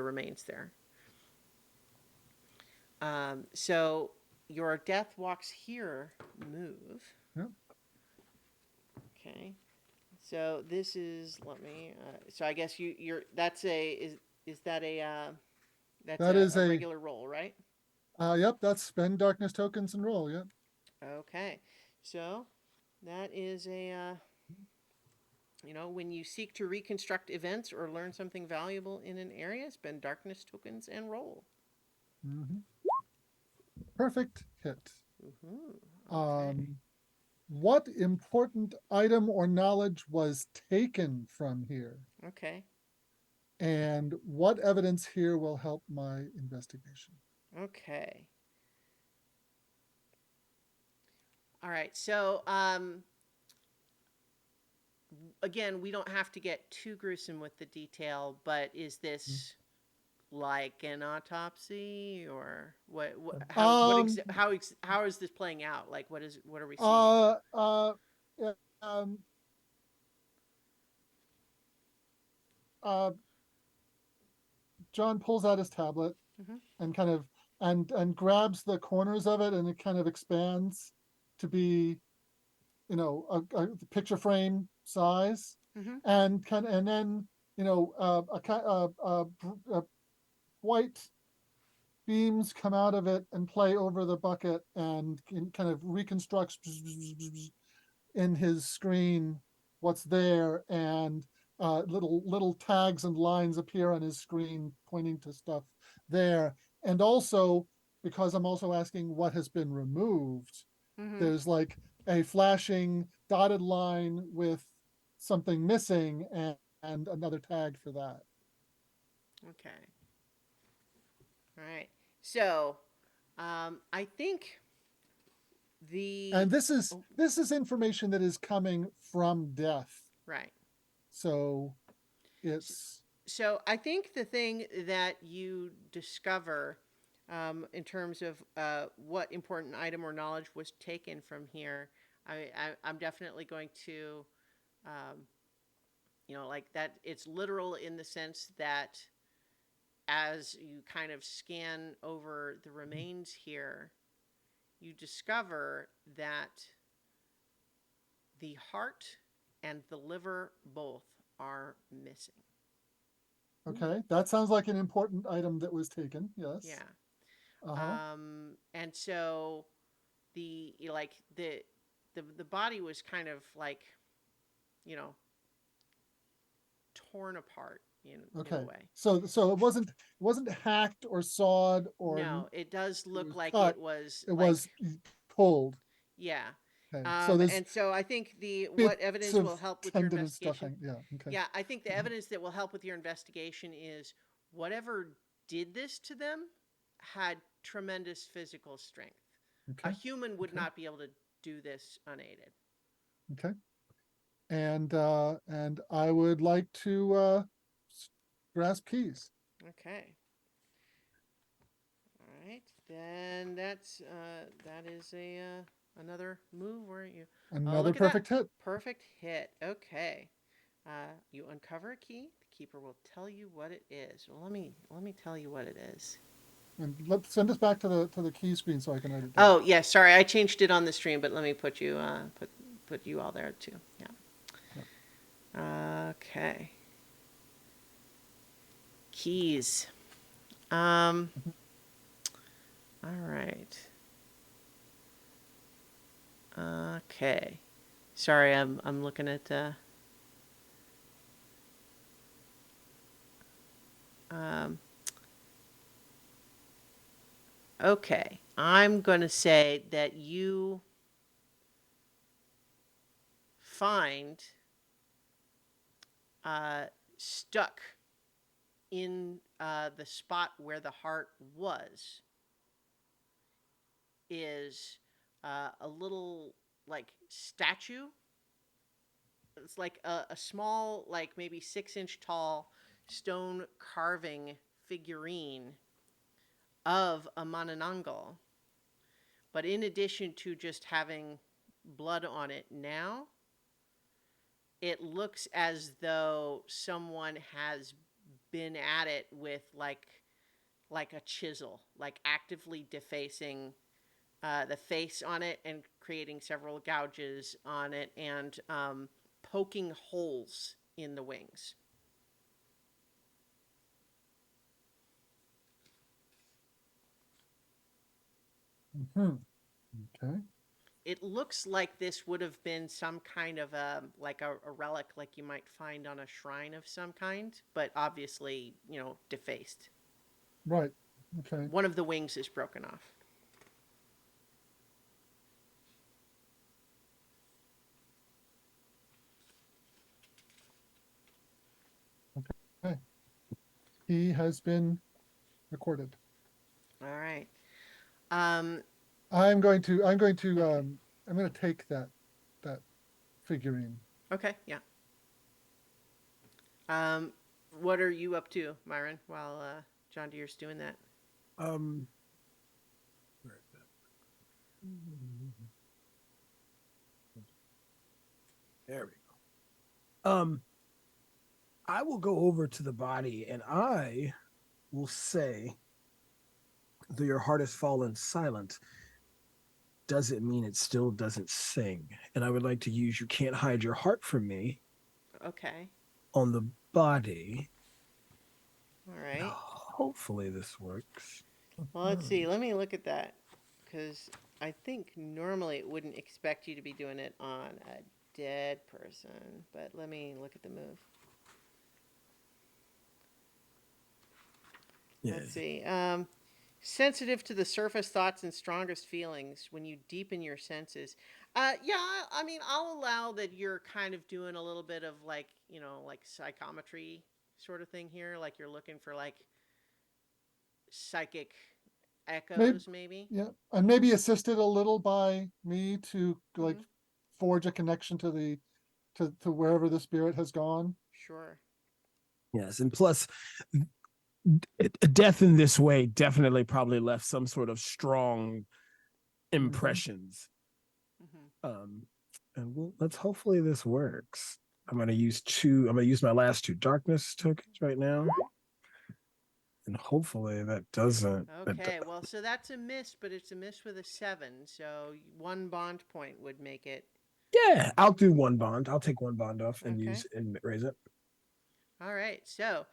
remains there. So your Death Walks Here move. Yep. Okay. So this is, let me. So I guess you're. That's a is that a That is a regular roll, right? Yep, that's spend darkness tokens and roll. Yep. Okay. So that is a You know, when you seek to reconstruct events or learn something valuable in an area, spend darkness tokens and roll. Mhm. Perfect hit. Okay. What important item or knowledge was taken from here? Okay. And what evidence here will help my investigation? Okay. All right. So, again, we don't have to get too gruesome with the detail, but is this like an autopsy or how is this playing out? Like, what are we seeing? Yeah, uh, John pulls out his tablet Mhm. and kind of and grabs the corners of it, and it kind of expands to be, a picture frame size, Mhm. and then, white beams come out of it and play over the bucket and kind of reconstructs in his screen what's there, and little tags and lines appear on his screen pointing to stuff there. And also, because I'm also asking what has been removed, Mhm. there's like a flashing dotted line with something missing, and another tag for that. Okay. All right. So, I think And the this is information that is coming from death. right. So it's So I think the thing that you discover in terms of what important item or knowledge was taken from here, I'm definitely going to, um, like that. It's literal in the sense that as you kind of scan over the remains here, you discover that the heart and the liver both are missing. okay. That sounds like an important item that was taken. Yes. Yeah. Uh-huh. And so the body was kind of like, you know, torn apart in a Okay. way. So it wasn't hacked or sawed, or No, it does it look was like cut. it was It like, was pulled. yeah. Okay. So there's And so I think the what bits evidence will of help with your tendon and stuff. investigation. Yeah. Okay. Yeah, I think the evidence that will help with your investigation is whatever did this to them had tremendous physical strength. A Okay. human would Okay. not be able to do this unaided. Okay. And I would like to grasp keys. Okay. All right. Then that is a another move where you oh, Another look at that. perfect hit. Perfect hit. Okay. You uncover a key. The keeper will tell you what it is. Well, let me tell you what it is. And let's send us back to the key screen so I can write it down. Oh, yeah, sorry. I changed it on the stream, but let me put you put you all there too. Yeah. Okay. Keys. All right. Okay. Sorry, I'm looking at okay. I'm going to say that you find stuck in the spot where the heart was is a little like statue. It's like a small, like maybe 6-inch tall stone carving figurine of a Manananggal. But in addition to just having blood on it now, it looks as though someone has been at it with like a chisel, like actively defacing the face on it and creating several gouges on it and poking holes in the wings. Mm-hmm. Okay. it looks like this would have been some kind of a relic like you might find on a shrine of some kind, but obviously, defaced. Right. Okay. One of the wings is broken off. Okay. He has been recorded. All right. Um, I'm going to take that figurine. okay, yeah. What are you up to, Myron, while John Deere's doing that? Where is that? There we go. I will go over to the body and I will say, though your heart has fallen silent, doesn't mean it still doesn't sing. And I would like to use You Can't Hide Your Heart from Me Okay. on the body. All right. Hopefully this works. Well, let's see. Let me look at that, because I think normally it wouldn't expect you to be doing it on a dead person, but let me look at the move. Yeah. Let's see. Sensitive to the surface thoughts and strongest feelings when you deepen your senses. Yeah, I mean, I'll allow that you're kind of doing a little bit of like psychometry sort of thing here. Like you're looking for like psychic echoes, maybe. Yeah, and maybe assisted a little by me to like Mhm. forge a connection to the to wherever the spirit has gone. Sure. Yes, and plus, death in this way definitely probably left some sort of strong impressions. Mm-hmm. And let's hopefully this works. I'm gonna use my last 2 darkness tokens right now. And hopefully that doesn't. Okay, well, so that's a miss, but it's a miss with a 7, so 1 bond point would make it. Yeah, I'll do 1 bond. I'll take 1 bond off and Okay. use and raise it. All right, so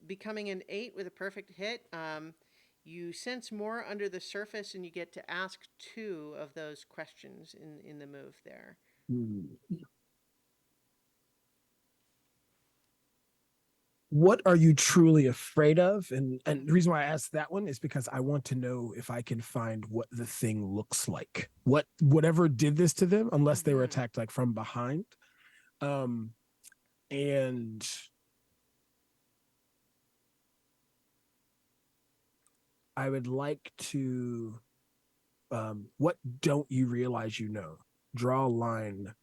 becoming an 8 with a perfect hit, you sense more under the surface, and you get to ask 2 of those questions in the move there. What are you truly afraid of? And the reason why I asked that one is because I want to know if I can find what the thing looks like. Whatever did this to them, unless they were attacked like from behind. And I would like to what don't you realize you know? Draw a line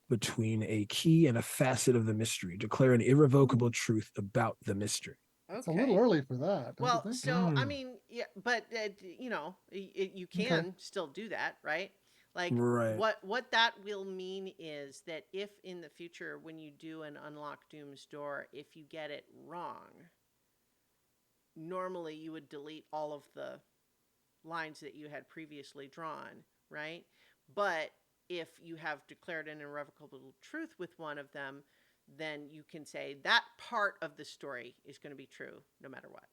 between a key and a facet of the mystery. Declare an irrevocable truth about the mystery. Okay. It's a little early for that. Well, so I mean, yeah, but you can still do that, right? Like, right. What that will mean is that if in the future, when you do an unlock Doom's door, if you get it wrong, normally you would delete all of the lines that you had previously drawn, right? But if you have declared an irrevocable truth with one of them, then you can say that part of the story is going to be true no matter what.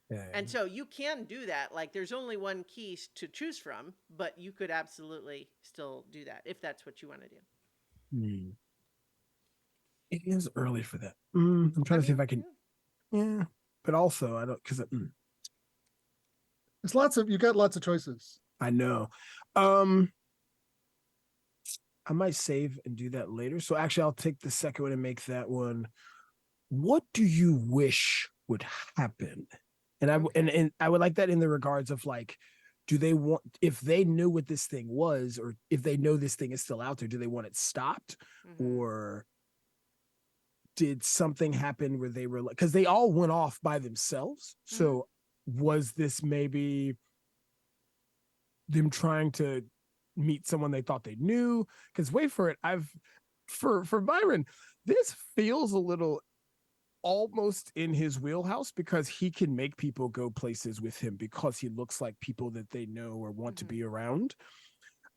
Yeah. And so you can do that. Like there's only 1 key to choose from, but you could absolutely still do that if that's what you want to do. It is early for that. I'm trying to see if I can. Yeah, but also I don't because You got lots of choices. I know. I might save and do that later. So actually, I'll take the second one and make that one. What do you wish would happen? And and I would like that in the regards of like, do they want, if they knew what this thing was, or if they know this thing is still out there, do they want it stopped, or did something happen where they were like, because they all went off by themselves. So was this maybe them trying to meet someone they thought they knew? Because wait for it, for Byron, this feels a little almost in his wheelhouse because he can make people go places with him because he looks like people that they know or want to be around.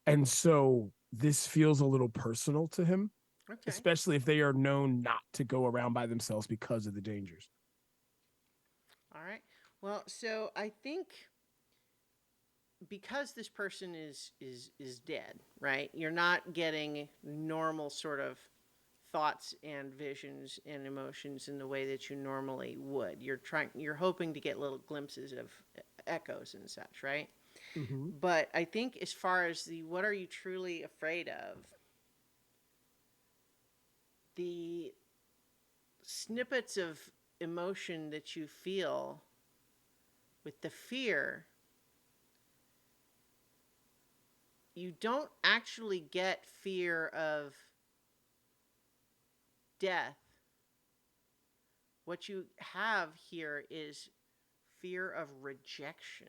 And so this feels a little personal to him, especially if they are known not to go around by themselves because of the dangers. All right. Well, so I think because this person is dead, right? You're not getting normal sort of thoughts and visions and emotions in the way that you normally would. You're hoping to get little glimpses of echoes and such, right? Mm-hmm. But I think as far as the what are you truly afraid of, the snippets of emotion that you feel with the fear, you don't actually get fear of death. What you have here is fear of rejection.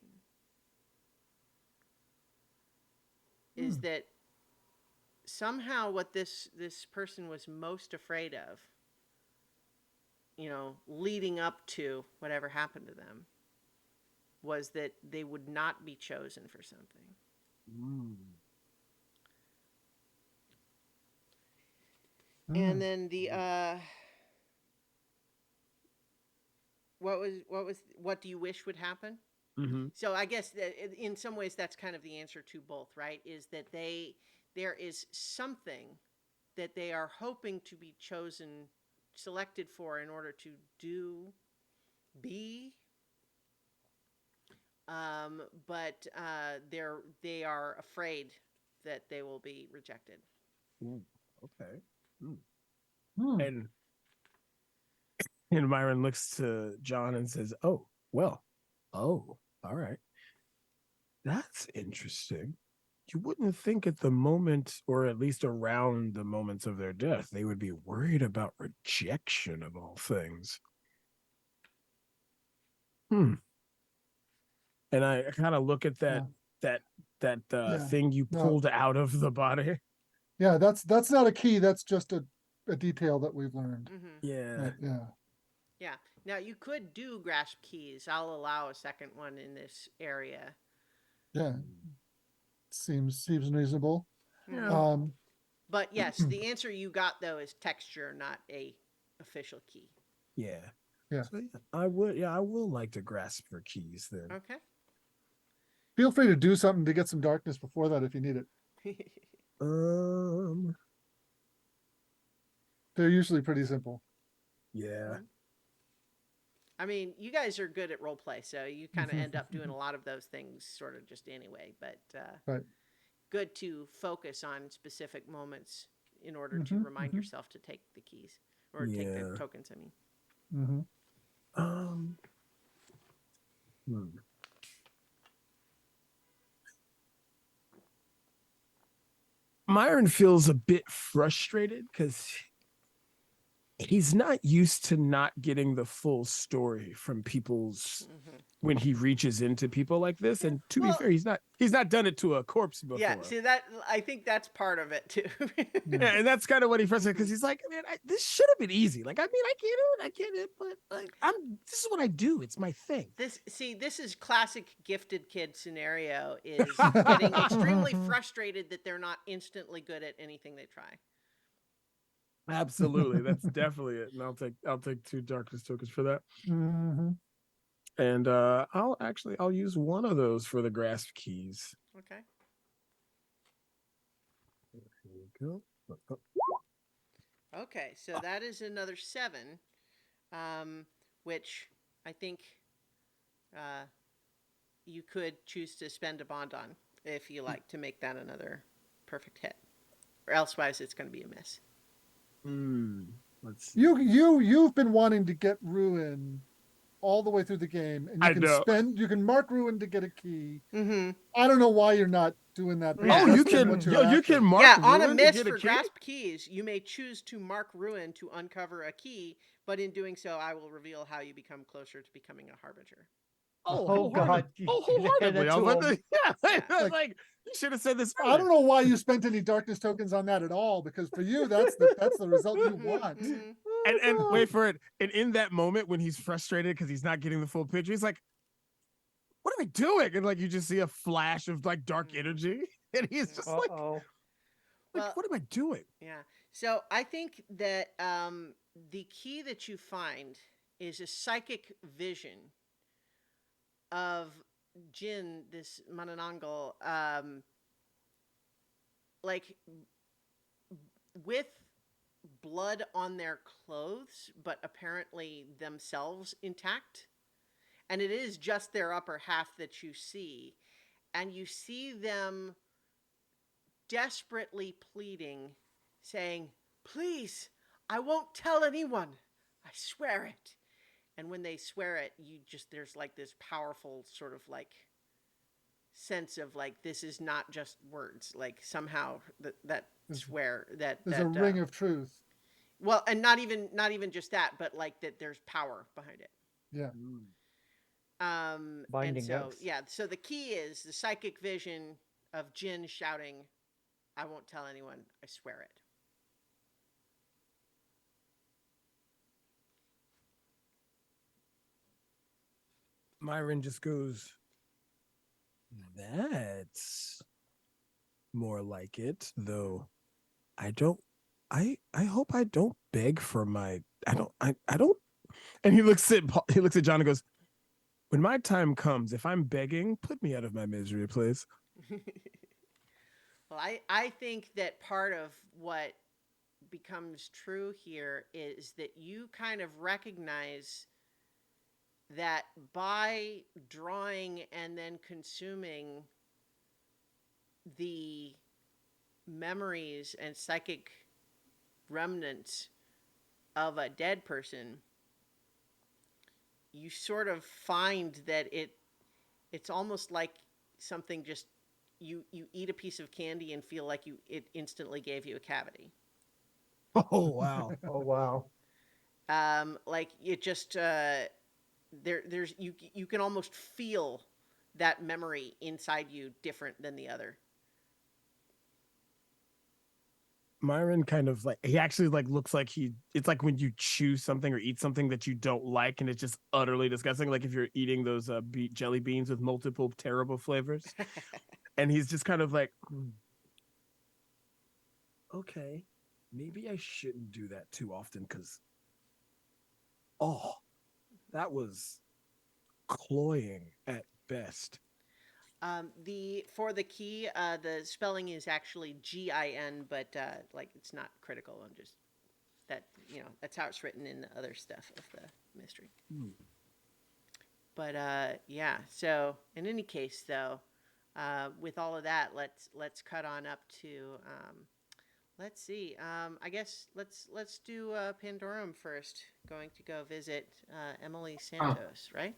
Is that somehow what this person was most afraid of, leading up to whatever happened to them, was that they would not be chosen for something. And then the what do you wish would happen? Mm-hmm. So I guess that in some ways that's kind of the answer to both, right? Is that there is something that they are hoping to be selected for in order to be, but they are afraid that they will be rejected. Ooh, okay. And Myron looks to John and says, "Oh, well. Oh, all right. That's interesting. You wouldn't think at the moment, or at least around the moments of their death, they would be worried about rejection of all things." And I kind of look at that thing you pulled out of the body. Yeah, that's not a key. That's just a detail that we've learned. Yeah. Yeah. Now you could do grasp keys. I'll allow a second one in this area. Yeah. Seems reasonable. Yeah. But yes, the answer you got though is texture, not a official key. Yeah. Yeah. So, I will like to grasp for keys then. Okay. Feel free to do something to get some darkness before that if you need it. They're usually pretty simple. Yeah. I mean, you guys are good at role play, so you kind of end up doing a lot of those things sort of just anyway, but Right. good to focus on specific moments in order to remind yourself to take the keys or take the tokens, I mean. Myron feels a bit frustrated because he's not used to not getting the full story from people's when he reaches into people like this. And to be fair, he's not done it to a corpse before. Yeah, see that I think that's part of it too. Yeah, and that's kind of what he frustrated because he's like, man, this should have been easy. Like, I mean, I get it, but like, this is what I do. It's my thing. This is classic gifted kid scenario, is getting extremely frustrated that they're not instantly good at anything they try. Absolutely, that's definitely it. And I'll take 2 darkness tokens for that. And I'll use one of those for the grasp keys. Okay. Here we go. Okay, so that is another 7, which I think you could choose to spend a bond on if you like to make that another perfect hit, or elsewise it's going to be a miss. Let's see. You've been wanting to get Ruin all the way through the game, and you can mark Ruin to get a key. I don't know why you're not doing that. Oh, you can mark. Yeah, on a Ruin miss to get for a key? grasp keys, you may choose to mark Ruin to uncover a key, but in doing so, I will reveal how you become closer to becoming a harbinger. Oh God! Wholeheartedly. I was like, Yeah. like you should have said this. I don't know why you spent any darkness tokens on that at all, because for you, that's the result you want. And wait for it. And in that moment when he's frustrated because he's not getting the full picture, he's like, "What am I doing?" And like you just see a flash of like dark energy, and he's just like, Well, "What am I doing?" Yeah. So I think that the key that you find is a psychic vision of Jin, this Manananggal, like with blood on their clothes, but apparently themselves intact. And it is just their upper half that you see. And you see them desperately pleading, saying, "Please, I won't tell anyone. I swear it." And when they swear it, there's like this powerful sort of like sense of like, this is not just words. Like somehow that swear There's a ring of truth. well, and not even just that, but like that there's power behind it. Yeah. And Binding so oath. yeah, so the key is the psychic vision of Jin shouting, "I won't tell anyone, I swear it." Myron just goes, "That's more like it, though. I hope I don't beg for my I don't." And he looks at John and goes, "When my time comes, if I'm begging, put me out of my misery, please." Well, I think that part of what becomes true here is that you kind of recognize that by drawing and then consuming the memories and psychic remnants of a dead person, you sort of find that it's almost like something just you eat a piece of candy and feel like it instantly gave you a cavity. Oh wow. Oh, wow. Like it just there's you can almost feel that memory inside you different than the other. Myron kind of like he actually like looks like it's like when you chew something or eat something that you don't like and it's just utterly disgusting, like if you're eating those jelly beans with multiple terrible flavors. And he's just kind of like, okay, maybe I shouldn't do that too often because oh, that was cloying at best. The for the key, the spelling is actually GIN, but like it's not critical. I'm just that that's how it's written in the other stuff of the mystery. But yeah. So in any case, though, with all of that, let's cut on up to let's see. I guess let's do Pandorum first. Going to go visit Emily Santos, right?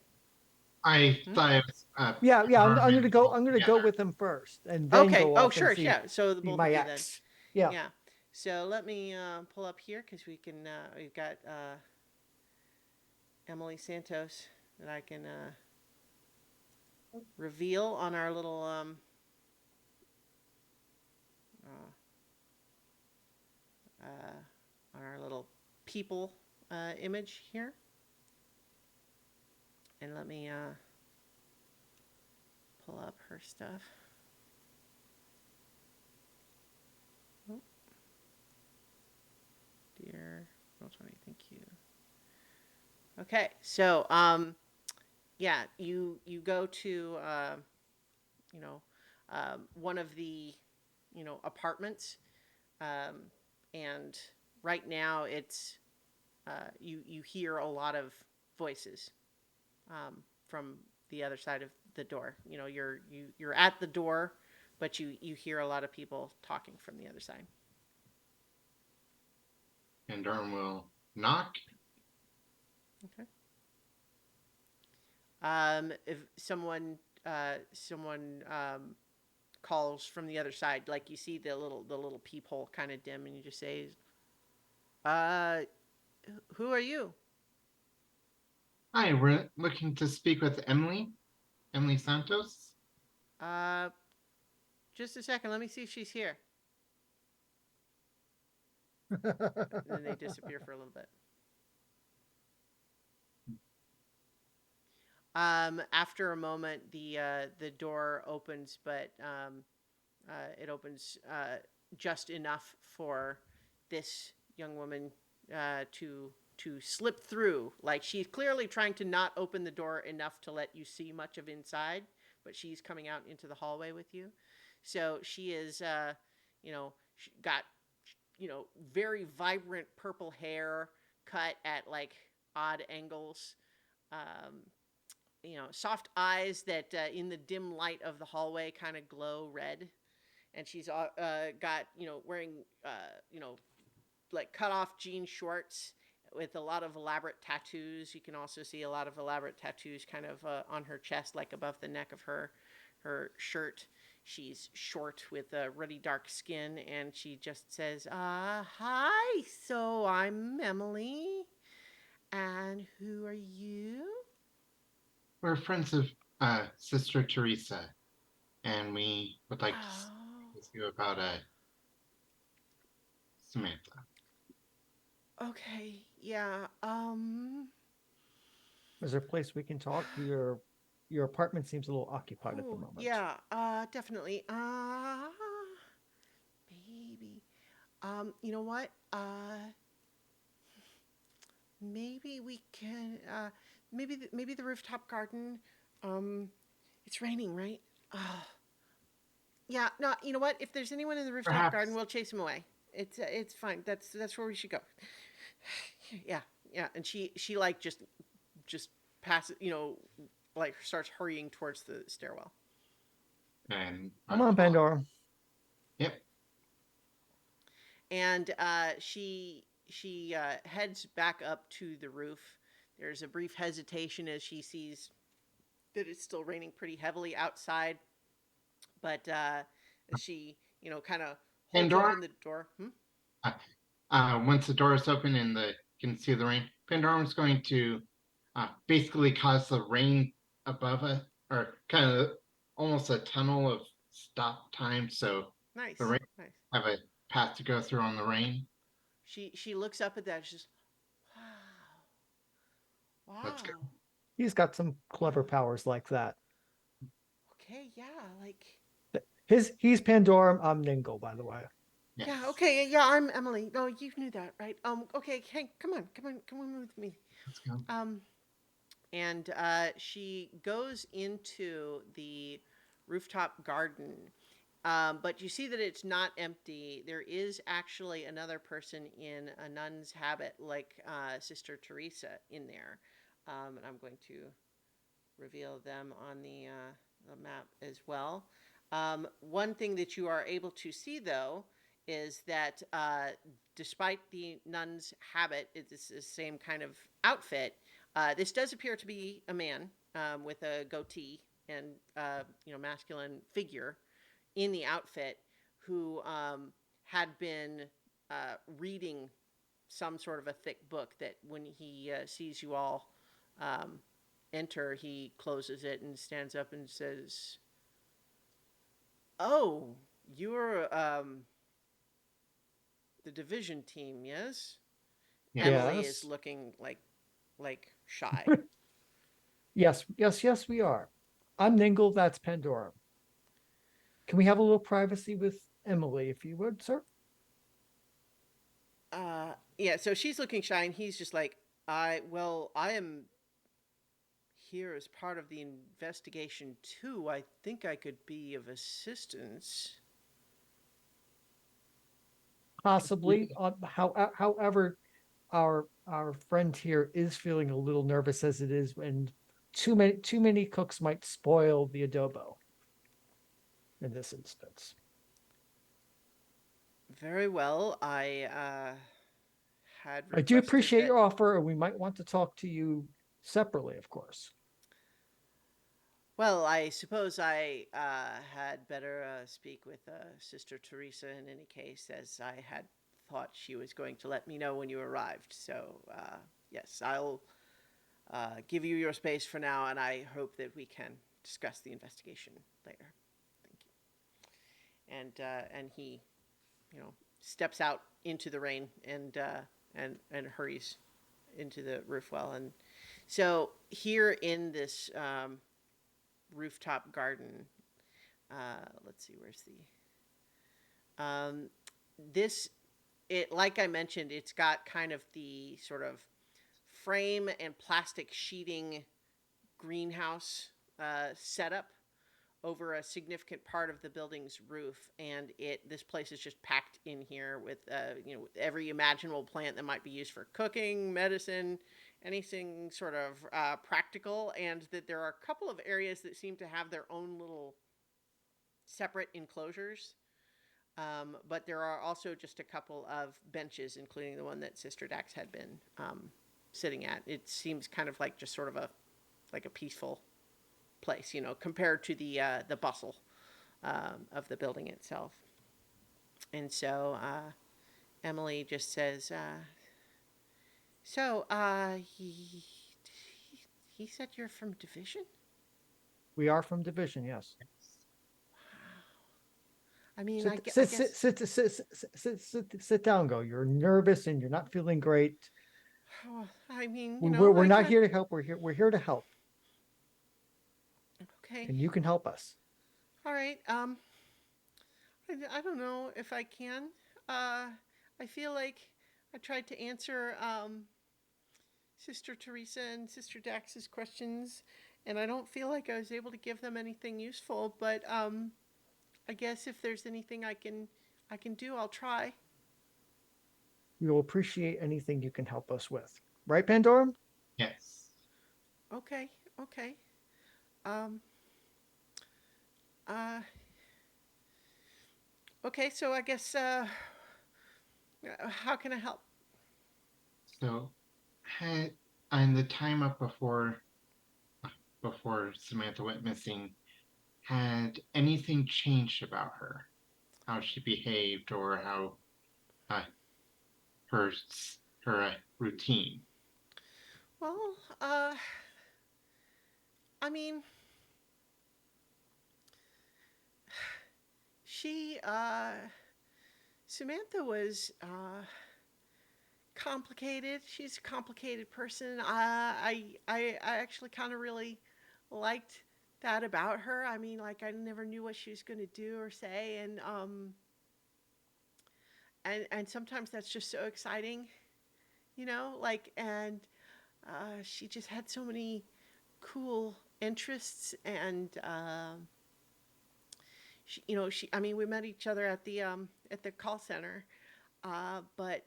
I Hmm? thought it was, Yeah, I'm Norman gonna go. I'm gonna go together. with him first, and then Okay. go Oh, off and sure. see Yeah. So the both my of you then. ex. Yeah. Yeah. So let me pull up here because we can. We've got Emily Santos that I can reveal on our little on our little people image here. And let me pull up her stuff. Oh. Dear Roll20, thank you. Okay, so yeah, you go to one of the apartments, and right now it's you hear a lot of voices from the other side of the door. You're at the door, but you hear a lot of people talking from the other side. And Durham will knock. Okay. If someone calls from the other side, like you see the little peephole kind of dim, and you just say, "Uh, who are you?" Hi, we're looking to speak with Emily Santos. Uh, just a second. Let me see if she's here. Then they disappear for a little bit. After a moment, the door opens, but it opens just enough for this young woman to slip through. Like she's clearly trying to not open the door enough to let you see much of inside, but she's coming out into the hallway with you. So she is, she got, very vibrant purple hair cut at like odd angles. Um, soft eyes that in the dim light of the hallway kind of glow red. And she's got, wearing, like cut off jean shorts with a lot of elaborate tattoos. You can also see a lot of elaborate tattoos kind of on her chest, like above the neck of her shirt. She's short with ruddy dark skin, and she just says, hi, so I'm Emily. And who are you? We're friends of Sister Teresa, and we would like to speak Oh, with you about Samantha. okay. Yeah. Is there a place we can talk? Your apartment seems a little occupied at the moment. Yeah, definitely. Maybe. You know what? Maybe we can. Maybe the rooftop garden. Um, it's raining, right? Yeah. No. You know what? If there's anyone in the rooftop garden, Perhaps we'll chase him away. It's fine. That's where we should go. Yeah. Yeah. And she like just passes. Like starts hurrying towards the stairwell. and Come on, Pandora. Yep. And she heads back up to the roof. There's a brief hesitation as she sees that it's still raining pretty heavily outside, but as she kind of holds Pandora. open the door. Once the door is open and can see the rain, Pandora's going to basically cause the rain above us, or kind of almost a tunnel of stop time, so Nice, the rain nice. have a path to go through on the rain. She looks up at that. She's wow, Let's go. wow. He's got some clever powers like that. Okay, yeah, like He's Pandora. I'm Ningle, by the way. Yes. yeah, okay, yeah. I'm Emily. No, you knew that, right? Okay, hey, come on with me. Let's go. And she goes into the rooftop garden. But you see that it's not empty. There is actually another person in a nun's habit, like Sister Teresa, in there. And I'm going to reveal them on the map as well. One thing that you are able to see, though, is that despite the nun's habit, it's the same kind of outfit. This does appear to be a man with a goatee and masculine figure in the outfit who had been reading some sort of a thick book that when he sees you all enter, he closes it and stands up and says, "Oh, you're the division team, yes?" Yes. Emily Yes. is looking like shy. Yes, we are. I'm Ningle. That's Pandora. Can we have a little privacy with Emily, if you would, sir? Yeah, so she's looking shy, and he's just like, I am here as part of the investigation too. I think I could be of assistance. Possibly. However, our friend here is feeling a little nervous as it is, and too many cooks might spoil the adobo in this instance. Very well. I had I do requested appreciate that- your offer, and we might want to talk to you separately, of course. Well, I suppose I had better speak with Sister Teresa in any case, as I had thought she was going to let me know when you arrived. So, yes, I'll give you your space for now, and I hope that we can discuss the investigation later. Thank you. And he, steps out into the rain and hurries into the roof well. And so here in this rooftop garden, let's see, where's the this it like I mentioned, it's got kind of the sort of frame and plastic sheeting greenhouse setup over a significant part of the building's roof, and this place is just packed in here with every imaginable plant that might be used for cooking, medicine, anything sort of practical, and that there are a couple of areas that seem to have their own little separate enclosures. But there are also just a couple of benches, including the one that Sister Dax had been sitting at. It seems kind of like just sort of a peaceful place, compared to the bustle of the building itself. And so Emily just says, "So he said you're from Division?" We are from Division, yes. I mean, Sit, I guess sit down, Go. You're nervous and you're not feeling great. I mean, We're not here to help. We're here to help, Okay. and you can help us. All right. I don't know if I can. I feel like I tried to answer Sister Teresa and Sister Dax's questions, and I don't feel like I was able to give them anything useful. But I guess if there's anything I can do, I'll try. We will appreciate anything you can help us with. Right, Pandora? Yes. Okay. Okay. Um. Okay. So I guess. How can I help? So, on the time up before Samantha went missing, had anything changed about her? How she behaved, or how her routine? Well, I mean, she, Samantha was complicated. She's a complicated person. I actually kind of really liked that about her. I mean, like I never knew what she was going to do or say, and sometimes that's just so exciting, and she just had so many cool interests, and I mean, we met each other at the call center, but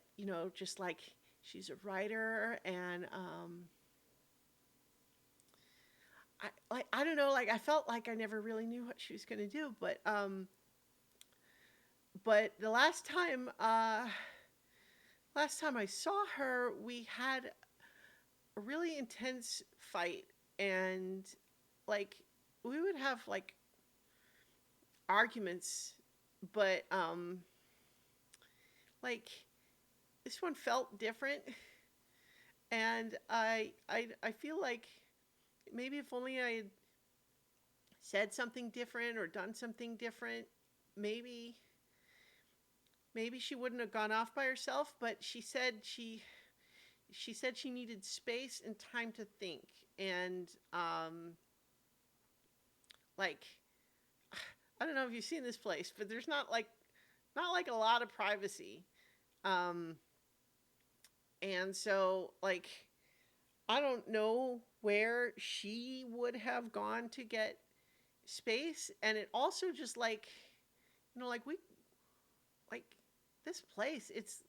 just like she's a writer, and I don't know, like I felt like I never really knew what she was going to do, but the last time I saw her, we had a really intense fight, and like we would have like arguments, but like this one felt different, and I feel like maybe if only I had said something different or done something different, maybe she wouldn't have gone off by herself. But she said she needed space and time to think, and like I don't know if you've seen this place, but there's not like a lot of privacy. Um, and so like I don't know where she would have gone to get space, and it also just like like we like this place, it's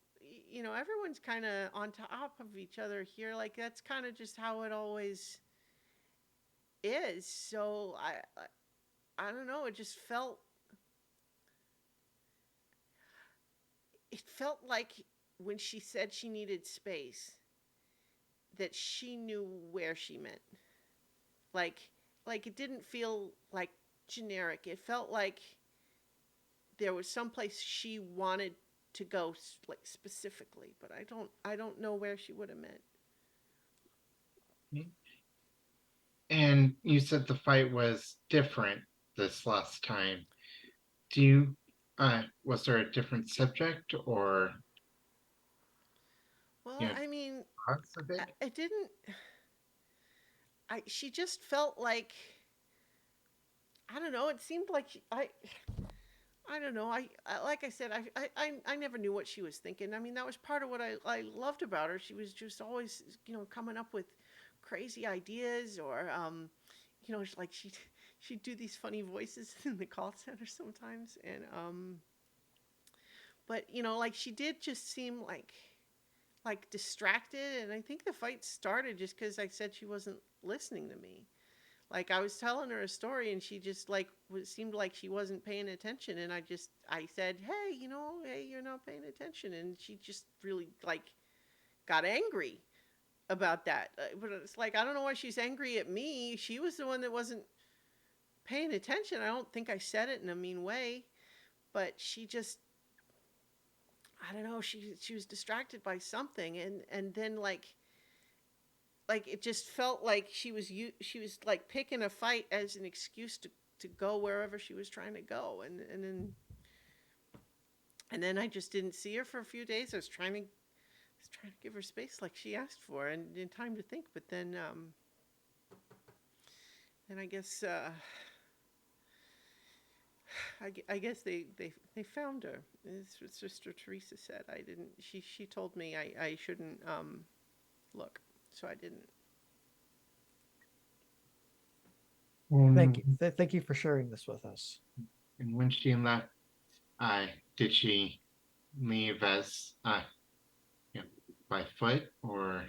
everyone's kind of on top of each other here, like that's kind of just how it always is. So I don't know, it felt like when she said she needed space that she knew where she meant. Like it didn't feel like generic. It felt like there was someplace she wanted to go, like specifically, but I don't know where she would have meant. And you said the fight was different this last time. Do you was there a different subject, or Well, I mean, parts of it? I didn't. She just felt like, I don't know. It seemed like I don't know. Like I said, I never knew what she was thinking. I mean, that was part of what I loved about her. She was just always, coming up with crazy ideas, or, like she'd do these funny voices in the call center sometimes, and but like she did just seem like distracted, and I think the fight started just because I said she wasn't listening to me. Like I was telling her a story, and she just seemed like she wasn't paying attention, and I said, hey, hey, you're not paying attention, and she just really got angry about that. But it's like I don't know why she's angry at me. She was the one that wasn't paying attention. I don't think I said it in a mean way, but she just, I don't know, she was distracted by something, and then it just felt like she was like picking a fight as an excuse to go wherever she was trying to go, and then I just didn't see her for a few days. I was trying to give her space like she asked for, and time to think, but then I guess I guess they found her. It's what Sister Teresa said. I didn't. She told me I shouldn't look, so I didn't. Thank you. Thank you for sharing this with us. And when she left, did she leave as by foot or?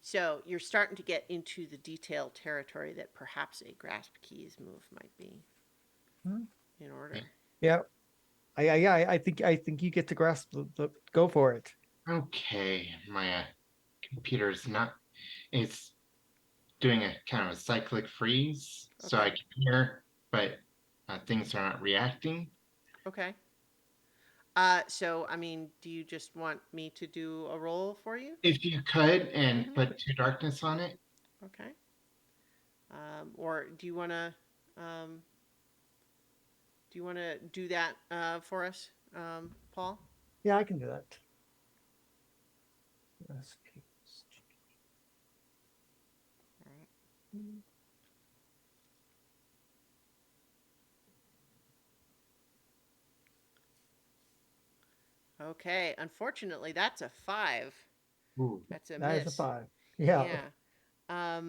So you're starting to get into the detailed territory that perhaps a grasp keys move might be in order. Yeah. I think you get to grasp go for it. Okay, my computer's not. It's doing a kind of a cyclic freeze, so I Okay. can hear, but things are not reacting. Okay. So I mean, do you just want me to do a roll for you? If you could, and put 2 darkness on it. Okay. Or do you want to do that for us, Paul? Yeah, I can do that. Grasp keys. Okay. Unfortunately, that's a 5. Ooh. That's a That miss. is a 5. Yeah. Yeah.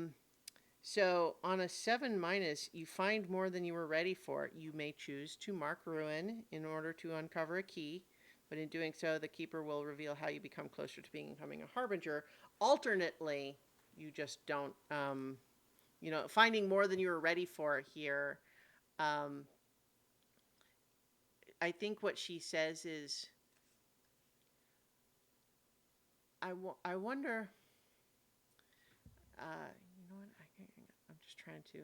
So on a 7 minus, you find more than you were ready for. You may choose to mark ruin in order to uncover a key, but in doing so, the keeper will reveal how you become closer to becoming a harbinger. Alternately, you just don't, finding more than you were ready for here. I think what she says is, I wonder. You know what? I'm just trying to.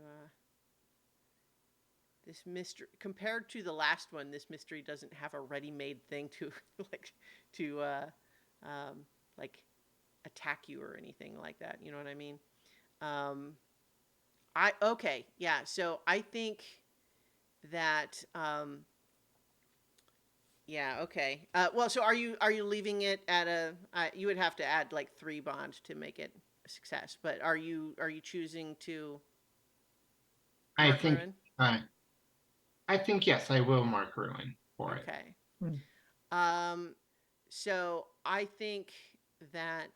This mystery, compared to the last one, this mystery doesn't have a ready-made thing to to like attack you or anything like that. You know what I mean? Okay, yeah. So I think that yeah, okay. Well, so are you leaving it at a? You would have to add like 3 bond to make it a success. But are you choosing to I mark think ruin? I think yes, I will mark ruin for it. Okay. So I think that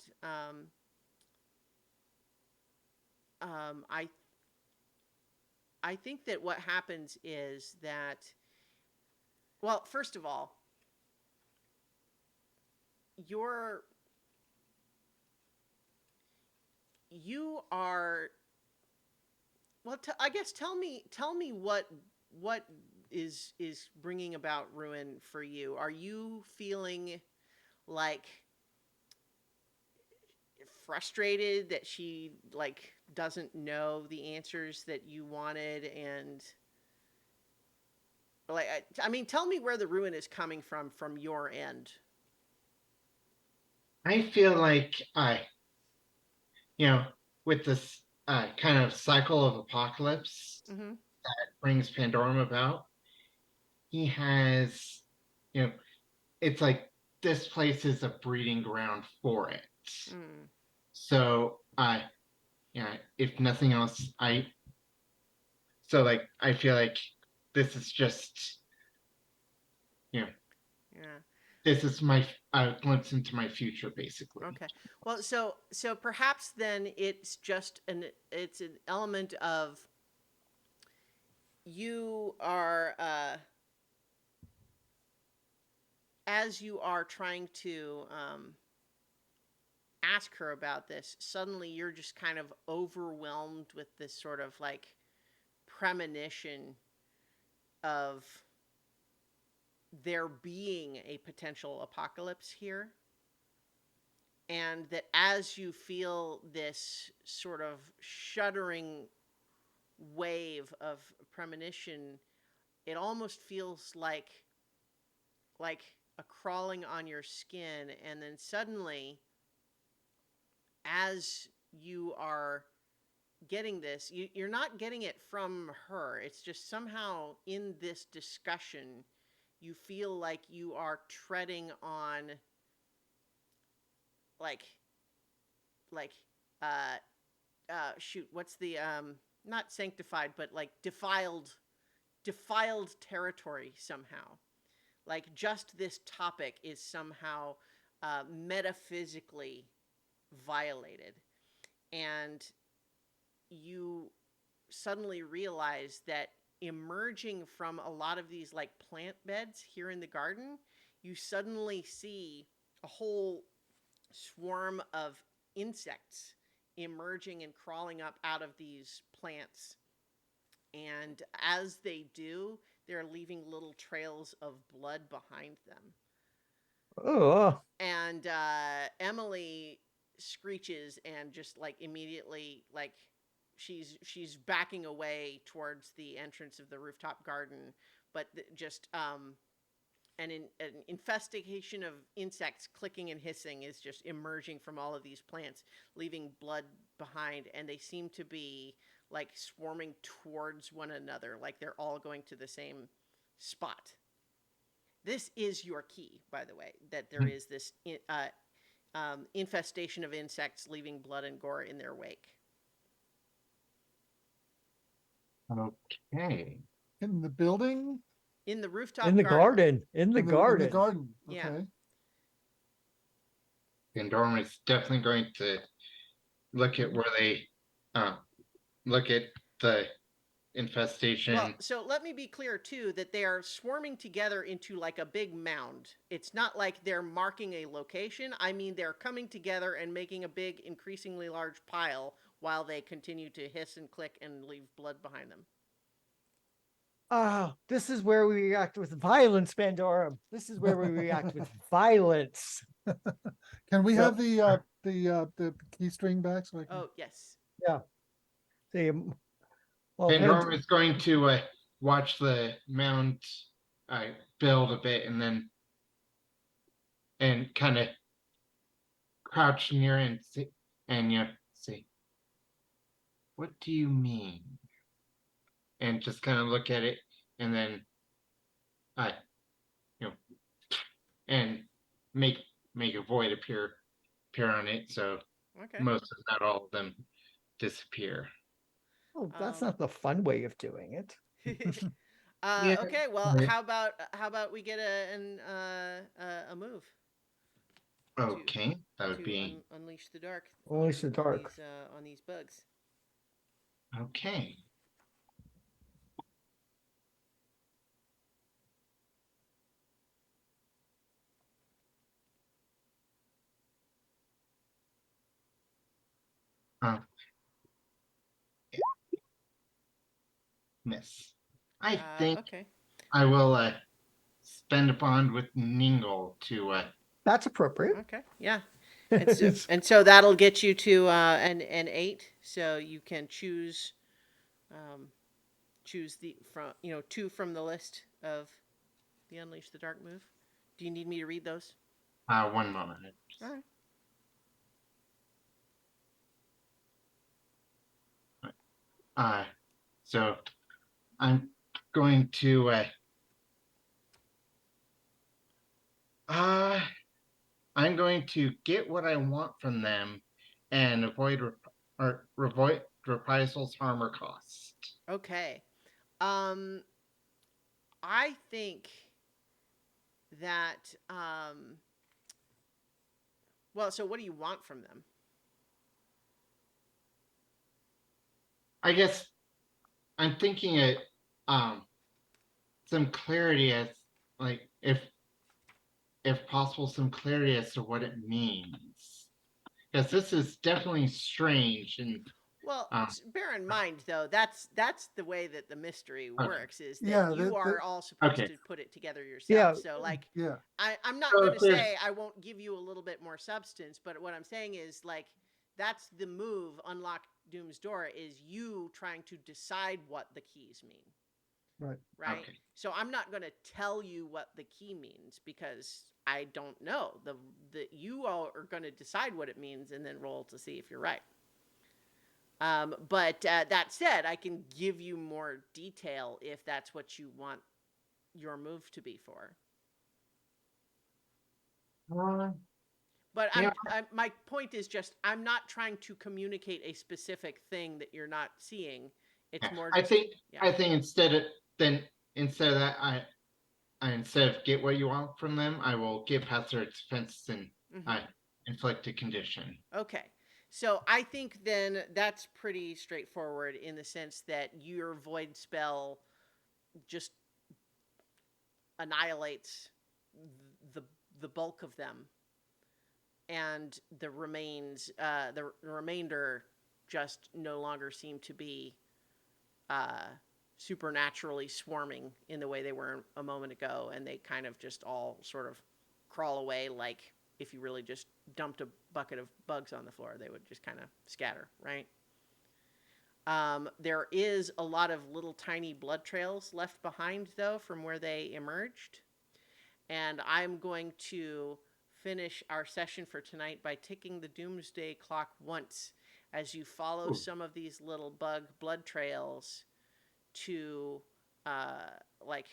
I think that what happens is that, well, first of all, you are, well, I guess tell me what is bringing about ruin for you. Are you feeling like frustrated that she doesn't know the answers that you wanted, and I mean, tell me where the ruin is coming from your end. I feel like with this kind of cycle of apocalypse Mm-hmm. that brings Pandorum about, he has, it's like this place is a breeding ground for it. Mm. So if nothing else, I feel like this is just, Yeah. this is my glimpse into my future, basically. Okay. Well, so perhaps then it's just it's an element of you are as you are trying to ask her about this, suddenly you're just kind of overwhelmed with this sort of like premonition of there being a potential apocalypse here. And that as you feel this sort of shuddering wave of premonition, it almost feels like a crawling on your skin. And then suddenly, as you are getting this, you're not getting it from her. It's just somehow in this discussion, you feel like you are treading on like like uh shoot, what's the not sanctified, but like defiled territory somehow. Like just this topic is somehow metaphysically violated, and you suddenly realize that emerging from a lot of these like plant beds here in the garden, you suddenly see a whole swarm of insects emerging and crawling up out of these plants. And as they do, they're leaving little trails of blood behind them. Oh, And Emily screeches and just like immediately like she's backing away towards the entrance of the rooftop garden, but just an infestation of insects clicking and hissing is just emerging from all of these plants, leaving blood behind, and they seem to be like swarming towards one another, like they're all going to the same spot. This is your key, by the way, that there is this infestation of insects leaving blood and gore in their wake. Okay. In the building? In the rooftop in the garden. in the In garden. the garden. Yeah. Okay. And Dorm is definitely going to look at where they look at the infestation. Well, so let me be clear too that they are swarming together into like a big mound. It's not like they're marking a location. I mean, they're coming together and making a big, increasingly large pile while they continue to hiss and click and leave blood behind them. Ah, this is where we react with violence, Pandorum. This is where we react with violence. Can we So- have the key string back so I can? Oh, yes. See, well, And Dorm is going to watch the mound build a bit and kind of crouch near and see, and say, what do you mean? And just kind of look at it, and then and make a void appear on it, so Okay. most if not all of them disappear. oh, that's not the fun way of doing it. Yeah. Okay. Well, Right. how about we get a move Okay, that would to be unleash the dark. Unleash the dark. On these bugs. okay. Miss. I think Okay. I will spend a bond with Ningle to That's appropriate. Okay. Yeah. And so that'll get you to an 8. So you can choose the from 2 from the list of the Unleash the Dark move. Do you need me to read those? 1 moment. All right. So I'm going to I'm going to get what I want from them and avoid reprisals, harm, or cost. Okay. I think that well, so what do you want from them? I guess I'm thinking some clarity as, like, if possible, some clarity as to what it means. Because this is definitely strange and Well, um, bear in mind though, that's the way that the mystery Okay. works, is that Yeah, you that- are that- all supposed Okay. to put it together Yeah. yourself. So like, Yeah. I'm not So going if to there's- say I won't give you a little bit more substance, but what I'm saying is like, that's the move. Unlock Doom's Door is you trying to decide what the keys mean. Right. Right. Okay. So I'm not going to tell you what the key means because I don't know. You all are going to decide what it means and then roll to see if you're right. But that said, I can give you more detail if that's what you want your move to be for. But Yeah. my point is just, I'm not trying to communicate a specific thing that you're not seeing. It's more I just, think yeah. I think instead of that, I instead of get what you want from them, I will get past their defenses and Mhm. inflict a condition. Okay. So I think then that's pretty straightforward in the sense that your void spell just annihilates the the bulk of them, and the remainder just no longer seem to be supernaturally swarming in the way they were a moment ago, and they kind of just all sort of crawl away, like if you really just dumped a bucket of bugs on the floor, they would just kind of scatter, right? There is a lot of little tiny blood trails left behind, though, from where they emerged. And I'm going to finish our session for tonight by ticking the doomsday clock once as you follow some of these little bug blood trails to, like,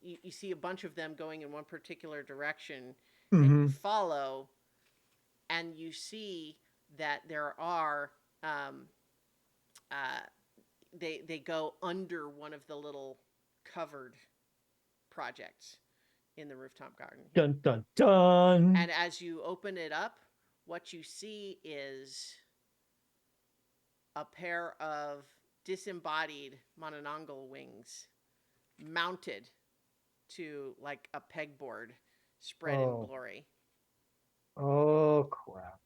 you see a bunch of them going in one particular direction, and you follow, and you see that there are, they go under one of the little covered projects in the rooftop garden. Dun dun dun. And as you open it up, what you see is a pair of disembodied Manananggal wings mounted to like a pegboard spread in glory. Oh crap.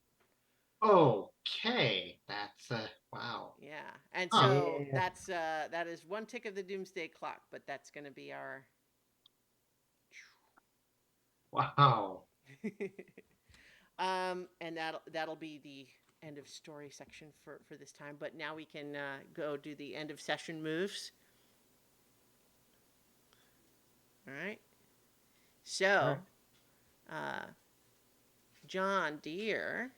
Okay, that's wow. Yeah. And Huh. so Yeah. that is one tick of the doomsday clock, but that's going to be our Wow. and that'll be the end of story section for this time. But now we can go do the end of session moves. All right. So, John Deere,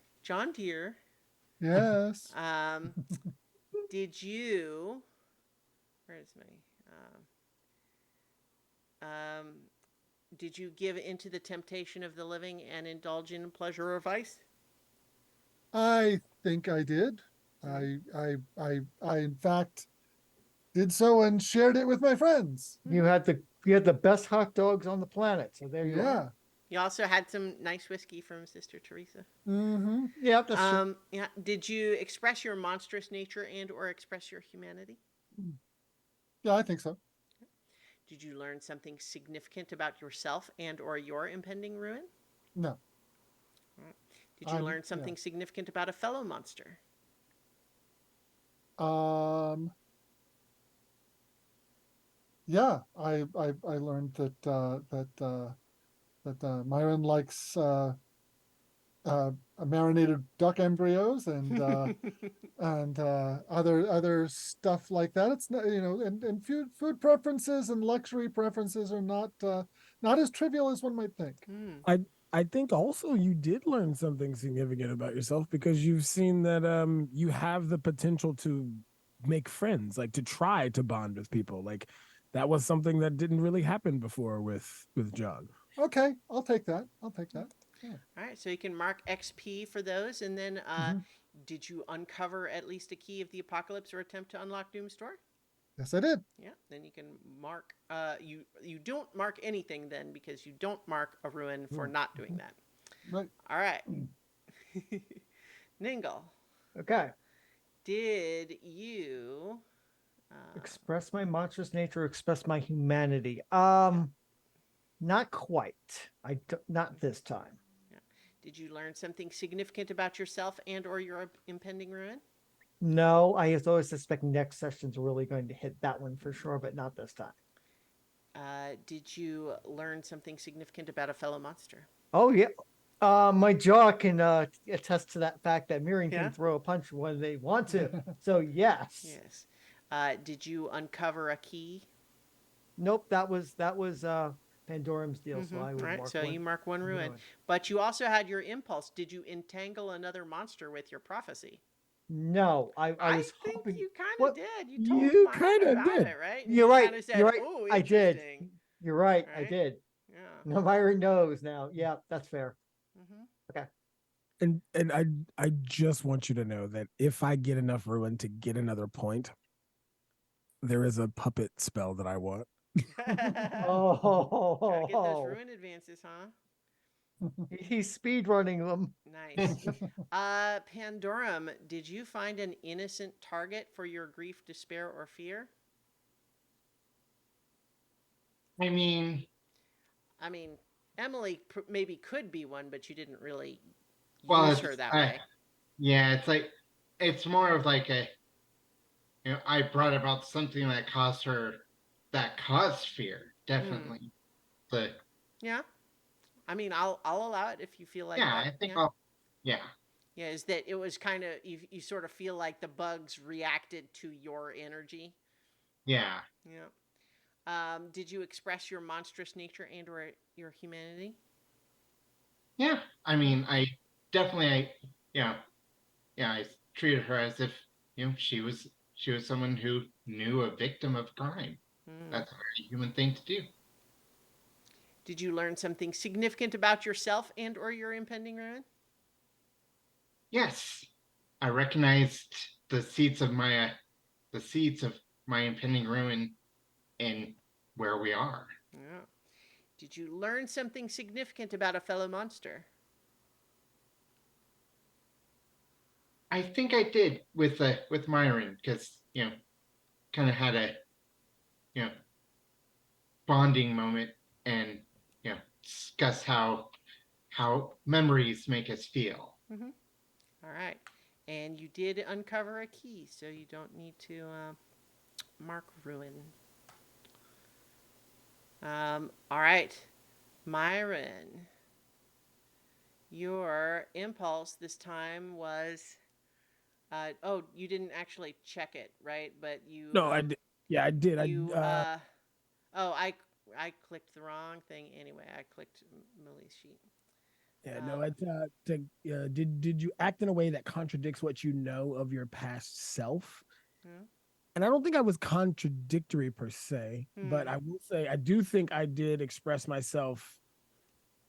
Yes. did you? Where is my? Did you give into the temptation of the living and indulge in pleasure or vice? I think I did. I in fact did so and shared it with my friends. You had the best hot dogs on the planet. So there you are. Yeah. You also had some nice whiskey from Sister Teresa. Mm-hmm. Yeah, that's true. Yeah. Did you express your monstrous nature and or express your humanity? Yeah, I think so. Did you learn something significant about yourself and or your impending ruin? No. Did you learn something significant about a fellow monster? Yeah, I learned that Myron likes marinated duck embryos and other stuff like that. It's not, and food preferences and luxury preferences are not as trivial as one might think. I think also you did learn something significant about yourself because you've seen that you have the potential to make friends, like to try to bond with people. Like that was something that didn't really happen before with John. Okay, I'll take that. Yeah. All right, so you can mark XP for those, and then did you uncover at least a key of the apocalypse or attempt to unlock Doom's Door? Yes, I did. Yeah, then you can mark. You don't mark anything then because you don't mark a ruin for not doing that. Right. All right, Ningle. Okay. Did you Express my monstrous nature, express my humanity. Not quite. Not this time. Did you learn something significant about yourself and or your impending ruin? No, I always suspect next session's really going to hit that one for sure, but not this time. Did you learn something significant about a fellow monster? Oh yeah. My jaw can attest to that fact that Miriam Yeah? can throw a punch when they want to. So yes. Yes. Did you uncover a key? Nope, that was Pandoram's deal. So I would Right, mark so one. you mark one ruin. But you also had your impulse. Did you entangle another monster with your prophecy? No, I was think hoping. you kind What? of did. You told You Myron kind of about did. it, right? And You're you right. kind of said, You're right. "Oh, I did. interesting." You're right. I Right? did. Yeah. No, Myron knows now. Yeah, that's fair. hmm Okay. And I just want you to know that if I get enough ruin to get another point, there is a puppet spell that I want. Gotta get those Oh, ruin advances, huh? he's speed running them. Nice. Pandorum, did you find an innocent target for your grief, despair, or fear? I mean, I mean, Emily maybe could be one, but you didn't really well, use her that way. yeah, it's like it's more of like I brought about something that caused fear, definitely. But Yeah. I mean, I'll allow it if you feel like yeah, that. I think Yeah. yeah, Yeah, is that it was kind of you sort of feel like the bugs reacted to your energy. yeah. Yeah. Did you express your monstrous nature and or your humanity? Yeah, I mean, yeah, yeah, I treated her as if, she was someone who knew a victim of crime. Mm. That's a very human thing to do. Did you learn something significant about yourself and or your impending ruin? Yes, I recognized the seeds of my impending ruin in where we are. Yeah. Did you learn something significant about a fellow monster? I think I did with Myron because kind of had a you know bonding moment and discuss how memories make us feel. Mm-hmm. All right. And you did uncover a key, so you don't need to mark ruin. All right. Myron, your impulse this time was. Oh, you didn't actually check it, right? But you. No, I did. Yeah, I did. You. Oh, I clicked the wrong thing anyway. I clicked Millie's sheet. Yeah, no, did you act in a way that contradicts what you know of your past self? Yeah. And I don't think I was contradictory per se, but Hmm. I will say I do think I did express myself,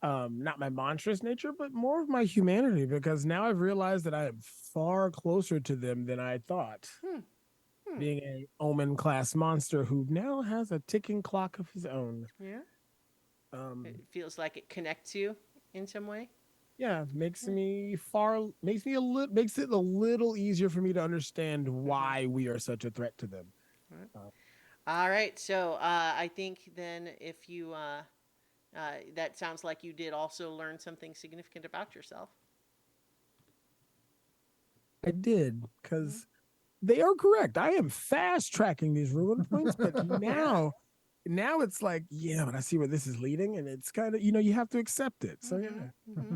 not my monstrous nature, but more of my humanity, because now I've realized that I am far closer to them than I thought. Hmm. Hmm. Being a omen class monster who now has a ticking clock of his own. Yeah. Um, It feels like it connects you in some way. yeah, makes Yeah. me far makes me a little makes it a little easier for me to understand why we are such a threat to them. Right. Uh, All right. So I think then if you that sounds like you did also learn something significant about yourself. I did Hmm. because they are correct. I am fast tracking these ruin points, but Yeah. now it's like, yeah, but I see where this is leading, and it's kind of you have to accept it. So yeah. Mm-hmm.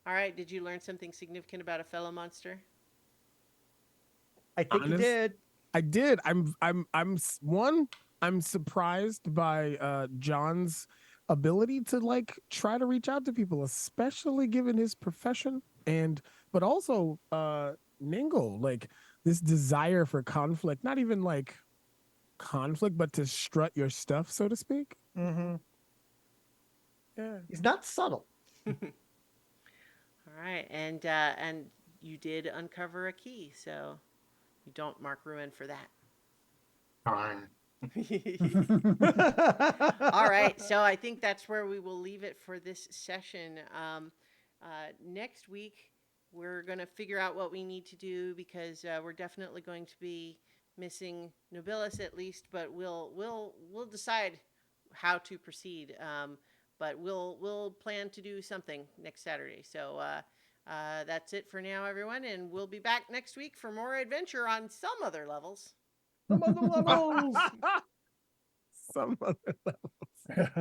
All right. Did you learn something significant about a fellow monster? I think you Honest, did. I did. I'm surprised by John's ability to like try to reach out to people, especially given his profession, and but also Ningle, like this desire for conflict, not even like conflict, but to strut your stuff, so to speak. Mm-hmm. Yeah. He's not subtle. All right. And you did uncover a key, so you don't mark ruin for that. Darn. All right, so I think that's where we will leave it for this session. Next week, we're going to figure out what we need to do because we're definitely going to be missing Nobilis at least, but we'll decide how to proceed. But we'll plan to do something next Saturday. So that's it for now, everyone, and we'll be back next week for more adventure on some other levels. Some other levels. Some other levels.